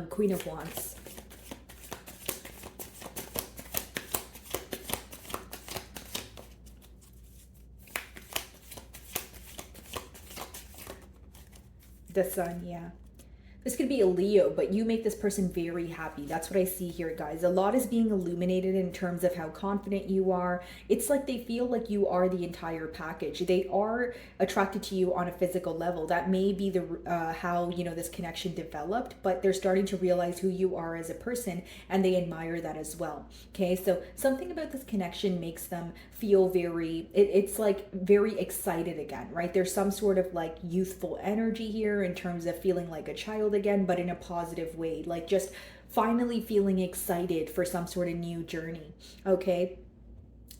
Queen of Wands. The Sun, yeah. This could be a Leo, but you make this person very happy. That's what I see here, guys. A lot is being illuminated in terms of how confident you are. It's like they feel like you are the entire package. They are attracted to you on a physical level. That may be the how, you know, this connection developed, but they're starting to realize who you are as a person and they admire that as well. Okay, so something about this connection makes them feel very, it's like very excited again, right? There's some sort of like youthful energy here in terms of feeling like a child again, but in a positive way, like just finally feeling excited for some sort of new journey. Okay,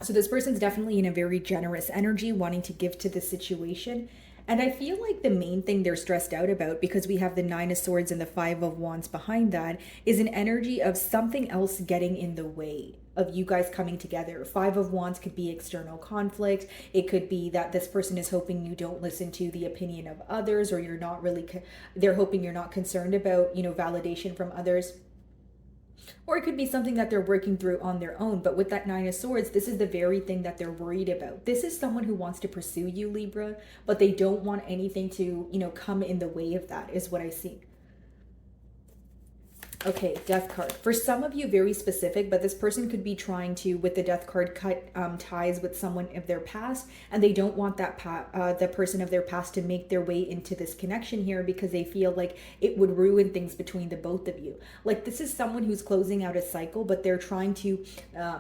so this person's definitely in a very generous energy, wanting to give to the situation. And I feel like the main thing they're stressed out about, because we have the Nine of Swords and the Five of Wands behind that, is an energy of something else getting in the way of you guys coming together. Five of Wands could be external conflict. It could be that this person is hoping you don't listen to the opinion of others, or you're not really, they're hoping you're not concerned about, you know, validation from others. Or it could be something that they're working through on their own. But with that Nine of Swords, this is the very thing that they're worried about. This is someone who wants to pursue you, Libra, but they don't want anything to, you know, come in the way of that, is what I see. Okay, Death card. For some of you, very specific, but this person could be trying to, with the Death card, cut ties with someone of their past, and they don't want that the person of their past to make their way into this connection here because they feel like it would ruin things between the both of you. Like this is someone who's closing out a cycle, but they're trying to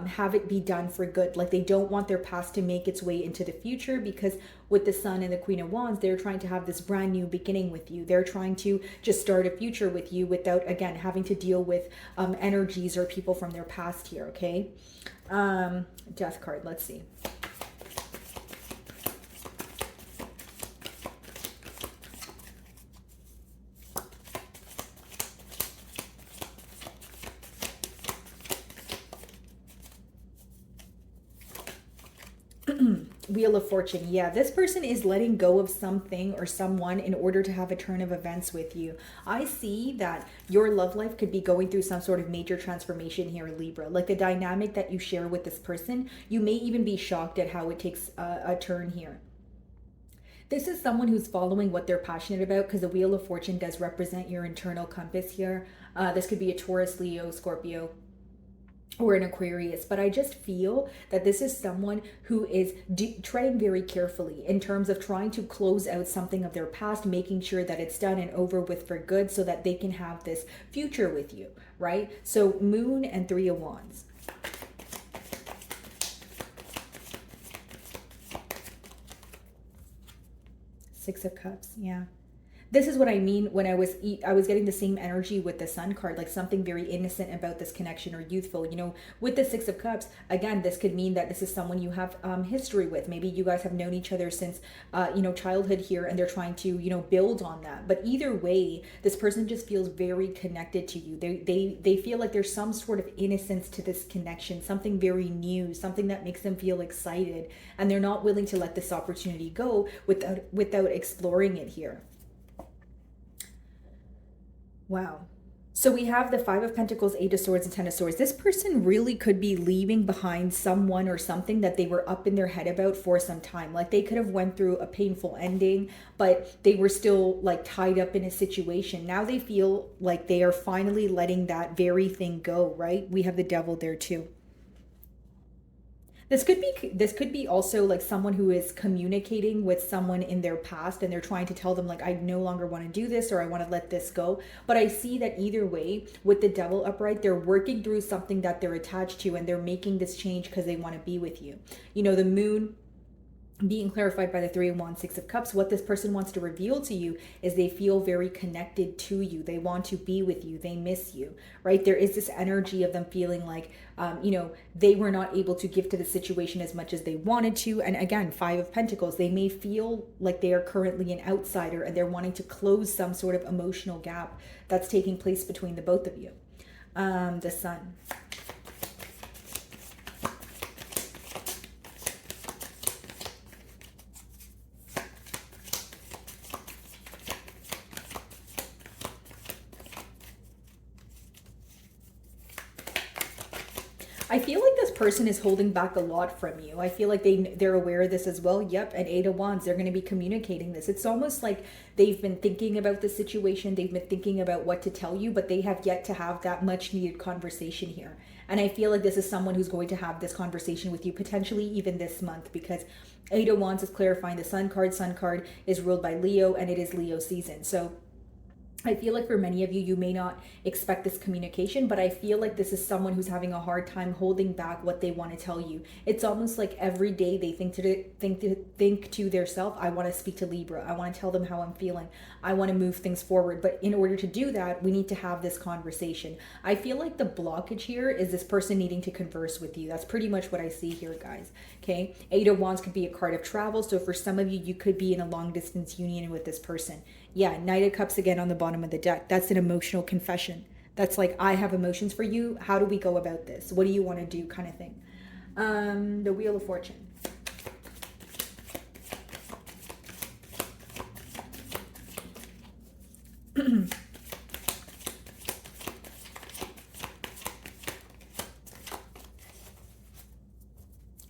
have it be done for good. Like they don't want their past to make its way into the future because with the Sun and the Queen of Wands, they're trying to have this brand new beginning with you. They're trying to just start a future with you without, again, having to deal with energies or people from their past here, okay? Death card, let's see. Wheel of Fortune. Yeah, this person is letting go of something or someone in order to have a turn of events with you. I see that your love life could be going through some sort of major transformation here, Libra. Like the dynamic that you share with this person, you may even be shocked at how it takes a turn here. This is someone who's following what they're passionate about, because the Wheel of Fortune does represent your internal compass here. This could be a Taurus, Leo, Scorpio, or an Aquarius, but I just feel that this is someone who is treading very carefully in terms of trying to close out something of their past, making sure that it's done and over with for good so that they can have this future with you, right? So Moon and Three of Wands. Six of Cups, yeah. This is what I mean when I was getting the same energy with the Sun card, like something very innocent about this connection or youthful. You know, with the Six of Cups, again, this could mean that this is someone you have history with. Maybe you guys have known each other since, childhood here, and they're trying to, build on that. But either way, this person just feels very connected to you. They feel like there's some sort of innocence to this connection, something very new, something that makes them feel excited, and they're not willing to let this opportunity go without exploring it here. Wow. So we have the Five of Pentacles, Eight of Swords, and Ten of Swords. This person really could be leaving behind someone or something that they were up in their head about for some time. Like they could have went through a painful ending, but they were still like tied up in a situation. Now they feel like they are finally letting that very thing go, right? We have the Devil there too. This could be also like someone who is communicating with someone in their past, and they're trying to tell them like, I no longer want to do this, or I want to let this go. But I see that either way, with the Devil upright, they're working through something that they're attached to, and they're making this change because they want to be with you. You know, the Moon being clarified by the Three of Wands, Six of Cups. What this person wants to reveal to you is they feel very connected to you. They want to be with you. They miss you, right? There is this energy of them feeling like, they were not able to give to the situation as much as they wanted to. And again, Five of Pentacles, they may feel like they are currently an outsider, and they're wanting to close some sort of emotional gap that's taking place between the both of you. The Sun. I feel like this person is holding back a lot from you. I feel like they're aware of this as well. Yep, and Eight of Wands, they're going to be communicating this. It's almost like they've been thinking about the situation. They've been thinking about what to tell you, but they have yet to have that much needed conversation here. And I feel like this is someone who's going to have this conversation with you potentially even this month, because Eight of Wands is clarifying the Sun card. Sun card is ruled by Leo, and it is Leo season. So I feel like for many of you, you may not expect this communication, but I feel like this is someone who's having a hard time holding back what they want to tell you. It's almost like every day they think to themselves, I want to speak to Libra. I want to tell them how I'm feeling. I want to move things forward. But in order to do that, we need to have this conversation. I feel like the blockage here is this person needing to converse with you. That's pretty much what I see here, guys. Okay. Eight of Wands could be a card of travel. So for some of you, you could be in a long distance union with this person. Yeah, Knight of Cups again on the bottom of the deck. That's an emotional confession. That's like, I have emotions for you. How do we go about this? What do you want to do, kind of thing. The Wheel of Fortune.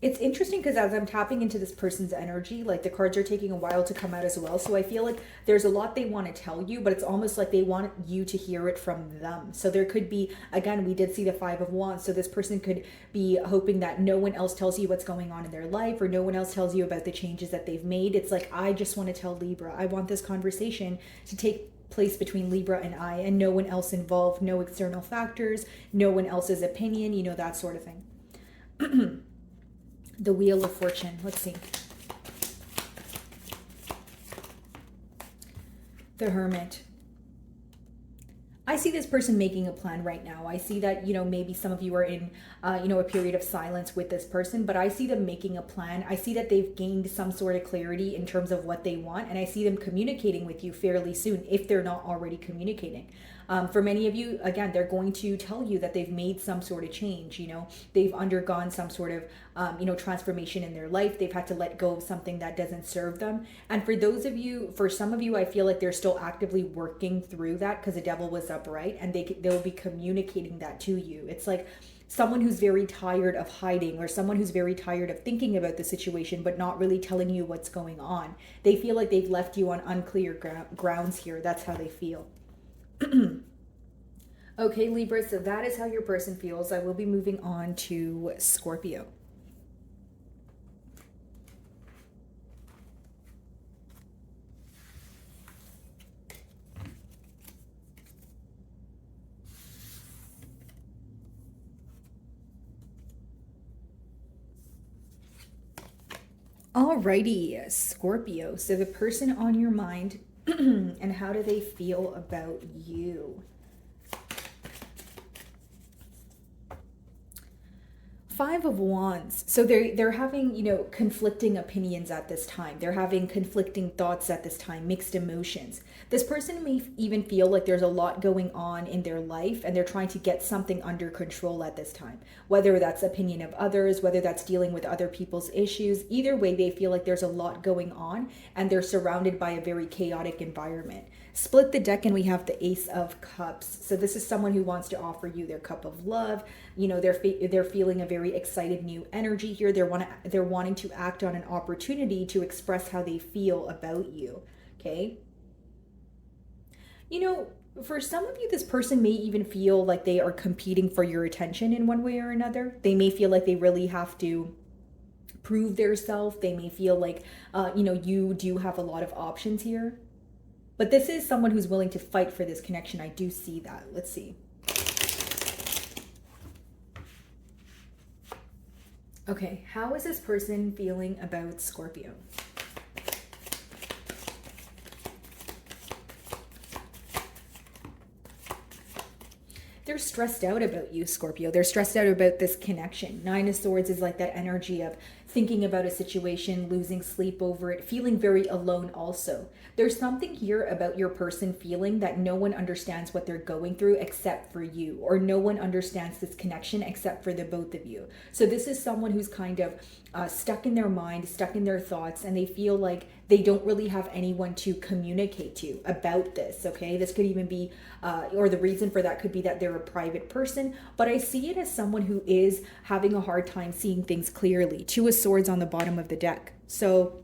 It's interesting because as I'm tapping into this person's energy, like the cards are taking a while to come out as well. So I feel like there's a lot they want to tell you, but it's almost like they want you to hear it from them. So there could be, again, we did see the Five of Wands. So this person could be hoping that no one else tells you what's going on in their life, or no one else tells you about the changes that they've made. It's like, I just want to tell Libra. I want this conversation to take place between Libra and I, and no one else involved, no external factors, no one else's opinion, you know, that sort of thing. The Wheel of Fortune. Let's see. The Hermit. I see this person making a plan right now. I see that, maybe some of you are in, a period of silence with this person, but I see them making a plan. I see that they've gained some sort of clarity in terms of what they want, and I see them communicating with you fairly soon if they're not already communicating. For many of you, again, they're going to tell you that they've made some sort of change. You know, they've undergone some sort of, transformation in their life. They've had to let go of something that doesn't serve them. And for those of you, for some of you, I feel like they're still actively working through that because the devil was upright, and they'll be communicating that to you. It's like someone who's very tired of hiding, or someone who's very tired of thinking about the situation but not really telling you what's going on. They feel like they've left you on unclear grounds here. That's how they feel. Okay, Libra, so that is how your person feels. I will be moving on to Scorpio. Alrighty, Scorpio. So the person on your mind and how do they feel about you? Five of Wands. So they're having, conflicting opinions at this time. They're having conflicting thoughts at this time, mixed emotions. This person may even feel like there's a lot going on in their life and they're trying to get something under control at this time. Whether that's opinion of others, whether that's dealing with other people's issues, either way they feel like there's a lot going on and they're surrounded by a very chaotic environment. Split the deck and we have the Ace of Cups. So this is someone who wants to offer you their cup of love. They're feeling a very excited new energy here. They're wanting to act on an opportunity to express how they feel about you. Okay. For some of you, this person may even feel like they are competing for your attention in one way or another. They may feel like they really have to prove themselves. They may feel like, you do have a lot of options here. But this is someone who's willing to fight for this connection. I do see that. Let's see. Okay, how is this person feeling about Scorpio? They're stressed out about you, Scorpio. They're stressed out about this connection. Nine of Swords is like that energy of thinking about a situation, losing sleep over it, feeling very alone also. There's something here about your person feeling that no one understands what they're going through except for you, or no one understands this connection except for the both of you. So this is someone who's kind of stuck in their mind, stuck in their thoughts, and they feel like they don't really have anyone to communicate to about this, okay? This could even be, or the reason for that could be that they're a private person, but I see it as someone who is having a hard time seeing things clearly. Two of Swords on the bottom of the deck. So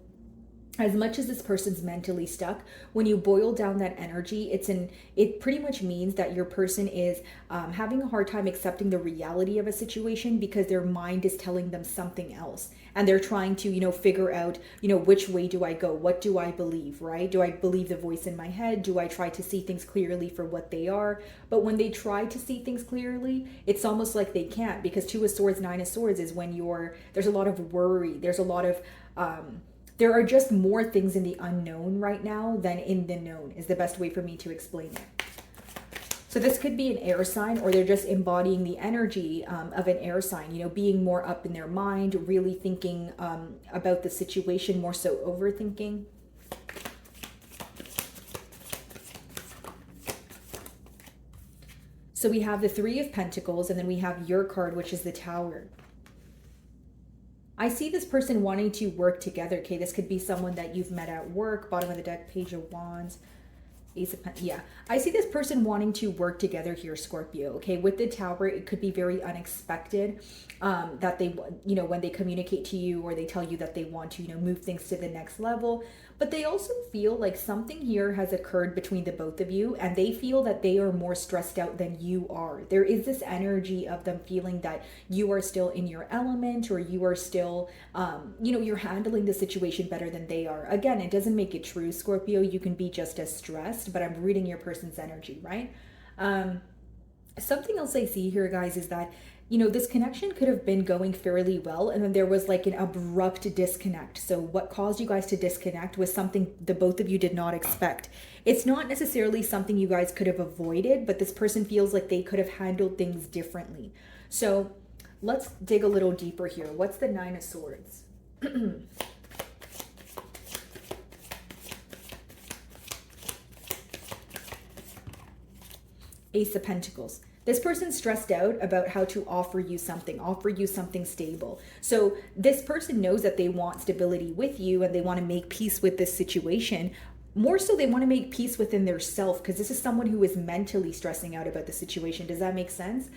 as much as this person's mentally stuck, when you boil down that energy, it pretty much means that your person is having a hard time accepting the reality of a situation because their mind is telling them something else. And they're trying to, figure out, which way do I go? What do I believe, right? Do I believe the voice in my head? Do I try to see things clearly for what they are? But when they try to see things clearly, it's almost like they can't, because Two of Swords, Nine of Swords is when there's a lot of worry. There's a lot of, there are just more things in the unknown right now than in the known is the best way for me to explain it. So this could be an air sign, or they're just embodying the energy of an air sign, being more up in their mind, really thinking about the situation, more so overthinking. So we have the Three of Pentacles, and then we have your card, which is the Tower. I see this person wanting to work together. Okay, this could be someone that you've met at work. Bottom of the deck, Page of Wands, Ace of Pentacles. Yeah, I see this person wanting to work together here, Scorpio. Okay, with the Tower, it could be very unexpected that they, when they communicate to you or they tell you that they want to, move things to the next level. But they also feel like something here has occurred between the both of you, and they feel that they are more stressed out than you are. There is this energy of them feeling that you are still in your element, or you are still, you're handling the situation better than they are. Again, it doesn't make it true, Scorpio. You can be just as stressed, but I'm reading your person's energy, right? Something else I see here, guys, is that this connection could have been going fairly well, and then there was like an abrupt disconnect. So what caused you guys to disconnect was something the both of you did not expect. It's not necessarily something you guys could have avoided, but this person feels like they could have handled things differently. So let's dig a little deeper here. What's the Nine of Swords? Ace of Pentacles. This person's stressed out about how to offer you something stable. So this person knows that they want stability with you and they want to make peace with this situation. More so, they want to make peace within their self, because this is someone who is mentally stressing out about the situation. Does that make sense,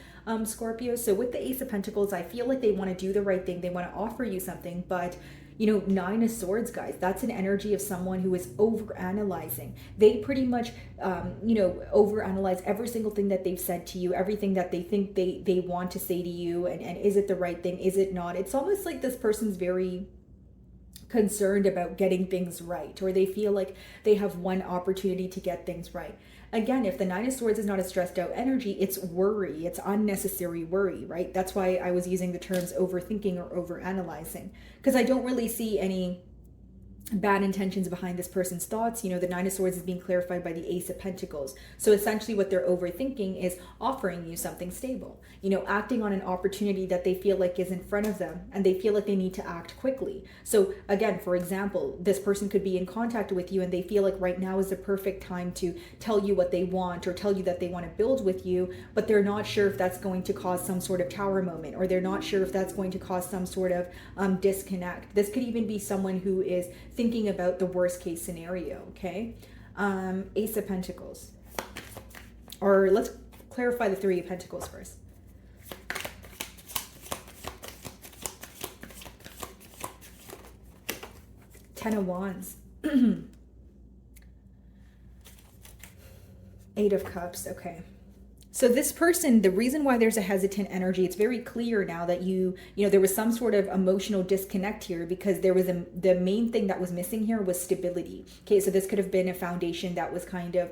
Scorpio? So with the Ace of Pentacles, I feel like they want to do the right thing. They want to offer you something, but Nine of Swords, guys, that's an energy of someone who is overanalyzing. They pretty much, overanalyze every single thing that they've said to you, everything that they think they want to say to you, and is it the right thing? Is it not? It's almost like this person's very concerned about getting things right, or they feel like they have one opportunity to get things right. Again, if the Nine of Swords is not a stressed out energy, it's worry, it's unnecessary worry, right? That's why I was using the terms overthinking or overanalyzing, because I don't really see any bad intentions behind this person's thoughts. The Nine of Swords is being clarified by the Ace of Pentacles. So essentially what they're overthinking is offering you something stable, acting on an opportunity that they feel like is in front of them, and they feel like they need to act quickly. So again, for example, this person could be in contact with you and they feel like right now is the perfect time to tell you what they want, or tell you that they want to build with you, but they're not sure if that's going to cause some sort of tower moment, or they're not sure if that's going to cause some sort of disconnect. This could even be someone who is thinking about the worst case scenario, okay? Ace of Pentacles. Or let's clarify the Three of Pentacles first. Ten of Wands. Eight of Cups, okay. So this person, the reason why there's a hesitant energy, it's very clear now that there was some sort of emotional disconnect here, because there was the main thing that was missing here was stability. Okay, so this could have been a foundation that was kind of,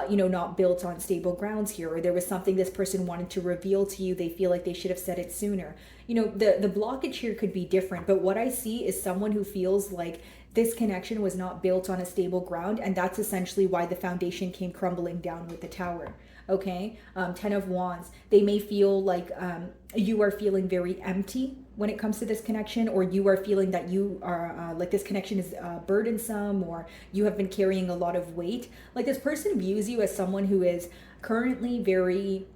not built on stable grounds here, or there was something this person wanted to reveal to you. They feel like they should have said it sooner. The blockage here could be different, but what I see is someone who feels like this connection was not built on a stable ground, and that's essentially why the foundation came crumbling down with the Tower. Okay, Ten of Wands. They may feel like you are feeling very empty when it comes to this connection, or you are feeling that you are like this connection is burdensome, or you have been carrying a lot of weight. Like this person views you as someone who is currently very,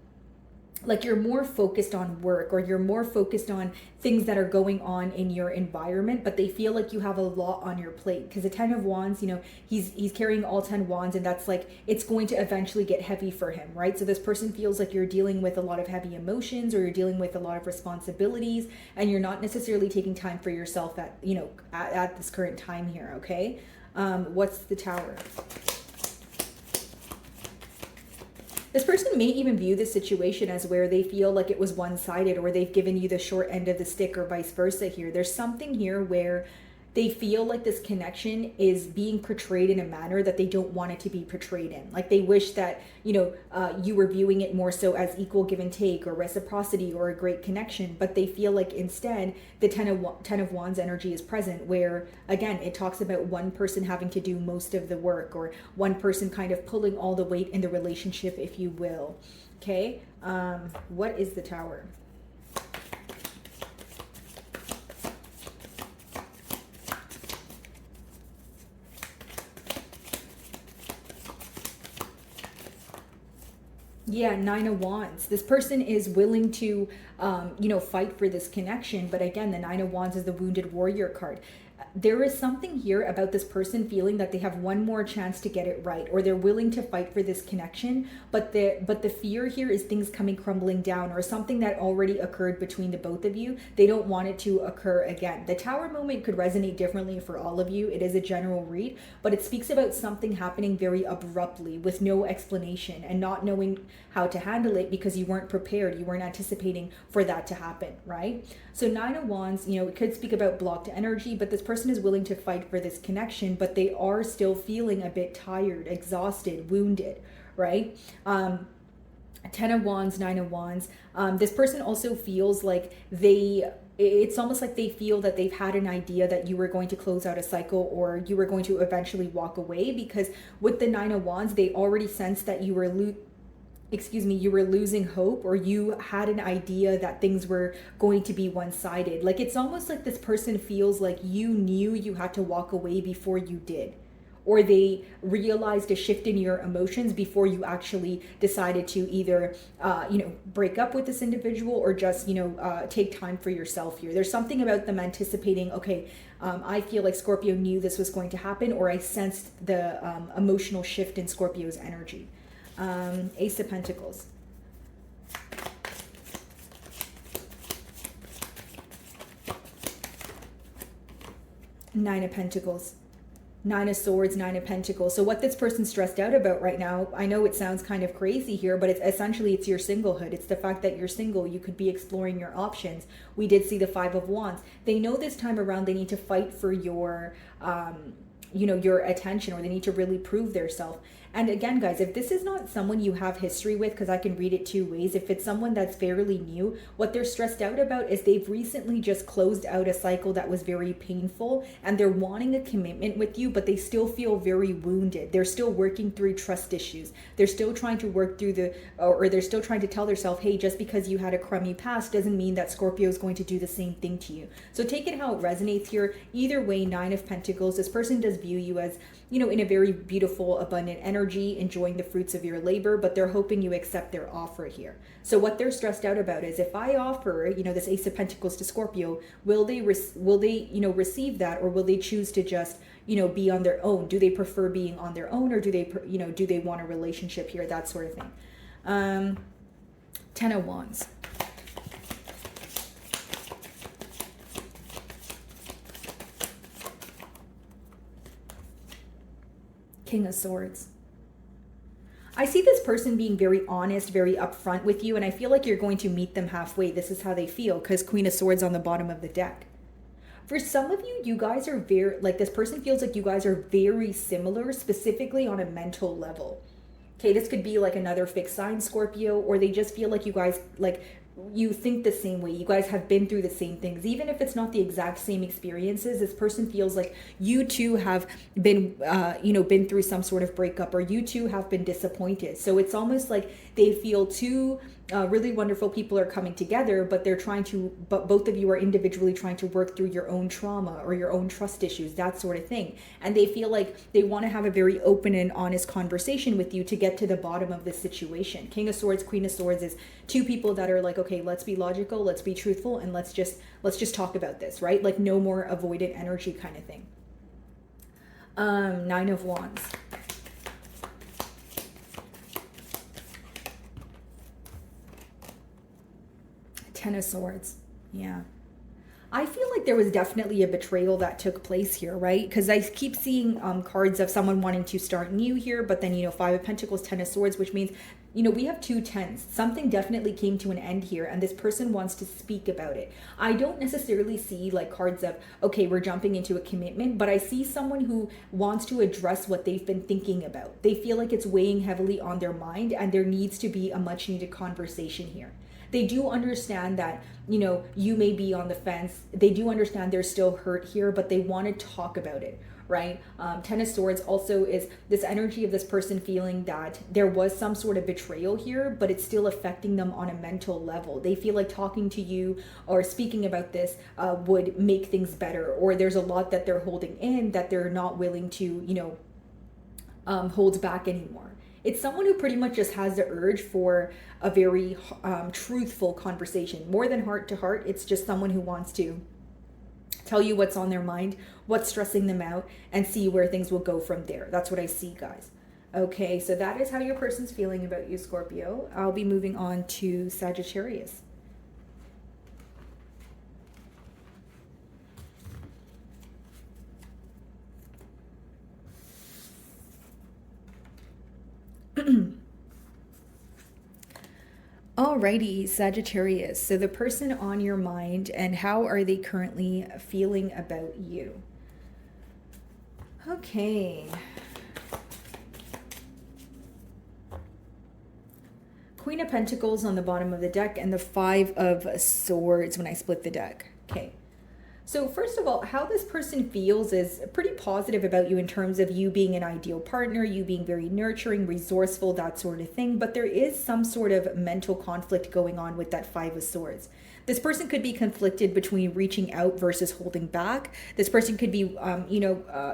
like you're more focused on work, or you're more focused on things that are going on in your environment, but they feel like you have a lot on your plate, because the Ten of Wands, he's carrying all 10 wands, and that's like, it's going to eventually get heavy for him, right? So this person feels like you're dealing with a lot of heavy emotions, or you're dealing with a lot of responsibilities, and you're not necessarily taking time for yourself at this current time here, okay? What's the Tower? This person may even view this situation as where they feel like it was one-sided, or they've given you the short end of the stick, or vice versa here. There's something here where they feel like this connection is being portrayed in a manner that they don't want it to be portrayed in. Like they wish that, you were viewing it more so as equal give and take, or reciprocity, or a great connection. But they feel like instead the Ten of Wands energy is present, where again, it talks about one person having to do most of the work, or one person kind of pulling all the weight in the relationship, if you will. Okay. What is the Tower? Yeah, Nine of Wands. This person is willing to, fight for this connection. But again, the Nine of Wands is the Wounded Warrior card. There is something here about this person feeling that they have one more chance to get it right, or they're willing to fight for this connection, but the fear here is things coming crumbling down, or something that already occurred between the both of you. They don't want it to occur again. The Tower moment could resonate differently for all of you. It is a general read, but it speaks about something happening very abruptly with no explanation, and not knowing how to handle it because you weren't prepared. You weren't anticipating for that to happen, right? So Nine of Wands, it could speak about blocked energy, but this person is willing to fight for this connection, but they are still feeling a bit tired, exhausted, wounded, right? Ten of Wands, Nine of Wands. This person also feels like it's almost like they feel that they've had an idea that you were going to close out a cycle, or you were going to eventually walk away, because with the Nine of Wands, they already sensed that you were losing hope, or you had an idea that things were going to be one-sided. Like it's almost like this person feels like you knew you had to walk away before you did, or they realized a shift in your emotions before you actually decided to either, break up with this individual or just, take time for yourself here. There's something about them anticipating, okay, I feel like Scorpio knew this was going to happen, or I sensed the emotional shift in Scorpio's energy. Ace of Pentacles. Nine of Pentacles. Nine of Swords, Nine of Pentacles. So what this person's stressed out about right now, I know it sounds kind of crazy here, but it's essentially, it's your singlehood. It's the fact that you're single. You could be exploring your options. We did see the Five of Wands. They know this time around they need to fight for your, your attention, or they need to really prove their self. And again, guys, if this is not someone you have history with, because I can read it two ways, if it's someone that's fairly new, what they're stressed out about is they've recently just closed out a cycle that was very painful, and they're wanting a commitment with you, but they still feel very wounded. They're still working through trust issues. They're still trying to work through or they're still trying to tell themselves, hey, just because you had a crummy past doesn't mean that Scorpio is going to do the same thing to you. So take it how it resonates here. Either way, Nine of Pentacles, this person does view you as, in a very beautiful, abundant energy, enjoying the fruits of your labor, but they're hoping you accept their offer here. So what they're stressed out about is, if I offer, this Ace of Pentacles to Scorpio, will they receive that, or will they choose to just, be on their own? Do they prefer being on their own, or do they want a relationship here? That sort of thing. Ten of Wands. King of Swords. I see this person being very honest, very upfront with you, and I feel like you're going to meet them halfway. This is how they feel, because Queen of Swords on the bottom of the deck. For some of you, you guys are this person feels like you guys are very similar, specifically on a mental level. Okay, this could be like another fixed sign Scorpio, or they just feel like you guys, you think the same way. You guys have been through the same things. Even if it's not the exact same experiences, this person feels like you too have been, been through some sort of breakup, or you too have been disappointed. So it's almost like they feel two really wonderful people are coming together, but both of you are individually trying to work through your own trauma or your own trust issues, that sort of thing. And they feel like they want to have a very open and honest conversation with you to get to the bottom of the situation. King of Swords, Queen of Swords is two people that are like, okay, let's be logical, let's be truthful, and let's just talk about this, right? Like no more avoidant energy kind of thing. Nine of Wands. Ten of Swords. Yeah. I feel like there was definitely a betrayal that took place here, right? Because I keep seeing cards of someone wanting to start new here, but then, Five of Pentacles, Ten of Swords, which means, we have two tens. Something definitely came to an end here, and this person wants to speak about it. I don't necessarily see like cards of, okay, we're jumping into a commitment, but I see someone who wants to address what they've been thinking about. They feel like it's weighing heavily on their mind, and there needs to be a much needed conversation here. They do understand that, you may be on the fence. They do understand there's still hurt here, but they want to talk about it, right? Ten of Swords also is this energy of this person feeling that there was some sort of betrayal here, but it's still affecting them on a mental level. They feel like talking to you or speaking about this would make things better, or there's a lot that they're holding in that they're not willing to, hold back anymore. It's someone who pretty much just has the urge for a very truthful conversation. More than heart to heart, it's just someone who wants to tell you what's on their mind, what's stressing them out, and see where things will go from there. That's what I see, guys. Okay, so that is how your person's feeling about you, Scorpio. I'll be moving on to Sagittarius. Alrighty, Sagittarius. So the person on your mind, and how are they currently feeling about you? Okay. Queen of Pentacles on the bottom of the deck, and the Five of Swords when I split the deck. Okay. So first of all, how this person feels is pretty positive about you in terms of you being an ideal partner, you being very nurturing, resourceful, that sort of thing. But there is some sort of mental conflict going on with that Five of Swords. This person could be conflicted between reaching out versus holding back. This person could be,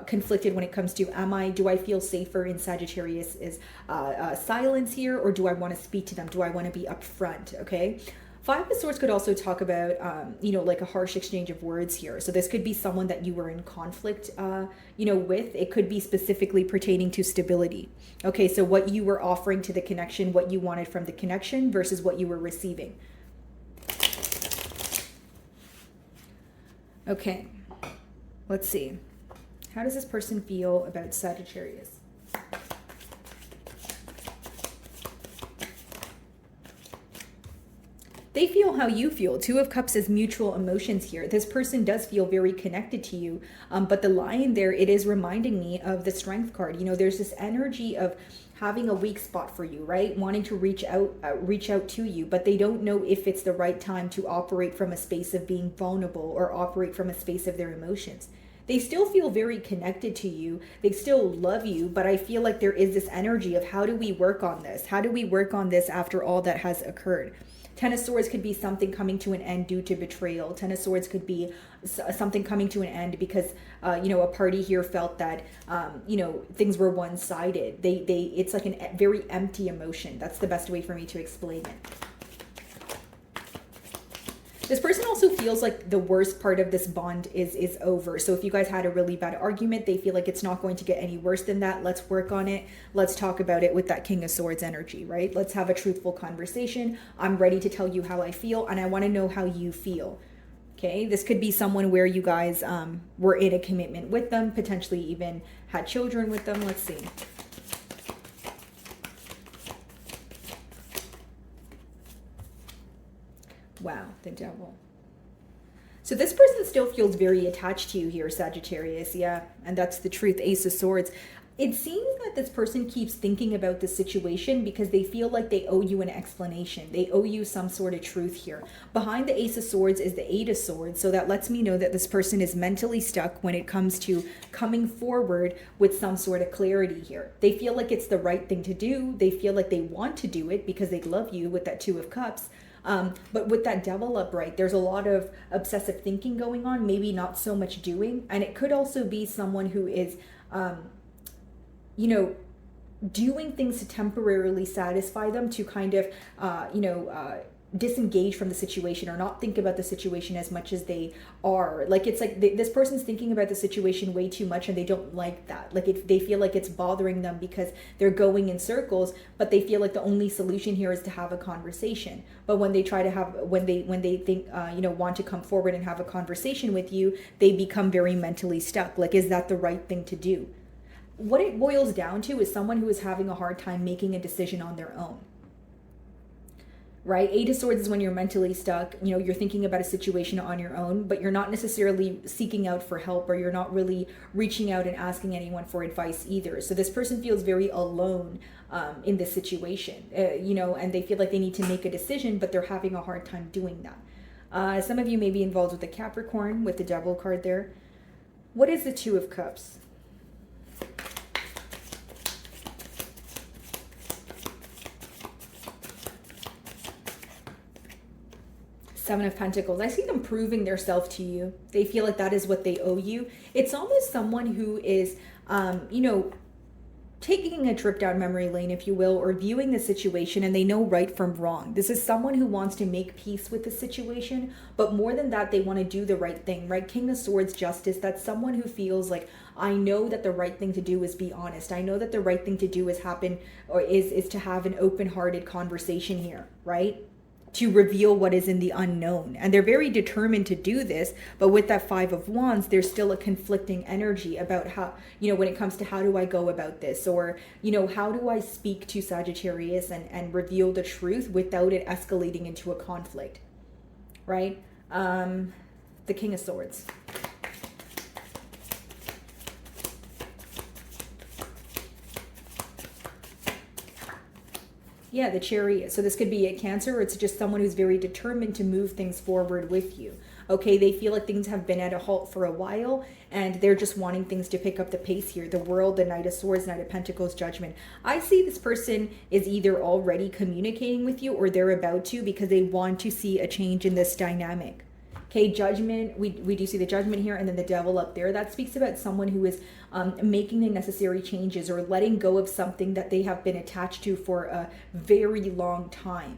conflicted when it comes to, do I feel safer in Sagittarius is silence here, or do I want to speak to them? Do I want to be upfront? Okay. Five of Swords could also talk about, like a harsh exchange of words here. So this could be someone that you were in conflict, with. It could be specifically pertaining to stability. Okay, so what you were offering to the connection, what you wanted from the connection versus what you were receiving. Okay, let's see. How does this person feel about Sagittarius? They feel how you feel. Two of Cups is mutual emotions here. This person does feel very connected to you, but the Lion there, it is reminding me of the Strength card. There's this energy of having a weak spot for you, right? Wanting to reach out to you, but they don't know if it's the right time to operate from a space of being vulnerable or operate from a space of their emotions. They still feel very connected to you. They still love you, but I feel like there is this energy of how do we work on this? How do we work on this after all that has occurred? Ten of Swords could be something coming to an end due to betrayal. Ten of Swords could be something coming to an end because, a party here felt that, things were one-sided. It's like a very empty emotion. That's the best way for me to explain it. This person also feels like the worst part of this bond is over. So if you guys had a really bad argument, they feel like it's not going to get any worse than that. Let's work on it. Let's talk about it with that King of Swords energy, right? Let's have a truthful conversation. I'm ready to tell you how I feel, and I want to know how you feel. Okay, this could be someone where you guys were in a commitment with them, potentially even had children with them. Let's see. Wow, the Devil. So this person still feels very attached to you here, Sagittarius. Yeah, and that's the truth. Ace of Swords. It seems that this person keeps thinking about the situation because they feel like they owe you an explanation. They owe you some sort of truth here. Behind the Ace of Swords is the Eight of Swords. So that lets me know that this person is mentally stuck when it comes to coming forward with some sort of clarity here. They feel like it's the right thing to do. They feel like they want to do it because they love you with that Two of Cups. But with that Devil upright, there's a lot of obsessive thinking going on, maybe not so much doing. And it could also be someone who is, doing things to temporarily satisfy them, to kind of, disengage from the situation or not think about the situation as much as they are. Like, it's like this person's thinking about the situation way too much and they don't like that. Like, they feel like it's bothering them because they're going in circles, but they feel like the only solution here is to have a conversation. But when they try to have, when they think, want to come forward and have a conversation with you, they become very mentally stuck. Like, is that the right thing to do? What it boils down to is someone who is having a hard time making a decision on their own. Right? Eight of Swords is when you're mentally stuck. You're thinking about a situation on your own, but you're not necessarily seeking out for help, or you're not really reaching out and asking anyone for advice either. So this person feels very alone in this situation, and they feel like they need to make a decision, but they're having a hard time doing that. Some of you may be involved with the Capricorn with the Devil card there. What is the Two of Cups? Seven of Pentacles. I see them proving their self to you. They feel like that is what they owe you. It's almost someone who is, taking a trip down memory lane, if you will, or viewing the situation, and they know right from wrong. This is someone who wants to make peace with the situation, but more than that, they want to do the right thing, right? King of Swords, Justice. That's someone who feels like, I know that the right thing to do is be honest. I know that the right thing to do is to have an open-hearted conversation here, right? To reveal what is in the unknown. And they're very determined to do this, but with that Five of Wands, there's still a conflicting energy about how, when it comes to how do I go about this, or, how do I speak to Sagittarius and reveal the truth without it escalating into a conflict, right? The King of Swords. Yeah, the Chariot. So this could be a Cancer, or it's just someone who's very determined to move things forward with you. Okay, they feel like things have been at a halt for a while and they're just wanting things to pick up the pace here. The World, the Knight of Swords, Knight of Pentacles, Judgment. I see this person is either already communicating with you or they're about to, because they want to see a change in this dynamic. Okay, Judgment, we do see the Judgment here, and then the Devil up there. That speaks about someone who is making the necessary changes or letting go of something that they have been attached to for a very long time,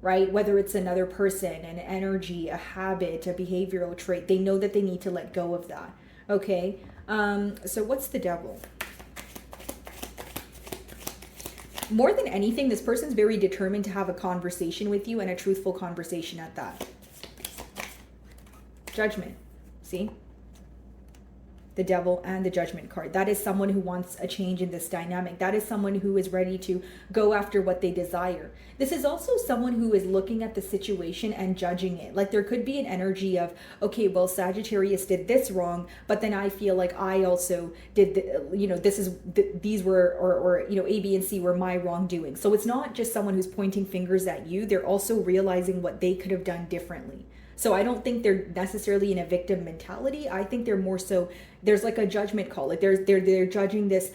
right? Whether it's another person, an energy, a habit, a behavioral trait, they know that they need to let go of that. Okay, so what's the Devil? More than anything, this person's very determined to have a conversation with you, and a truthful conversation at that. Judgment, see? The Devil and the Judgment card. That is someone who wants a change in this dynamic. That is someone who is ready to go after what they desire. This is also someone who is looking at the situation and judging it. Like there could be an energy of, okay, well, Sagittarius did this wrong, but then I feel like I also did, these were, or A, B, and C were my wrongdoing. So it's not just someone who's pointing fingers at you. They're also realizing what they could have done differently. So I don't think they're necessarily in a victim mentality. I think they're more so, there's like a judgment call. Like they're judging this,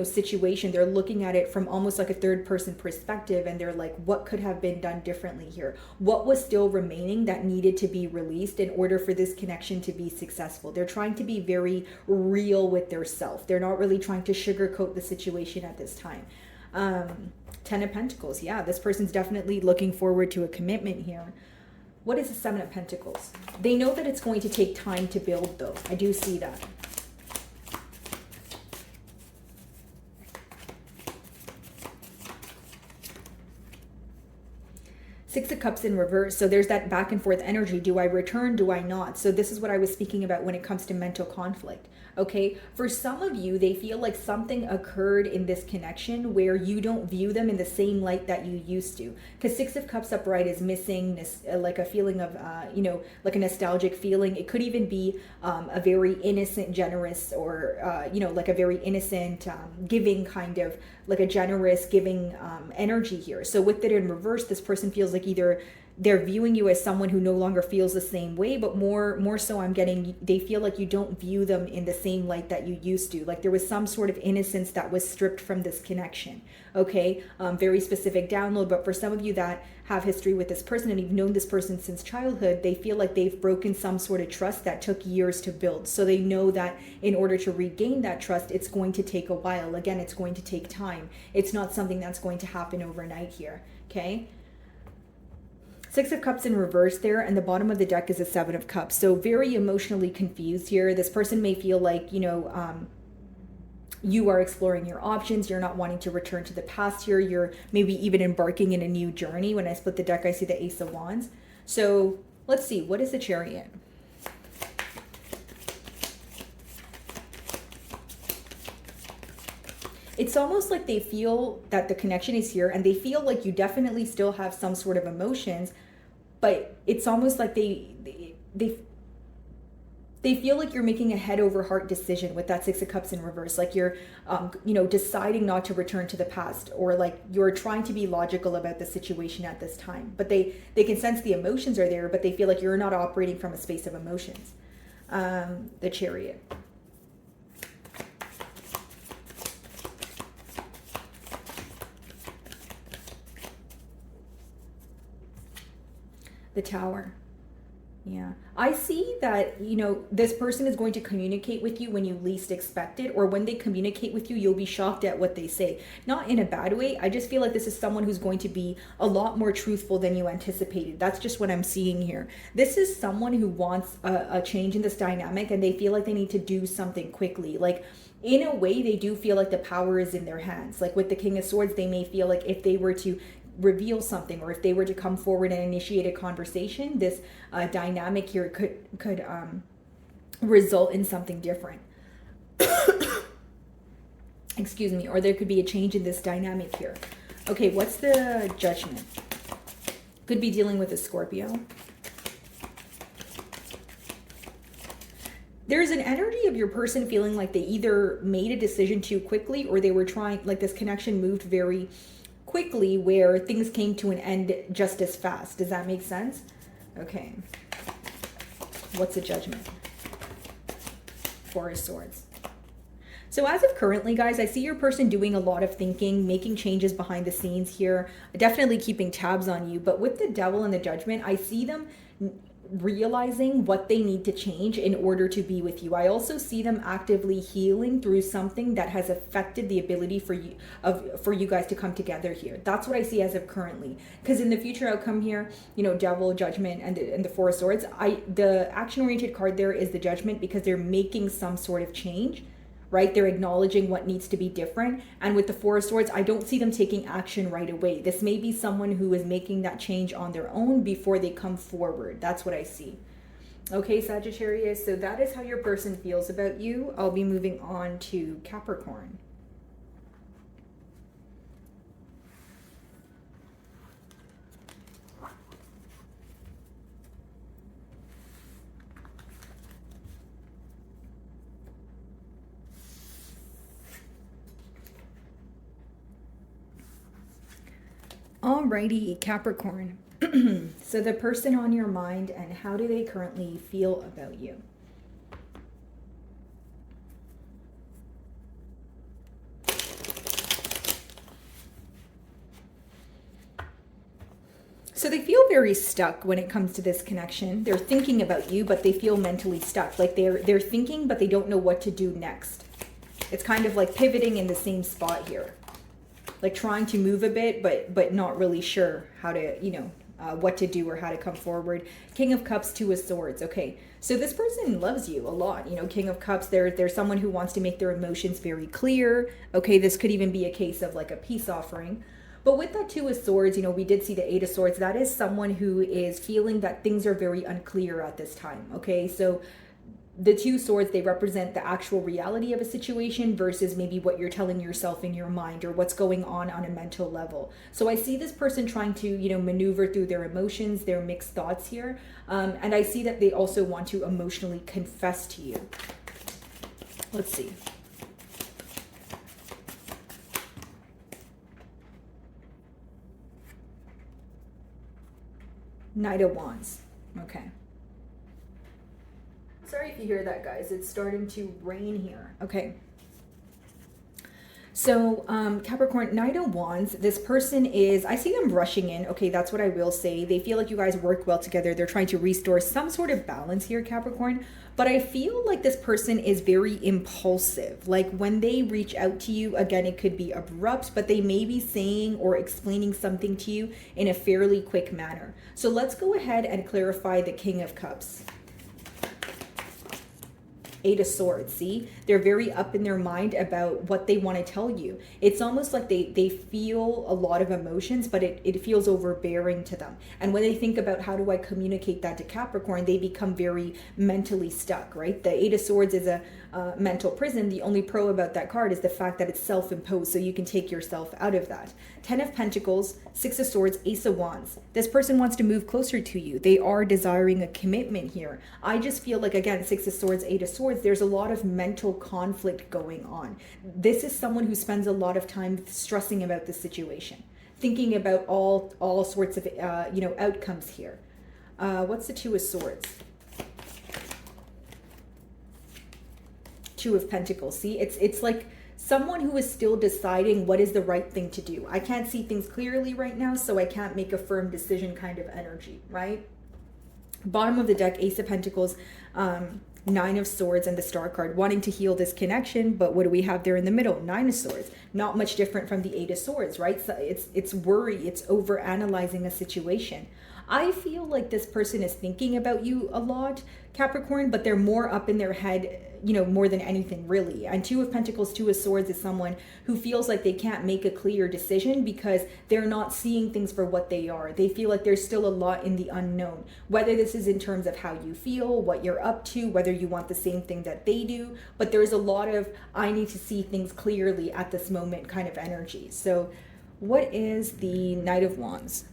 situation. They're looking at it from almost like a third person perspective. And they're like, what could have been done differently here? What was still remaining that needed to be released in order for this connection to be successful? They're trying to be very real with their self. They're not really trying to sugarcoat the situation at this time. 10 of Pentacles. Yeah, this person's definitely looking forward to a commitment here. What is the 7 of Pentacles? They know that it's going to take time to build, though. I do see that. Six of Cups in reverse. So there's that back and forth energy. Do I return? Do I not? So this is what I was speaking about when it comes to mental conflict. Okay, for some of you, they feel like something occurred in this connection where you don't view them in the same light that you used to. Because Six of Cups upright is missing like a feeling of, like a nostalgic feeling. It could even be a very innocent, generous, or, like a very innocent, giving kind of, like a generous, giving energy here. So with it in reverse, this person feels like either they're viewing you as someone who no longer feels the same way, but more so I'm getting, they feel like you don't view them in the same light that you used to. Like there was some sort of innocence that was stripped from this connection. Okay, very specific download, but for some of you that have history with this person and you've known this person since childhood, they feel like they've broken some sort of trust that took years to build. So they know that in order to regain that trust, it's going to take a while. Again, it's going to take time. It's not something that's going to happen overnight here. Okay. Six of Cups in reverse there, and the bottom of the deck is a Seven of Cups. So very emotionally confused here. This person may feel like, you are exploring your options. You're not wanting to return to the past here. You're maybe even embarking in a new journey. When I split the deck, I see the Ace of Wands. So let's see, what is the Chariot? It's almost like they feel that the connection is here and they feel like you definitely still have some sort of emotions, but it's almost like they feel like you're making a head over heart decision with that Six of Cups in reverse. Like you're, deciding not to return to the past, or like you're trying to be logical about the situation at this time, but they can sense the emotions are there, but they feel like you're not operating from a space of emotions. The Chariot. The Tower. Yeah, I see that, this person is going to communicate with you when you least expect it, or when they communicate with you, you'll be shocked at what they say. Not in a bad way. I just feel like this is someone who's going to be a lot more truthful than you anticipated. That's just what I'm seeing here. This is someone who wants a change in this dynamic, and they feel like they need to do something quickly. Like, in a way, they do feel like the power is in their hands. Like with the King of Swords, they may feel like if they were to reveal something, or if they were to come forward and initiate a conversation, this dynamic here could result in something different. Excuse me. Or there could be a change in this dynamic here. Okay, what's the Judgment? Could be dealing with a Scorpio. There's an energy of your person feeling like they either made a decision too quickly, or they were trying, like this connection moved very quickly where things came to an end just as fast. Does that make sense? Okay. What's the Judgment? Four of Swords. So as of currently, guys, I see your person doing a lot of thinking, making changes behind the scenes here, definitely keeping tabs on you. But with the Devil and the Judgment, I see them realizing what they need to change in order to be with you. I also see them actively healing through something that has affected the ability for you guys to come together here. That's what I see as of currently. Because in the future outcome here, you know, Devil, Judgment, and the Four of Swords, the action-oriented card there is the Judgment, because they're making some sort of change, right? They're acknowledging what needs to be different. And with the Four of Swords, I don't see them taking action right away. This may be someone who is making that change on their own before they come forward. That's what I see. Okay, Sagittarius, so that is how your person feels about you. I'll be moving on to Capricorn. Alrighty, Capricorn. So the person on your mind, and how do they currently feel about you? So they feel very stuck when it comes to this connection. They're thinking about you, but they feel mentally stuck. Like they're thinking, but they don't know what to do next. It's kind of like pivoting in the same spot here. Like trying to move a bit, but not really sure how to, you know, what to do or how to come forward. King of Cups, Two of Swords. Okay, so this person loves you a lot. You know, King of Cups, they're someone who wants to make their emotions very clear. Okay, this could even be a case of like a peace offering. But with that Two of Swords, you know, we did see the Eight of Swords. That is someone who is feeling that things are very unclear at this time. Okay, so the Two Swords, they represent the actual reality of a situation versus maybe what you're telling yourself in your mind or what's going on a mental level. So I see this person trying to, you know, maneuver through their emotions, their mixed thoughts here. And I see that they also want to emotionally confess to you. Let's see. Knight of Wands. Okay. Sorry if you hear that, guys. It's starting to rain here. Okay. So, Capricorn, Knight of Wands, this person is, I see them rushing in. Okay, that's what I will say. They feel like you guys work well together. They're trying to restore some sort of balance here, Capricorn. But I feel like this person is very impulsive. Like when they reach out to you, again, it could be abrupt, but they may be saying or explaining something to you in a fairly quick manner. So let's go ahead and clarify the King of Cups. Eight of Swords, see? They're very up in their mind about what they want to tell you. It's almost like they feel a lot of emotions, but it feels overbearing to them. And when they think about how do I communicate that to Capricorn, they become very mentally stuck, right? The Eight of Swords is a mental prison. The only pro about that card is the fact that it's self-imposed, so you can take yourself out of that. Ten of Pentacles, Six of Swords, Ace of Wands. This person wants to move closer to you. They are desiring a commitment here. I just feel like, again, Six of Swords, Eight of Swords, there's a lot of mental conflict going on. This is someone who spends a lot of time stressing about the situation, thinking about all sorts of you know, outcomes here. What's the Two of Swords? Two of Pentacles. See, it's like someone who is still deciding what is the right thing to do. I can't see things clearly right now, so I can't make a firm decision kind of energy, right? Bottom of the deck, Ace of Pentacles, Nine of Swords, and the Star card, wanting to heal this connection. But what do we have there in the middle? Nine of Swords. Not much different from the Eight of Swords, right? So it's worry, it's over analyzing a situation. I feel like this person is thinking about you a lot, Capricorn, but they're more up in their head, you know, more than anything really. And Two of Pentacles, Two of Swords is someone who feels like they can't make a clear decision because they're not seeing things for what they are. They feel like there's still a lot in the unknown, whether this is in terms of how you feel, what you're up to, whether you want the same thing that they do. But there's a lot of, I need to see things clearly at this moment kind of energy. So what is the Knight of Wands?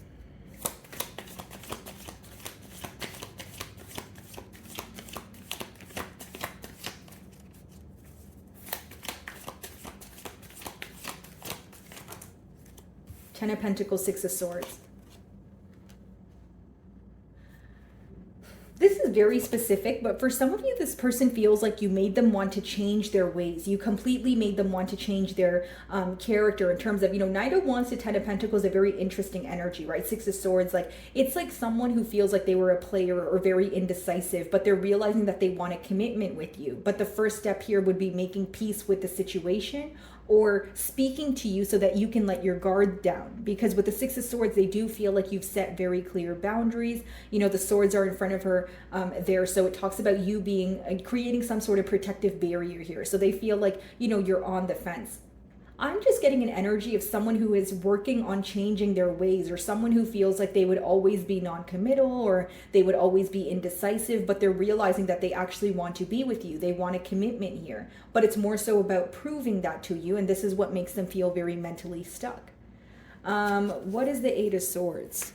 Ten of Pentacles, Six of Swords. This is very specific, but for some of you, this person feels like you made them want to change their ways. You completely made them want to change their character in terms of, you know, Knight of Wands to Ten of Pentacles, a very interesting energy, right? Six of Swords, like it's like someone who feels like they were a player or very indecisive, but they're realizing that they want a commitment with you. But the first step here would be making peace with the situation, or speaking to you so that you can let your guard down. Because with the Six of Swords, they do feel like you've set very clear boundaries. You know, the swords are in front of her there. So it talks about you being, creating some sort of protective barrier here. So they feel like, you know, you're on the fence. I'm just getting an energy of someone who is working on changing their ways, or someone who feels like they would always be non-committal, or they would always be indecisive, but they're realizing that they actually want to be with you. They want a commitment here, but it's more so about proving that to you, and this is what makes them feel very mentally stuck. What is the Eight of Swords?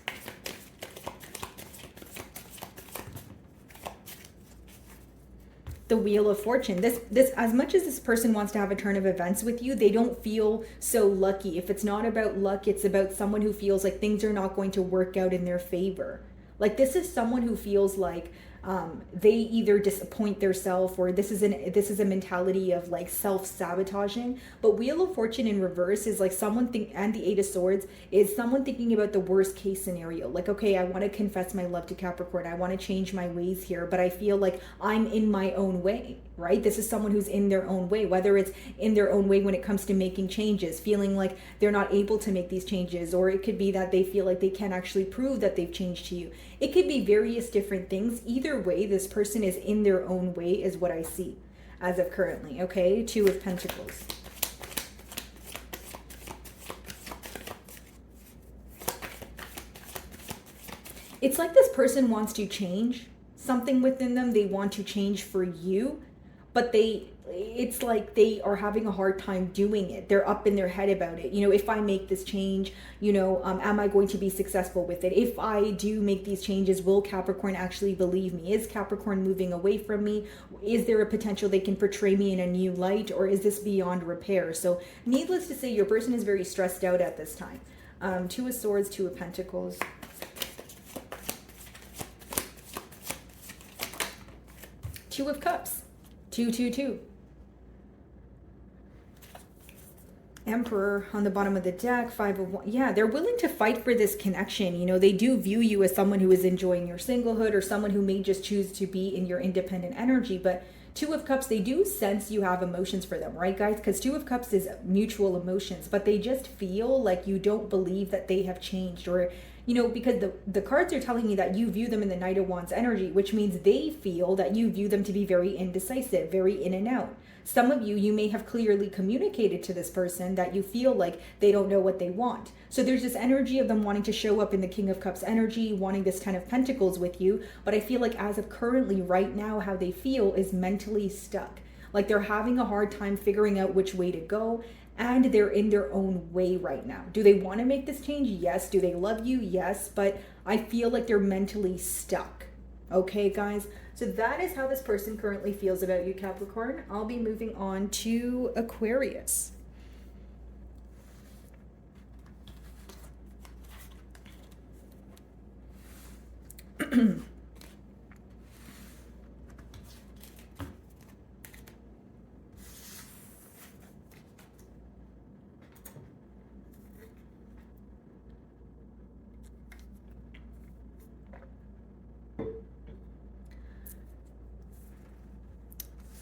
The Wheel of Fortune. This as much as this person wants to have a turn of events with you, they don't feel so lucky. If it's not about luck, it's about someone who feels like things are not going to work out in their favor. Like this is someone who feels like they either disappoint themselves, or this is a mentality of like self-sabotaging. But Wheel of Fortune in reverse is like someone and the Eight of Swords is someone thinking about the worst case scenario. Like, okay, I want to confess my love to Capricorn. I want to change my ways here, but I feel like I'm in my own way, right? This is someone who's in their own way, whether it's in their own way when it comes to making changes, feeling like they're not able to make these changes, or it could be that they feel like they can't actually prove that they've changed to you. It could be various different things. Either way, this person is in their own way is what I see as of currently, okay? Two of Pentacles. It's like this person wants to change something within them. They want to change for you, but it's like they are having a hard time doing it. They're up in their head about it. You know, if I make this change, you know, am I going to be successful with it? If I do make these changes, will Capricorn actually believe me? Is Capricorn moving away from me? Is there a potential they can portray me in a new light, or is this beyond repair? So needless to say, your person is very stressed out at this time. Two of Swords, Two of Pentacles. Two of Cups. 222. Emperor on the bottom of the deck, Five of Wands. Yeah, they're willing to fight for this connection. You know, they do view you as someone who is enjoying your singlehood, or someone who may just choose to be in your independent energy. But Two of Cups, they do sense you have emotions for them, right, guys? Because Two of Cups is mutual emotions, but they just feel like you don't believe that they have changed, or, you know, because the cards are telling you that you view them in the Knight of Wands energy, which means they feel that you view them to be very indecisive, very in and out. Some of you may have clearly communicated to this person that you feel like they don't know what they want. So there's this energy of them wanting to show up in the King of Cups energy, wanting this Ten of Pentacles with you. But I feel like as of currently, right now, how they feel is mentally stuck. Like they're having a hard time figuring out which way to go. And they're in their own way right now. Do they want to make this change? Yes. Do they love you? Yes. But I feel like they're mentally stuck. Okay, guys? So that is how this person currently feels about you, Capricorn. I'll be moving on to Aquarius.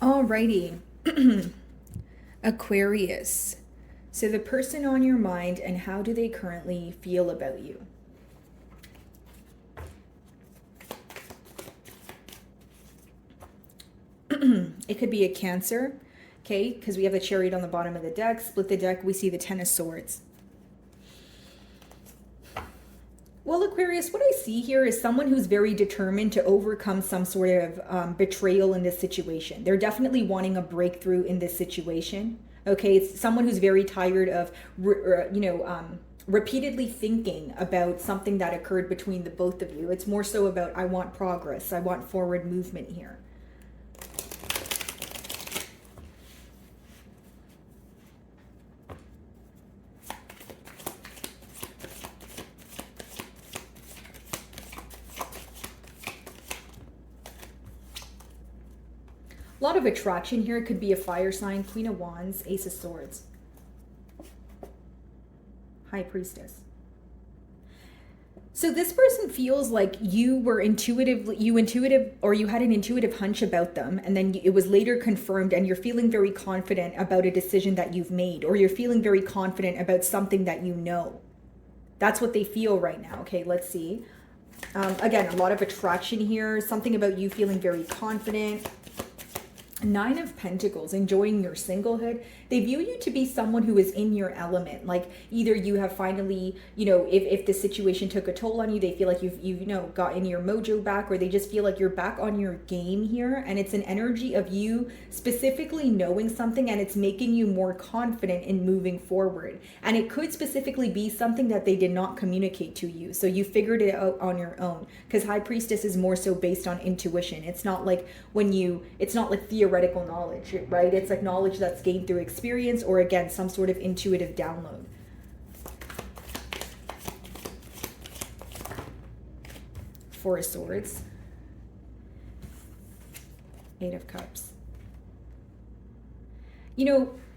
Alrighty. Aquarius. So the person on your mind, and how do they currently feel about you? It could be a Cancer, okay? Because we have the Chariot on the bottom of the deck. Split the deck, we see the Ten of Swords. Well, Aquarius, what I see here is someone who's very determined to overcome some sort of betrayal in this situation. They're definitely wanting a breakthrough in this situation. Okay, it's someone who's very tired of, repeatedly thinking about something that occurred between the both of you. It's more so about, I want progress. I want forward movement here. A lot of attraction here. It could be a fire sign. Queen of Wands, Ace of Swords. High Priestess. So this person feels like you had an intuitive hunch about them, and then it was later confirmed, and you're feeling very confident about a decision that you've made, or you're feeling very confident about something that you know. That's what they feel right now. Okay, let's see. Again, a lot of attraction here. Something about you feeling very confident. Nine of Pentacles, enjoying your singlehood. They view you to be someone who is in your element. Like either you have finally, if the situation took a toll on you, they feel like you've gotten your mojo back, or they just feel like you're back on your game here. And it's an energy of you specifically knowing something, and it's making you more confident in moving forward. And it could specifically be something that they did not communicate to you. So you figured it out on your own, because High Priestess is more so based on intuition. It's not like it's not like theoretical knowledge, right? It's like knowledge that's gained through experience, or again, some sort of intuitive download. Four of Swords. Eight of Cups.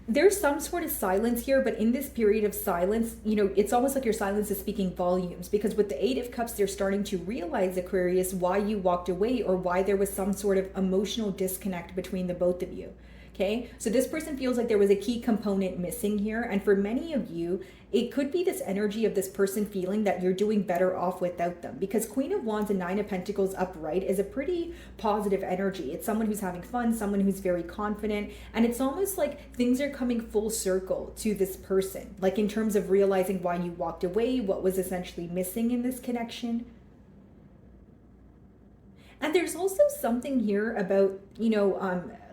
There's some sort of silence here, but in this period of silence, it's almost like your silence is speaking volumes, because with the Eight of Cups, they're starting to realize, Aquarius, why you walked away, or why there was some sort of emotional disconnect between the both of you. Okay, so this person feels like there was a key component missing here. And for many of you, it could be this energy of this person feeling that you're doing better off without them, because Queen of Wands and Nine of Pentacles upright is a pretty positive energy. It's someone who's having fun, someone who's very confident. And it's almost like things are coming full circle to this person, like in terms of realizing why you walked away, what was essentially missing in this connection. And there's also something here about,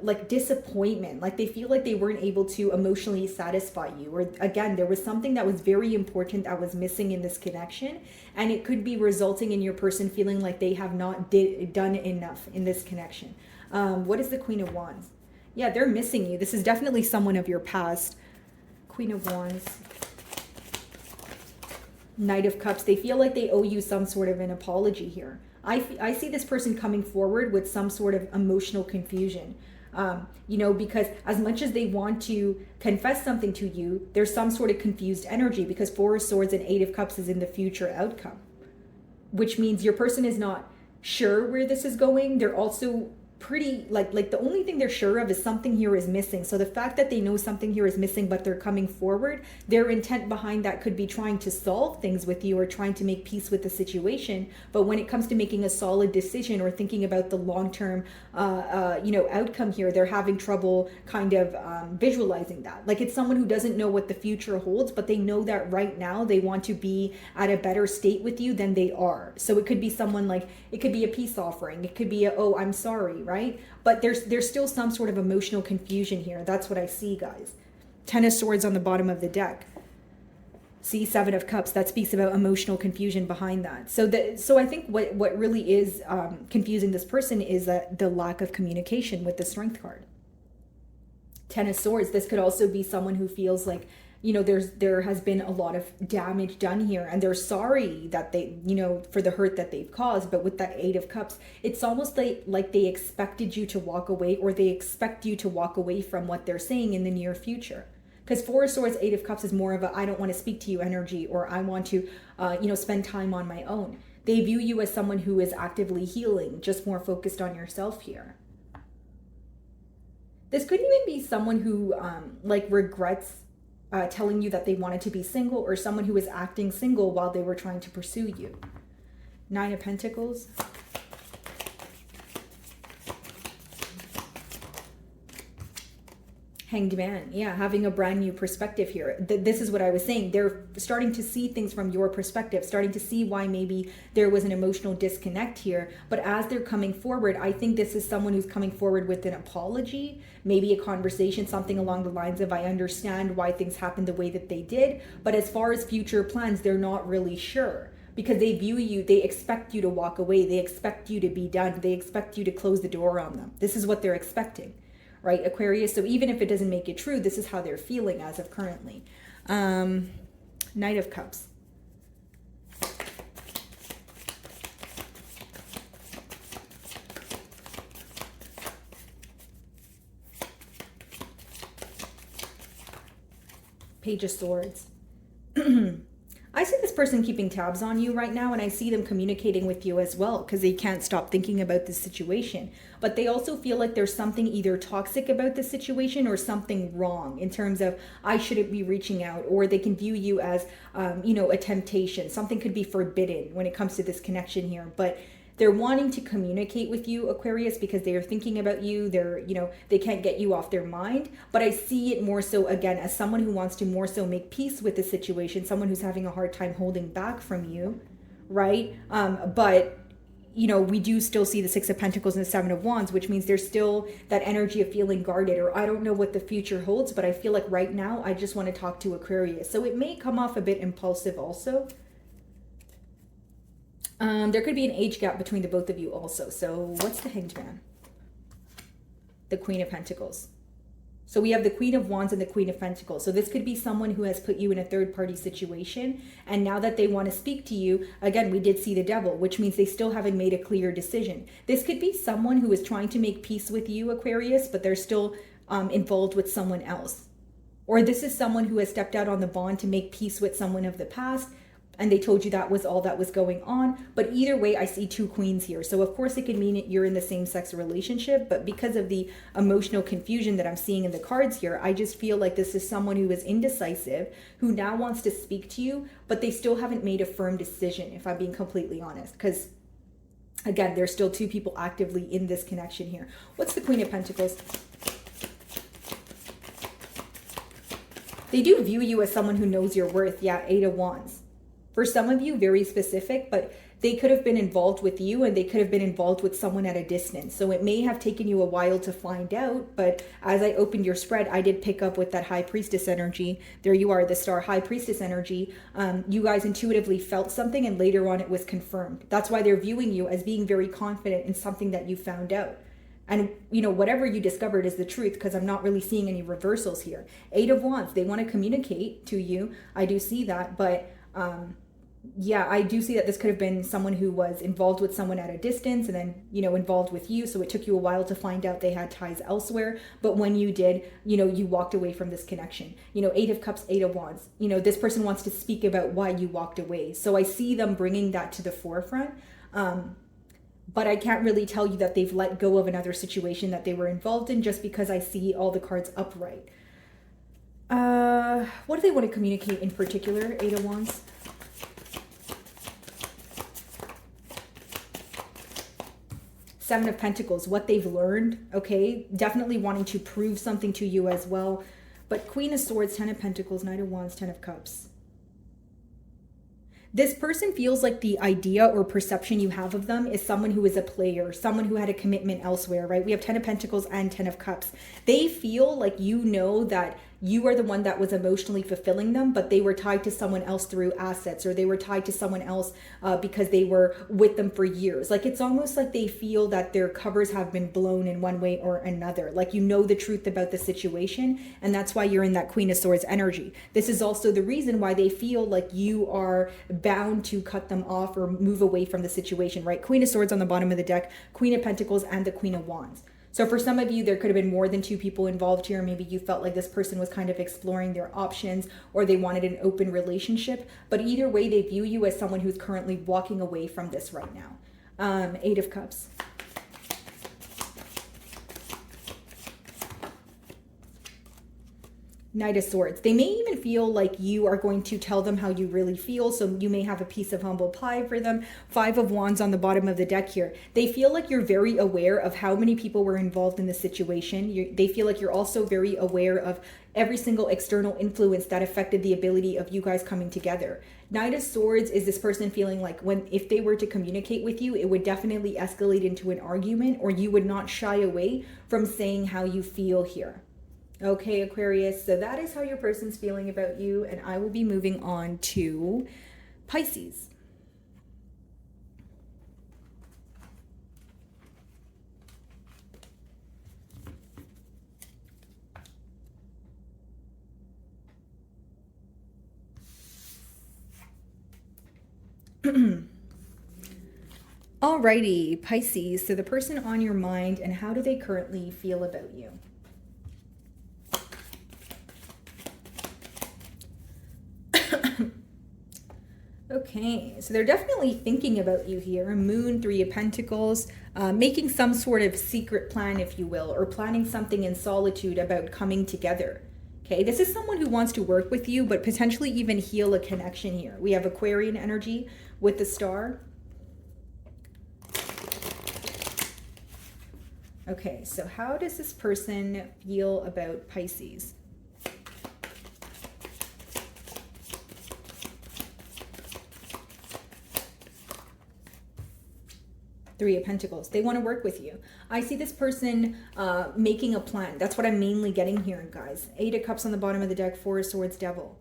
like disappointment, like they feel like they weren't able to emotionally satisfy you, or again, there was something that was very important that was missing in this connection, and it could be resulting in your person feeling like they have not done enough in this connection. What is the Queen of Wands? Yeah, they're missing you. This is definitely someone of your past. Queen of Wands. Knight of Cups. They feel like they owe you some sort of an apology here. I see this person coming forward with some sort of emotional confusion, because as much as they want to confess something to you, there's some sort of confused energy, because Four of Swords and Eight of Cups is in the future outcome, which means your person is not sure where this is going. They're also pretty like the only thing they're sure of is something here is missing. So the fact that they know something here is missing, but they're coming forward, their intent behind that could be trying to solve things with you, or trying to make peace with the situation. But when it comes to making a solid decision, or thinking about the long-term outcome here, they're having trouble kind of visualizing that. Like it's someone who doesn't know what the future holds, but they know that right now they want to be at a better state with you than they are. So it could be someone like, it could be a peace offering, it could be oh, I'm sorry, right? But there's still some sort of emotional confusion here. That's what I see, guys. Ten of Swords on the bottom of the deck. See, Seven of Cups, that speaks about emotional confusion behind that. So I think what really is confusing this person is the lack of communication with the Strength card. Ten of Swords, this could also be someone who feels like, there has been a lot of damage done here, and they're sorry that they, for the hurt that they've caused. But with that Eight of Cups, it's almost like they expected you to walk away, or they expect you to walk away from what they're saying in the near future. Because Four of Swords, Eight of Cups is more of a, I don't want to speak to you energy, or I want to, spend time on my own. They view you as someone who is actively healing, just more focused on yourself here. This could even be someone who regrets telling you that they wanted to be single, or someone who was acting single while they were trying to pursue you. Nine of Pentacles. Hanged Man. Yeah, having a brand new perspective here. This is what I was saying. They're starting to see things from your perspective, starting to see why maybe there was an emotional disconnect here. But as they're coming forward, I think this is someone who's coming forward with an apology, maybe a conversation, something along the lines of, I understand why things happened the way that they did. But as far as future plans, they're not really sure, because they view you, they expect you to walk away. They expect you to be done. They expect you to close the door on them. This is what they're expecting. Right, Aquarius? So even if it doesn't make it true, this is how they're feeling as of currently. Knight of Cups. Page of Swords. I see this person keeping tabs on you right now, and I see them communicating with you as well because they can't stop thinking about this situation. But they also feel like there's something either toxic about the situation or something wrong in terms of I shouldn't be reaching out, or they can view you as, a temptation. Something could be forbidden when it comes to this connection here. But they're wanting to communicate with you, Aquarius, because they are thinking about you. They can't get you off their mind. But I see it more so, again, as someone who wants to more so make peace with the situation, someone who's having a hard time holding back from you, right? But we do still see the Six of Pentacles and the Seven of Wands, which means there's still that energy of feeling guarded, or I don't know what the future holds, but I feel like right now I just want to talk to Aquarius. So it may come off a bit impulsive also. There could be an age gap between the both of you also. So what's the Hanged Man? The Queen of Pentacles. So we have the Queen of Wands and the Queen of Pentacles. So this could be someone who has put you in a third-party situation. And now that they want to speak to you, again, we did see the Devil, which means they still haven't made a clear decision. This could be someone who is trying to make peace with you, Aquarius, but they're still involved with someone else. Or this is someone who has stepped out on the bond to make peace with someone of the past, and they told you that was all that was going on. But either way, I see two queens here. So of course it could mean you're in the same sex relationship, but because of the emotional confusion that I'm seeing in the cards here, I just feel like this is someone who is indecisive, who now wants to speak to you, but they still haven't made a firm decision, if I'm being completely honest. Because again, there's still two people actively in this connection here. What's the Queen of Pentacles? They do view you as someone who knows your worth. Yeah, Eight of Wands. For some of you, very specific, but they could have been involved with you, and they could have been involved with someone at a distance. So it may have taken you a while to find out, but as I opened your spread, I did pick up with that High Priestess energy. There you are, the Star High Priestess energy. You guys intuitively felt something, and later on it was confirmed. That's why they're viewing you as being very confident in something that you found out. And, whatever you discovered is the truth, because I'm not really seeing any reversals here. Eight of Wands, they want to communicate to you. I do see that, but yeah, I do see that this could have been someone who was involved with someone at a distance and then, involved with you. So it took you a while to find out they had ties elsewhere. But when you did, you walked away from this connection. Eight of Cups, Eight of Wands. This person wants to speak about why you walked away. So I see them bringing that to the forefront. But I can't really tell you that they've let go of another situation that they were involved in, just because I see all the cards upright. What do they want to communicate in particular, Eight of Wands? Seven of Pentacles, what they've learned, okay? Definitely wanting to prove something to you as well. But Queen of Swords, Ten of Pentacles, Knight of Wands, Ten of Cups. This person feels like the idea or perception you have of them is someone who is a player, someone who had a commitment elsewhere, right? We have Ten of Pentacles and Ten of Cups. They feel like that you are the one that was emotionally fulfilling them, but they were tied to someone else through assets, or they were tied to someone else because they were with them for years. Like, it's almost like they feel that their covers have been blown in one way or another. Like, the truth about the situation, and that's why you're in that Queen of Swords energy. This is also the reason why they feel like you are bound to cut them off or move away from the situation, right? Queen of Swords on the bottom of the deck, Queen of Pentacles, and the Queen of Wands. So for some of you, there could have been more than two people involved here. Maybe you felt like this person was kind of exploring their options, or they wanted an open relationship. But either way, they view you as someone who's currently walking away from this right now. Eight of Cups. Knight of Swords. They may even feel like you are going to tell them how you really feel, so you may have a piece of humble pie for them. Five of Wands on the bottom of the deck here. They feel like you're very aware of how many people were involved in the situation. They feel like you're also very aware of every single external influence that affected the ability of you guys coming together. Knight of Swords is this person feeling like if they were to communicate with you, it would definitely escalate into an argument, or you would not shy away from saying how you feel here. Okay, Aquarius, so that is how your person's feeling about you, and I will be moving on to Pisces. Alrighty, Pisces, so the person on your mind, and how do they currently feel about you? Okay, so they're definitely thinking about you here. Moon, Three of Pentacles, making some sort of secret plan, if you will, or planning something in solitude about coming together. Okay, this is someone who wants to work with you, but potentially even heal a connection here. We have Aquarian energy with the star. Okay, so how does this person feel about Pisces? Three of Pentacles. They want to work with you. I see this person making a plan. That's what I'm mainly getting here, guys. Eight of Cups on the bottom of the deck, Four of Swords, Devil.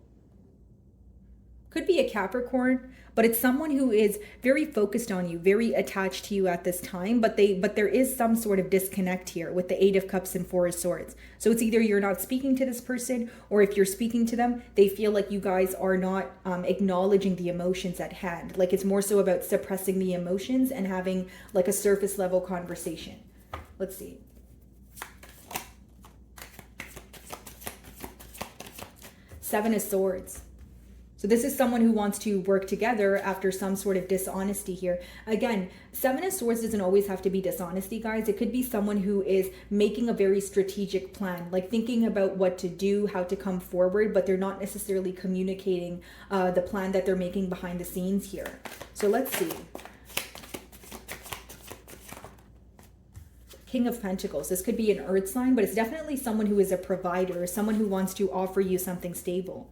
Could be a Capricorn, but it's someone who is very focused on you, very attached to you at this time, but there is some sort of disconnect here with the Eight of Cups and Four of Swords. So it's either you're not speaking to this person, or if you're speaking to them, they feel like you guys are not acknowledging the emotions at hand. Like it's more so about suppressing the emotions and having like a surface level conversation. Let's see. Seven of Swords. So this is someone who wants to work together after some sort of dishonesty here. Again, Seven of Swords doesn't always have to be dishonesty, guys. It could be someone who is making a very strategic plan, like thinking about what to do, how to come forward, but they're not necessarily communicating the plan that they're making behind the scenes here. So let's see. King of Pentacles. This could be an earth sign, but it's definitely someone who is a provider, someone who wants to offer you something stable.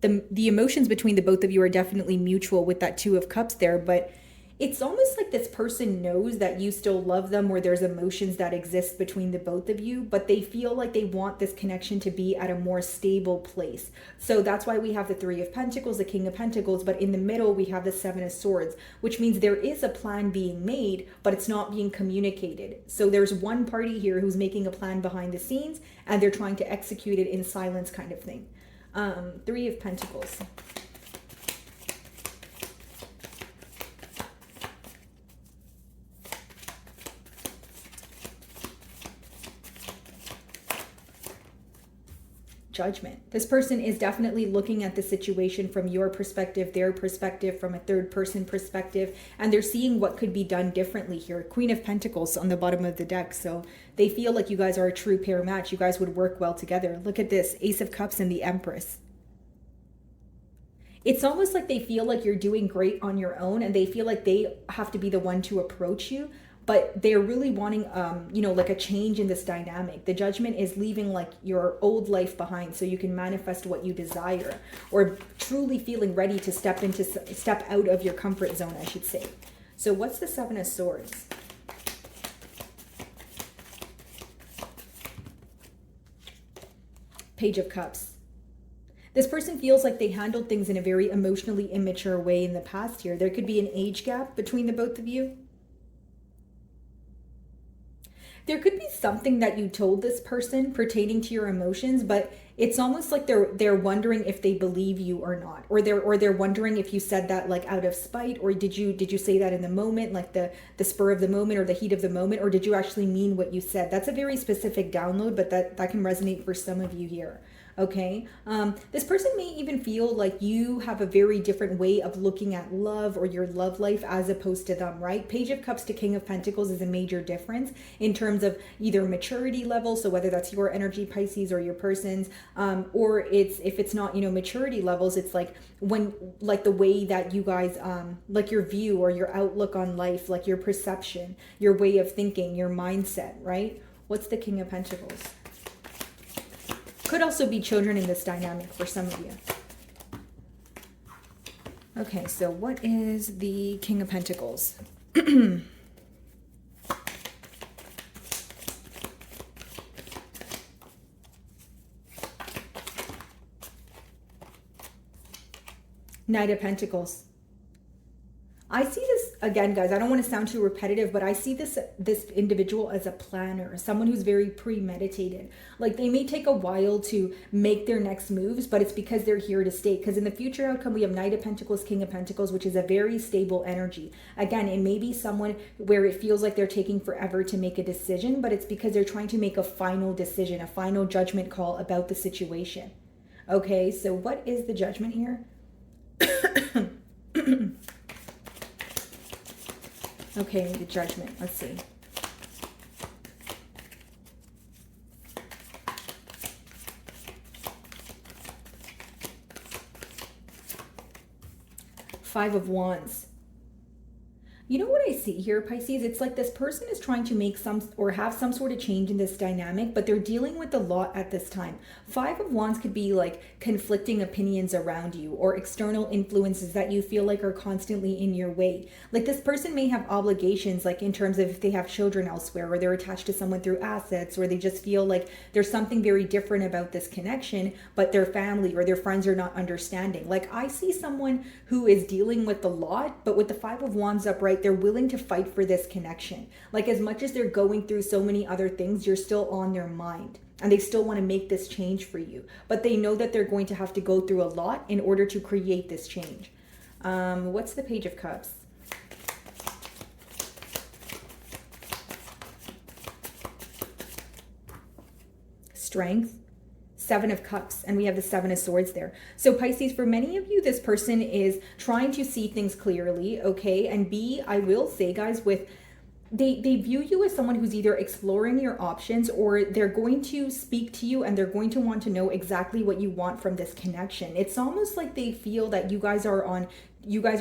The emotions between the both of you are definitely mutual with that Two of Cups there, but it's almost like this person knows that you still love them, or there's emotions that exist between the both of you, but they feel like they want this connection to be at a more stable place. So that's why we have the Three of Pentacles, the King of Pentacles, but in the middle we have the Seven of Swords, which means there is a plan being made, but it's not being communicated. So there's one party here who's making a plan behind the scenes, and they're trying to execute it in silence kind of thing. Three of Pentacles. Judgment. This person is definitely looking at the situation from your perspective, their perspective, from a third person perspective, and they're seeing what could be done differently here. Queen of Pentacles on the bottom of the deck. So they feel like you guys are a true pair match. You guys would work well together. Look at this, Ace of Cups and the Empress. It's almost like they feel like you're doing great on your own, and they feel like they have to be the one to approach you, but they're really wanting, like a change in this dynamic. The Judgment is leaving like your old life behind so you can manifest what you desire, or truly feeling ready to step out of your comfort zone, I should say. So what's the Seven of Swords? Page of Cups. This person feels like they handled things in a very emotionally immature way in the past here. There could be an age gap between the both of you. There could be something that you told this person pertaining to your emotions, but it's almost like they're wondering if they believe you or not, or they're wondering if you said that like out of spite, or did you say that in the moment, like the spur of the moment or the heat of the moment, or did you actually mean what you said? That's a very specific download, but that can resonate for some of you here. Okay, this person may even feel like you have a very different way of looking at love or your love life as opposed to them, right? Page of Cups to King of Pentacles is a major difference in terms of either maturity level, so whether that's your energy, Pisces, or your person's, or if it's not, maturity levels, it's like the way that you guys, like your view or your outlook on life, like your perception, your way of thinking, your mindset, right? What's the King of Pentacles? Could also be children in this dynamic for some of you. Okay, so what is the King of Pentacles? Knight of Pentacles. I see this, again, guys, I don't want to sound too repetitive, but I see this individual as a planner, someone who's very premeditated. Like they may take a while to make their next moves, but it's because they're here to stay. Because in the future outcome, we have Knight of Pentacles, King of Pentacles, which is a very stable energy. Again, it may be someone where it feels like they're taking forever to make a decision, but it's because they're trying to make a final decision, a final judgment call about the situation. Okay, so what is the Judgment here? Okay, the Judgment. Let's see. Five of Wands. You know what I see here, Pisces? It's like this person is trying to make some or have some sort of change in this dynamic, but they're dealing with a lot at this time. Five of Wands could be like conflicting opinions around you or external influences that you feel like are constantly in your way. Like this person may have obligations, like in terms of if they have children elsewhere or they're attached to someone through assets, or they just feel like there's something very different about this connection, but their family or their friends are not understanding. Like I see someone who is dealing with a lot, but with the Five of Wands upright, they're willing to fight for this connection. Like as much as they're going through so many other things, you're still on their mind and they still want to make this change for you. But they know that they're going to have to go through a lot in order to create this change. What's the Page of Cups? Strength. Seven of Cups, and we have the Seven of Swords there. So Pisces, for many of you, this person is trying to see things clearly, okay? And B, I will say, guys, with they view you as someone who's either exploring your options, or they're going to speak to you and they're going to want to know exactly what you want from this connection. It's almost like they feel that you guys are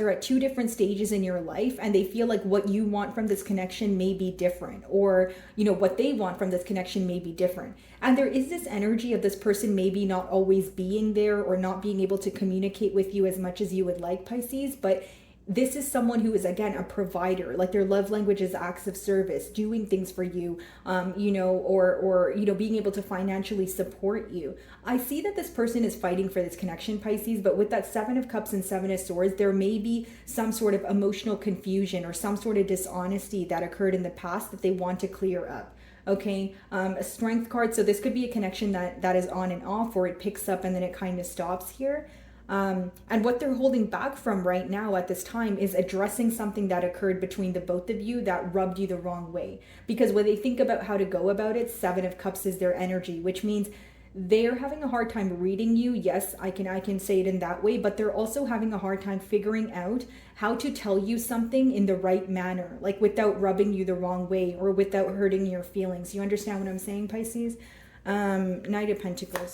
at two different stages in your life, and they feel like what you want from this connection may be different, or what they want from this connection may be different. And there is this energy of this person maybe not always being there or not being able to communicate with you as much as you would like, Pisces. But this is someone who is, again, a provider. Like their love language is acts of service, doing things for you, or being able to financially support you. I see that this person is fighting for this connection, Pisces, but with that Seven of Cups and Seven of Swords, there may be some sort of emotional confusion or some sort of dishonesty that occurred in the past that they want to clear up. Okay, a Strength card. So this could be a connection that is on and off, or it picks up and then it kind of stops here. And what they're holding back from right now at this time is addressing something that occurred between the both of you that rubbed you the wrong way. Because when they think about how to go about it, Seven of Cups is their energy, which means they're having a hard time reading you. Yes, I can say it in that way, but they're also having a hard time figuring out how to tell you something in the right manner, like without rubbing you the wrong way or without hurting your feelings. You understand what I'm saying, Pisces? Knight of Pentacles.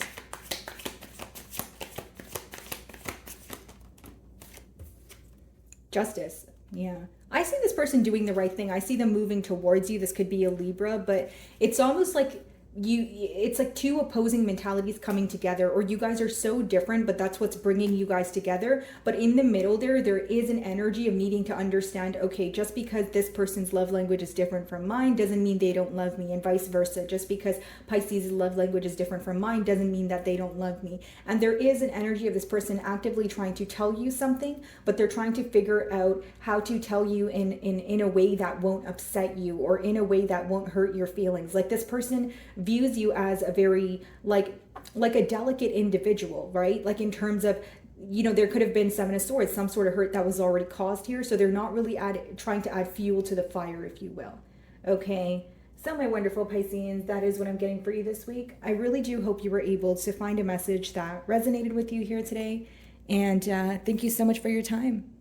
Justice. Yeah. I see this person doing the right thing. I see them moving towards you. This could be a Libra, but it's almost like it's like two opposing mentalities coming together, or you guys are so different, but that's what's bringing you guys together. But in the middle there is an energy of needing to understand, okay, just because this person's love language is different from mine doesn't mean they don't love me, and vice versa. Just because Pisces' love language is different from mine doesn't mean that they don't love me. And there is an energy of this person actively trying to tell you something, but they're trying to figure out how to tell you in a way that won't upset you, or in a way that won't hurt your feelings. Like this person views you as a very like a delicate individual, right? Like in terms of, there could have been Seven of Swords, some sort of hurt that was already caused here. So they're not really trying to add fuel to the fire, if you will. Okay. So my wonderful Pisceans, that is what I'm getting for you this week. I really do hope you were able to find a message that resonated with you here today. And thank you so much for your time.